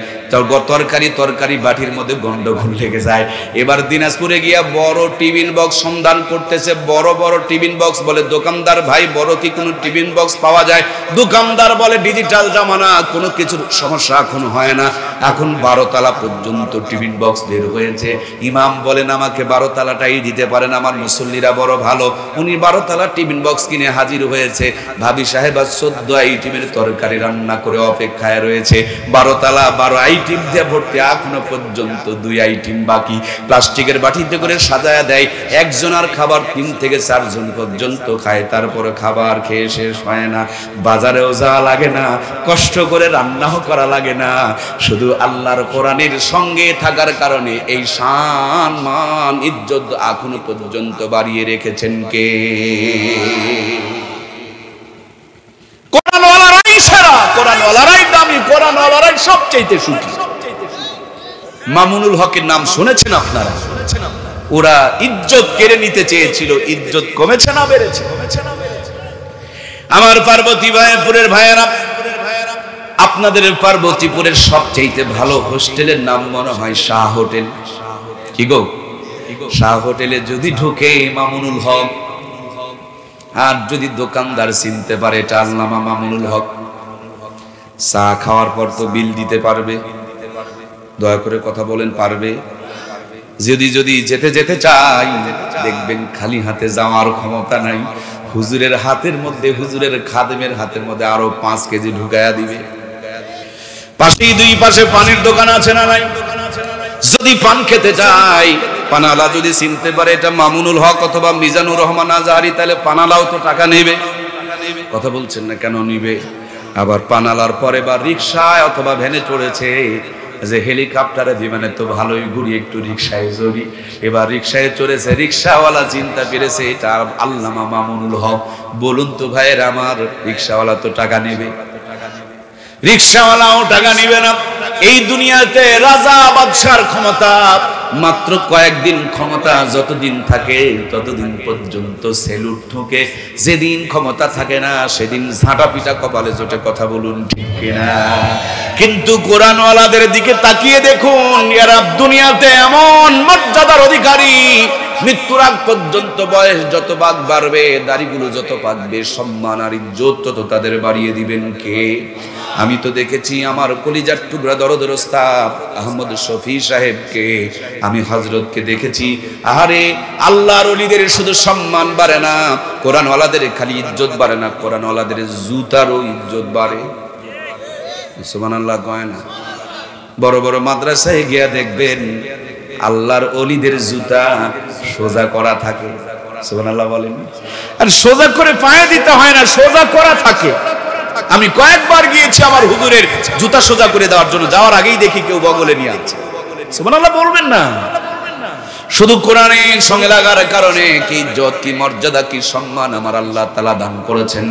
তরকারি বাটির মধ্যে গন্ডগোল লেগে যায়। এবার দিনাজপুরে গিয়া বড় টিফিন বক্স সন্ধান করতেছে, বড় বড় টিফিন বক্স। বলে দোকানদার ভাই, বড় কি কোনো টিফিন বক্স পাওয়া যায়? দোকানদার বলে ডিজিটাল জামানা, কোনো কিছুর সমস্যা এখন হয় না, এখন 12 তলা পর্যন্ত টিফিন বক্স বের হয়েছে। ইমাম বলেন আমাকে 12 তালাটাই দিতে পারেন, আমার মুসল্লিরা বড় ভালো। উনি 12 তালা টিফিন বক্স কিনে হাজির হয়েছে। ভাবি সাহেবা 14 আইটেমের তরকারি রান্না করে অপেক্ষায় রয়েছে। 12 তালা 12 আইটেম দিয়ে ভর্তি, এখনো পর্যন্ত 2 আইটেম বাকি। প্লাস্টিকের বাটিতে করে সাজায়া দেয়। একজনের খাবার 3 থেকে 4 জন পর্যন্ত খায়, তারপরে খাবার খেয়ে শেষ হয় না। বাজারেও যাওয়া লাগে না, কষ্ট করে রান্নাও করা লাগে না, শুধু আল্লাহর কোরআনের সঙ্গে থাকার কারণে এই শান মান ইজ্জত এখনো পর্যন্ত বাড়িয়ে রেখেছেন কে? কোরআনওয়ালারাই সেরা, কোরআনওয়ালারাই দামি, কোরআনওয়ালারাই সবচেয়ে সুখী। মামুনুল হকের নাম শুনেছেন আপনারা? ওরা ইজ্জত কেড়ে নিতে চেয়েছিল, ইজ্জত কমেছে না বেড়েছে? আমার পার্বতী ভাইপুরের ভাইয়েরা, আপনাদের পার্বতীপুরের সবচেয়ে ভালো হোস্টেলের নাম মনে হয় শাহ হোটেল। কি গো, শাহ হোটেলে যদি ঢুকে মামুনুল হক, আর যদি দোকানদার চিনতে পারে এটা আল্লামা মামুনুল হক, চা খাওয়ার পর তো বিল দিতে পারবে। দয়া করে কথা বলেন, পারবে? যদি যেতে চাই, দেখবেন খালি হাতে যাওয়ার ক্ষমতা নাই। হুজুরের হাতের মধ্যে, হুজুরের খাদেমের হাতের মধ্যে আরো 5 কেজি ঢুকায়া দিবে। পাশেই 2 পাশে পানির দোকান আছে না নাই? যদি পান খেতে চাই, পানালা যদি চিনতে পারে এটা মামুনুল হক অথবা মিজানুর রহমান আজহারি, তাহলে পানালাও তো টাকা নেবে। কথা বলছেন না কেন? নিবে। আবার পানালার পরে বা রিক্সায় অথবা ভ্যানে চড়েছে, যে হেলিকপ্টারে বিমানে তো ভালোই ঘুরি, একটু রিক্সায় চড়ি। এবার রিক্সায় চড়েছে, রিক্সাওয়ালা চিন্তা পেরেছে এটা আল্লামা মামুনুল হক। বলুন তো ভাইয়ের আমার, রিক্সাওয়ালা তো টাকা নেবে? রিক্সাওয়ালাও টাকা নিবে না। এই দুনিয়াতে রাজা বাদশার ক্ষমতা মাত্র কয়েকদিন, ক্ষমতা যতদিন থাকে ততদিন পর্যন্ত সেলুট ঠোকে। যেদিন ক্ষমতা থাকে না সেদিন ঝাঁটা পিটা কপালে জোটে। কথা বলুন ঠিক কিনা? কিন্তু কোরআনওয়ালাদের দিকে তাকিয়ে দেখুন, এরা দুনিয়াতে এমন মর্যাদার অধিকারী, মৃত্যুর আগ পর্যন্ত বয়স যত ভাগ বাড়বে, দাড়িগুলো যত পাকবে, সম্মান আর ইজ্জত তত তাদের বাড়িয়ে দিবেন কে? আমি তো দেখেছি আমার কলিজার টুকরা দরদের ওস্তাদ আহমদ শফি সাহেবকে, আমি হযরতকে দেখেছি। আরে আল্লাহর ওলিদের শুধু সম্মান বাড়ে না, কোরআনওয়ালাদের খালি ইজ্জত বাড়ে না, কোরআনওয়ালাদের জুতারও ইজ্জত বাড়ে। সুবহানাল্লাহ কয় না? বড় বড় মাদ্রাসায় গিয়া দেখবেন আল্লাহর ওলিদের জুতা সোজা করা থাকে। সুবহানাল্লাহ বলেন। আর সোজা করে পায়ে দিতে হয় না, সোজা করা থাকে। আমি কয়েকবার গিয়েছি আমার হুজুরের জুতা সোজা করে দেওয়ার জন্য, যাওয়ার আগেই দেখি কেউ বগলে নিয়ে আছে। সুবহানাল্লাহ বলবেন না? শুধু কোরআনের সঙ্গে লাগার কারণে কি ইজ্জত, কি মর্যাদা, কি সম্মান আমার আল্লাহ তাআলা দান করেছেন।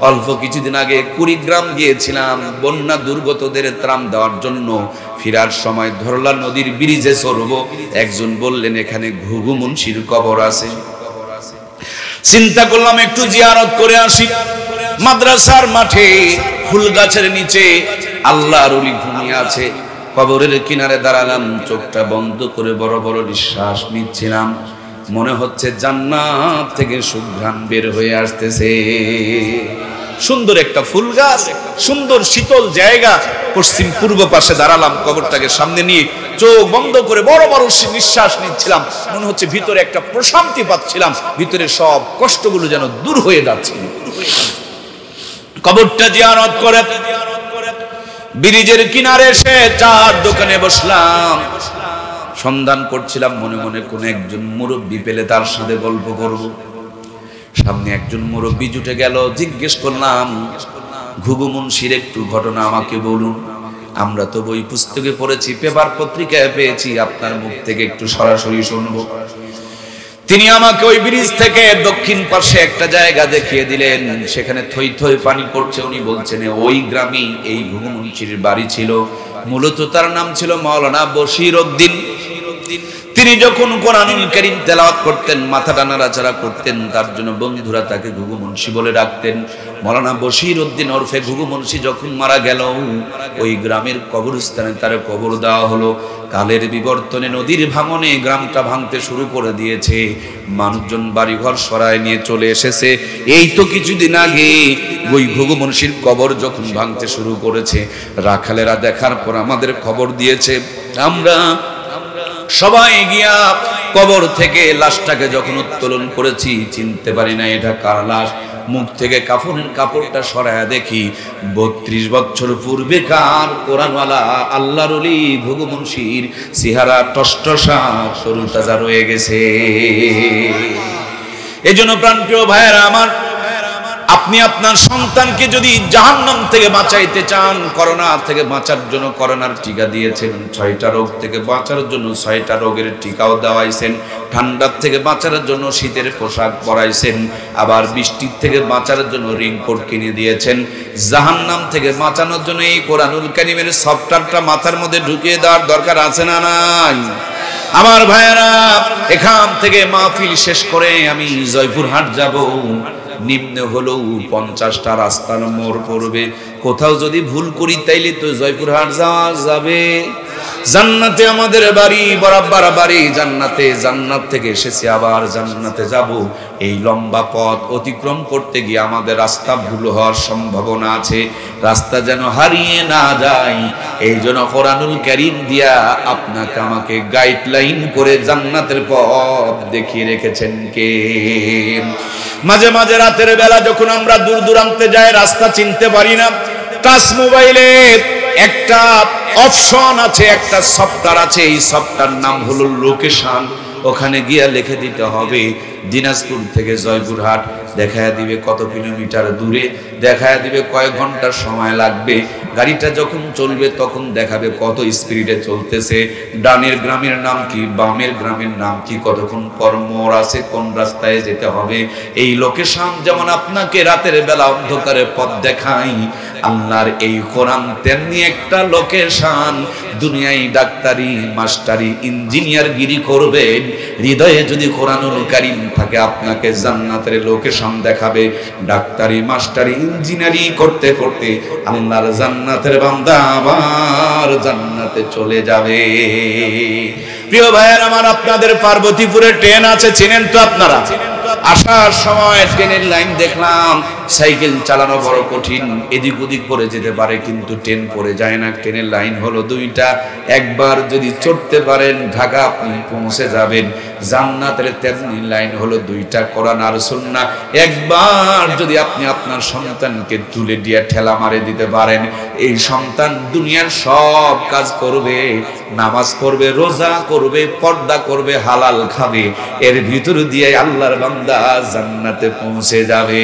অল্প কিছুদিন আগে কুড়িগ্রাম গিয়েছিলাম বন্যা দুর্গতদের ত্রাণ দেওয়ার জন্য। ফিরার সময় ধরলা নদীর ব্রিজে চড়ব, একজন বললেন এখানে ঘুঘু মুন্সির কবর আছে। চিন্তা করলাম একটু জিয়ারত করে আসি। মাদ্রাসার মাঠে ফুল গাছের নিচে আল্লাহর ওলি ঘুমিয়ে আছে। কবরের কিনারে দাঁড়ালাম, চোখটা বন্ধ করে বড় বড় নিঃশ্বাস নিচ্ছিলাম। মনে হচ্ছে জান্নাত থেকে সুঘ্রাণ বের হয়ে আসতেছে। সুন্দর একটা ফুল গাছ, সুন্দর শীতল জায়গা, পশ্চিম পূর্ব পাশে দাঁড়ালাম, কবরটাকে সামনে নিয়ে চোখ বন্ধ করে বড় বড় নিঃশ্বাস নিচ্ছিলাম। মনে হচ্ছে ভিতরে একটা প্রশান্তি পাচ্ছিলাম, ভিতরে সব কষ্টগুলো যেন দূর হয়ে যাচ্ছে। কবরটা জিয়ারত করে ব্রিজের কিনারে এসে চার দোকানে বসলাম, সন্ধান করছিলাম মনে মনে কোন একজন মুরব্বী পেলে তার সাথে গল্প করব। সামনে একজন মুরব্বী জুটে গেল, জিজ্ঞেস করলাম, ঘুঘু মুন্সির একটু ঘটনা আমাকে বলুন। আমরা তো বই পুস্তকে পড়েছি, পেপার পত্রিকায় পেয়েছি, আপনার মুখ থেকে একটু সরাসরি শুনবো। তিনি আমাকে ওই ব্রিজ থেকে দক্ষিণ পাশে একটা জায়গা দেখিয়ে দিলেন, সেখানে থই থই পানি পড়ছে। উনি বলছেন ওই গ্রামে এই ঘুঘু মুন্সির বাড়ি ছিল। মূলত তার নাম ছিল মাওলানা বশির উদ্দিন। তিনি যখন কোরআনুল কারীম তেলাওয়াত করতেন, মাথাটা নাড়াচাড়া করতেন, তার জন্য বন্ধুরা তাকে ঘুঘু মুন্সি বলে ডাকতেন। মাওলানা বশির উদ্দিন ওরফে ঘুঘু মুন্সি যখন মারা গেল, ওই গ্রামের কবরস্থানে তার কবর দেওয়া হলো। কালের বিবর্তনে, নদীর ভাঙনে গ্রামটা ভাঙতে শুরু করে দিয়েছে, মানুষজন বাড়িঘর সরায় নিয়ে চলে এসেছে। এই তো কিছুদিন আগে ওই ঘুঘু মুন্সির কবর যখন ভাঙতে শুরু করেছে, রাখালেরা দেখার পর আমাদের খবর দিয়েছে। আমরা সবাই গিয়া কবর থেকে লাশটাকে যখন উত্তোলন করেছি, চিনতে পারি না এটা কার লাশ। মুখ থেকে কাফনের কাপড়টা সরায়া দেখি 32 বছর পূর্বে কার কোরআনওয়ালা আল্লাহর ওলি ঘুঘু মুন্সির চেহারা টসটসা সরু তাজা রয়ে গেছে। এজন্য প্রাণপ্রিয় ভাইয়েরা আমার, আপনি আপনার সন্তানকে যদি জাহান্নাম থেকে বাঁচাইতে চান, করোনা থেকে বাঁচার জন্য করোনার টিকা দিয়েছেন, 6টা রোগ থেকে বাঁচার জন্য 6টা রোগের টিকাও দেওয়াইছেন, ঠান্ডার থেকে বাঁচার জন্য শীতের পোশাক পরাইছেন, আবার বৃষ্টির থেকে বাঁচার জন্য রেইনকোট কিনে দিয়েছেন। জাহান্নাম থেকে বাঁচানোর জন্য এই কোরআনুল কারীমের সফটওয়্যারটা মাথার মধ্যে ঢুকিয়ে দেওয়ার দরকার আছে না নাই? আমার ভাইয়েরা, এখান থেকে মাহফিল শেষ করে আমি জয়পুরহাট যাব। নিম্ন হলেও 50টা রাস্তার মোড় পড়বে, কোথাও যদি ভুল করি তাইলে তো জয়পুরহাট যাওয়া যাবে। জান্নাতে আমাদের বাড়ি, বরাবর বাড়ি জান্নাতে, জান্নাত থেকে এসেছি আবার জান্নাতে যাব। এই লম্বা পথ অতিক্রম করতে গিয়ে আমাদের রাস্তা ভুল হওয়ার সম্ভাবনা আছে, রাস্তা যেন হারিয়ে না যায়। এই জন্য কোরআনুল কারীম দিয়া আপনাকে আমাকে গাইডলাইন করে জান্নাতের পথ দেখিয়ে রেখেছেন কে? মাঝে মাঝে রাতের বেলা যখন আমরা দূর দূরান্তে যাই, রাস্তা চিনতে পারি না, টাচ মোবাইলে একটা অপশন আছে, একটা সফটওয়্যার আছে, এই সফটওয়্যার নাম হলো লোকেশন। ওখানে গিয়া লিখে দিতে হবে দিনাজপুর থেকে জয়পুরহাট, দেখায়া দিবে কত কিলোমিটার দূরে, দেখায়া দিবে কয়েক ঘন্টা সময় লাগবে। গাড়িটা যখন চলবে তখন দেখাবে কত স্পিডে চলতেছে, ডানের গ্রামের নাম কি, বামের গ্রামের নাম কি, কতক্ষণ পর মোড় আছে, কোন রাস্তায় যেতে হবে। এই লোকেশন যেমন আপনাকে রাতের বেলা অন্ধকারে পথ দেখাই, আল্লাহর এই কোরআন তেমনি একটা লোকেশন। দুনিয়ায় ডাক্তারি, মাস্টারি, ইঞ্জিনিয়ার গিরি করবেন, হৃদয়ে যদি কোরআনুল কারীম থাকে আপনাকে জান্নাতের লোকেশন দেখাবে। ডাক্তারি, মাস্টারি, ইঞ্জিনিয়ারি করতে করতে আল্লাহর জান্নাতের বান্দা আবার জান্নাতে চলে যাবে। প্রিয় ভাইয়ের আমার, আপনাদের পার্বতীপুরে ট্রেন আছে, চেনেন তো আপনারা? আসার সময় ট্রেনের লাইন দেখলাম, সাইকেল চালানো বড় কঠিন, এদিক ওদিক পড়ে যেতে পারে, কিন্তু ট্রেন পড়ে যায় না। ট্রেনের লাইন হলো 2টা, একবার যদি চড়তে পারেন ঢাকা আপনি পৌঁছে যাবেন। জান্নাতের তেমনি লাইন হলো 2টা, কোরআন আর সুন্নাহ। একবার যদি আপনি আপনার সন্তানকে তুলে দিয়ে ঠেলা মারে দিতে পারেন, এই সন্তান দুনিয়ার সব কাজ করবে, নামাজ পড়বে, রোজা করবে, পর্দা করবে, হালাল খাবে, এর ভিতর দিয়ে আল্লাহর বান্দা জান্নাতে পৌঁছে যাবে।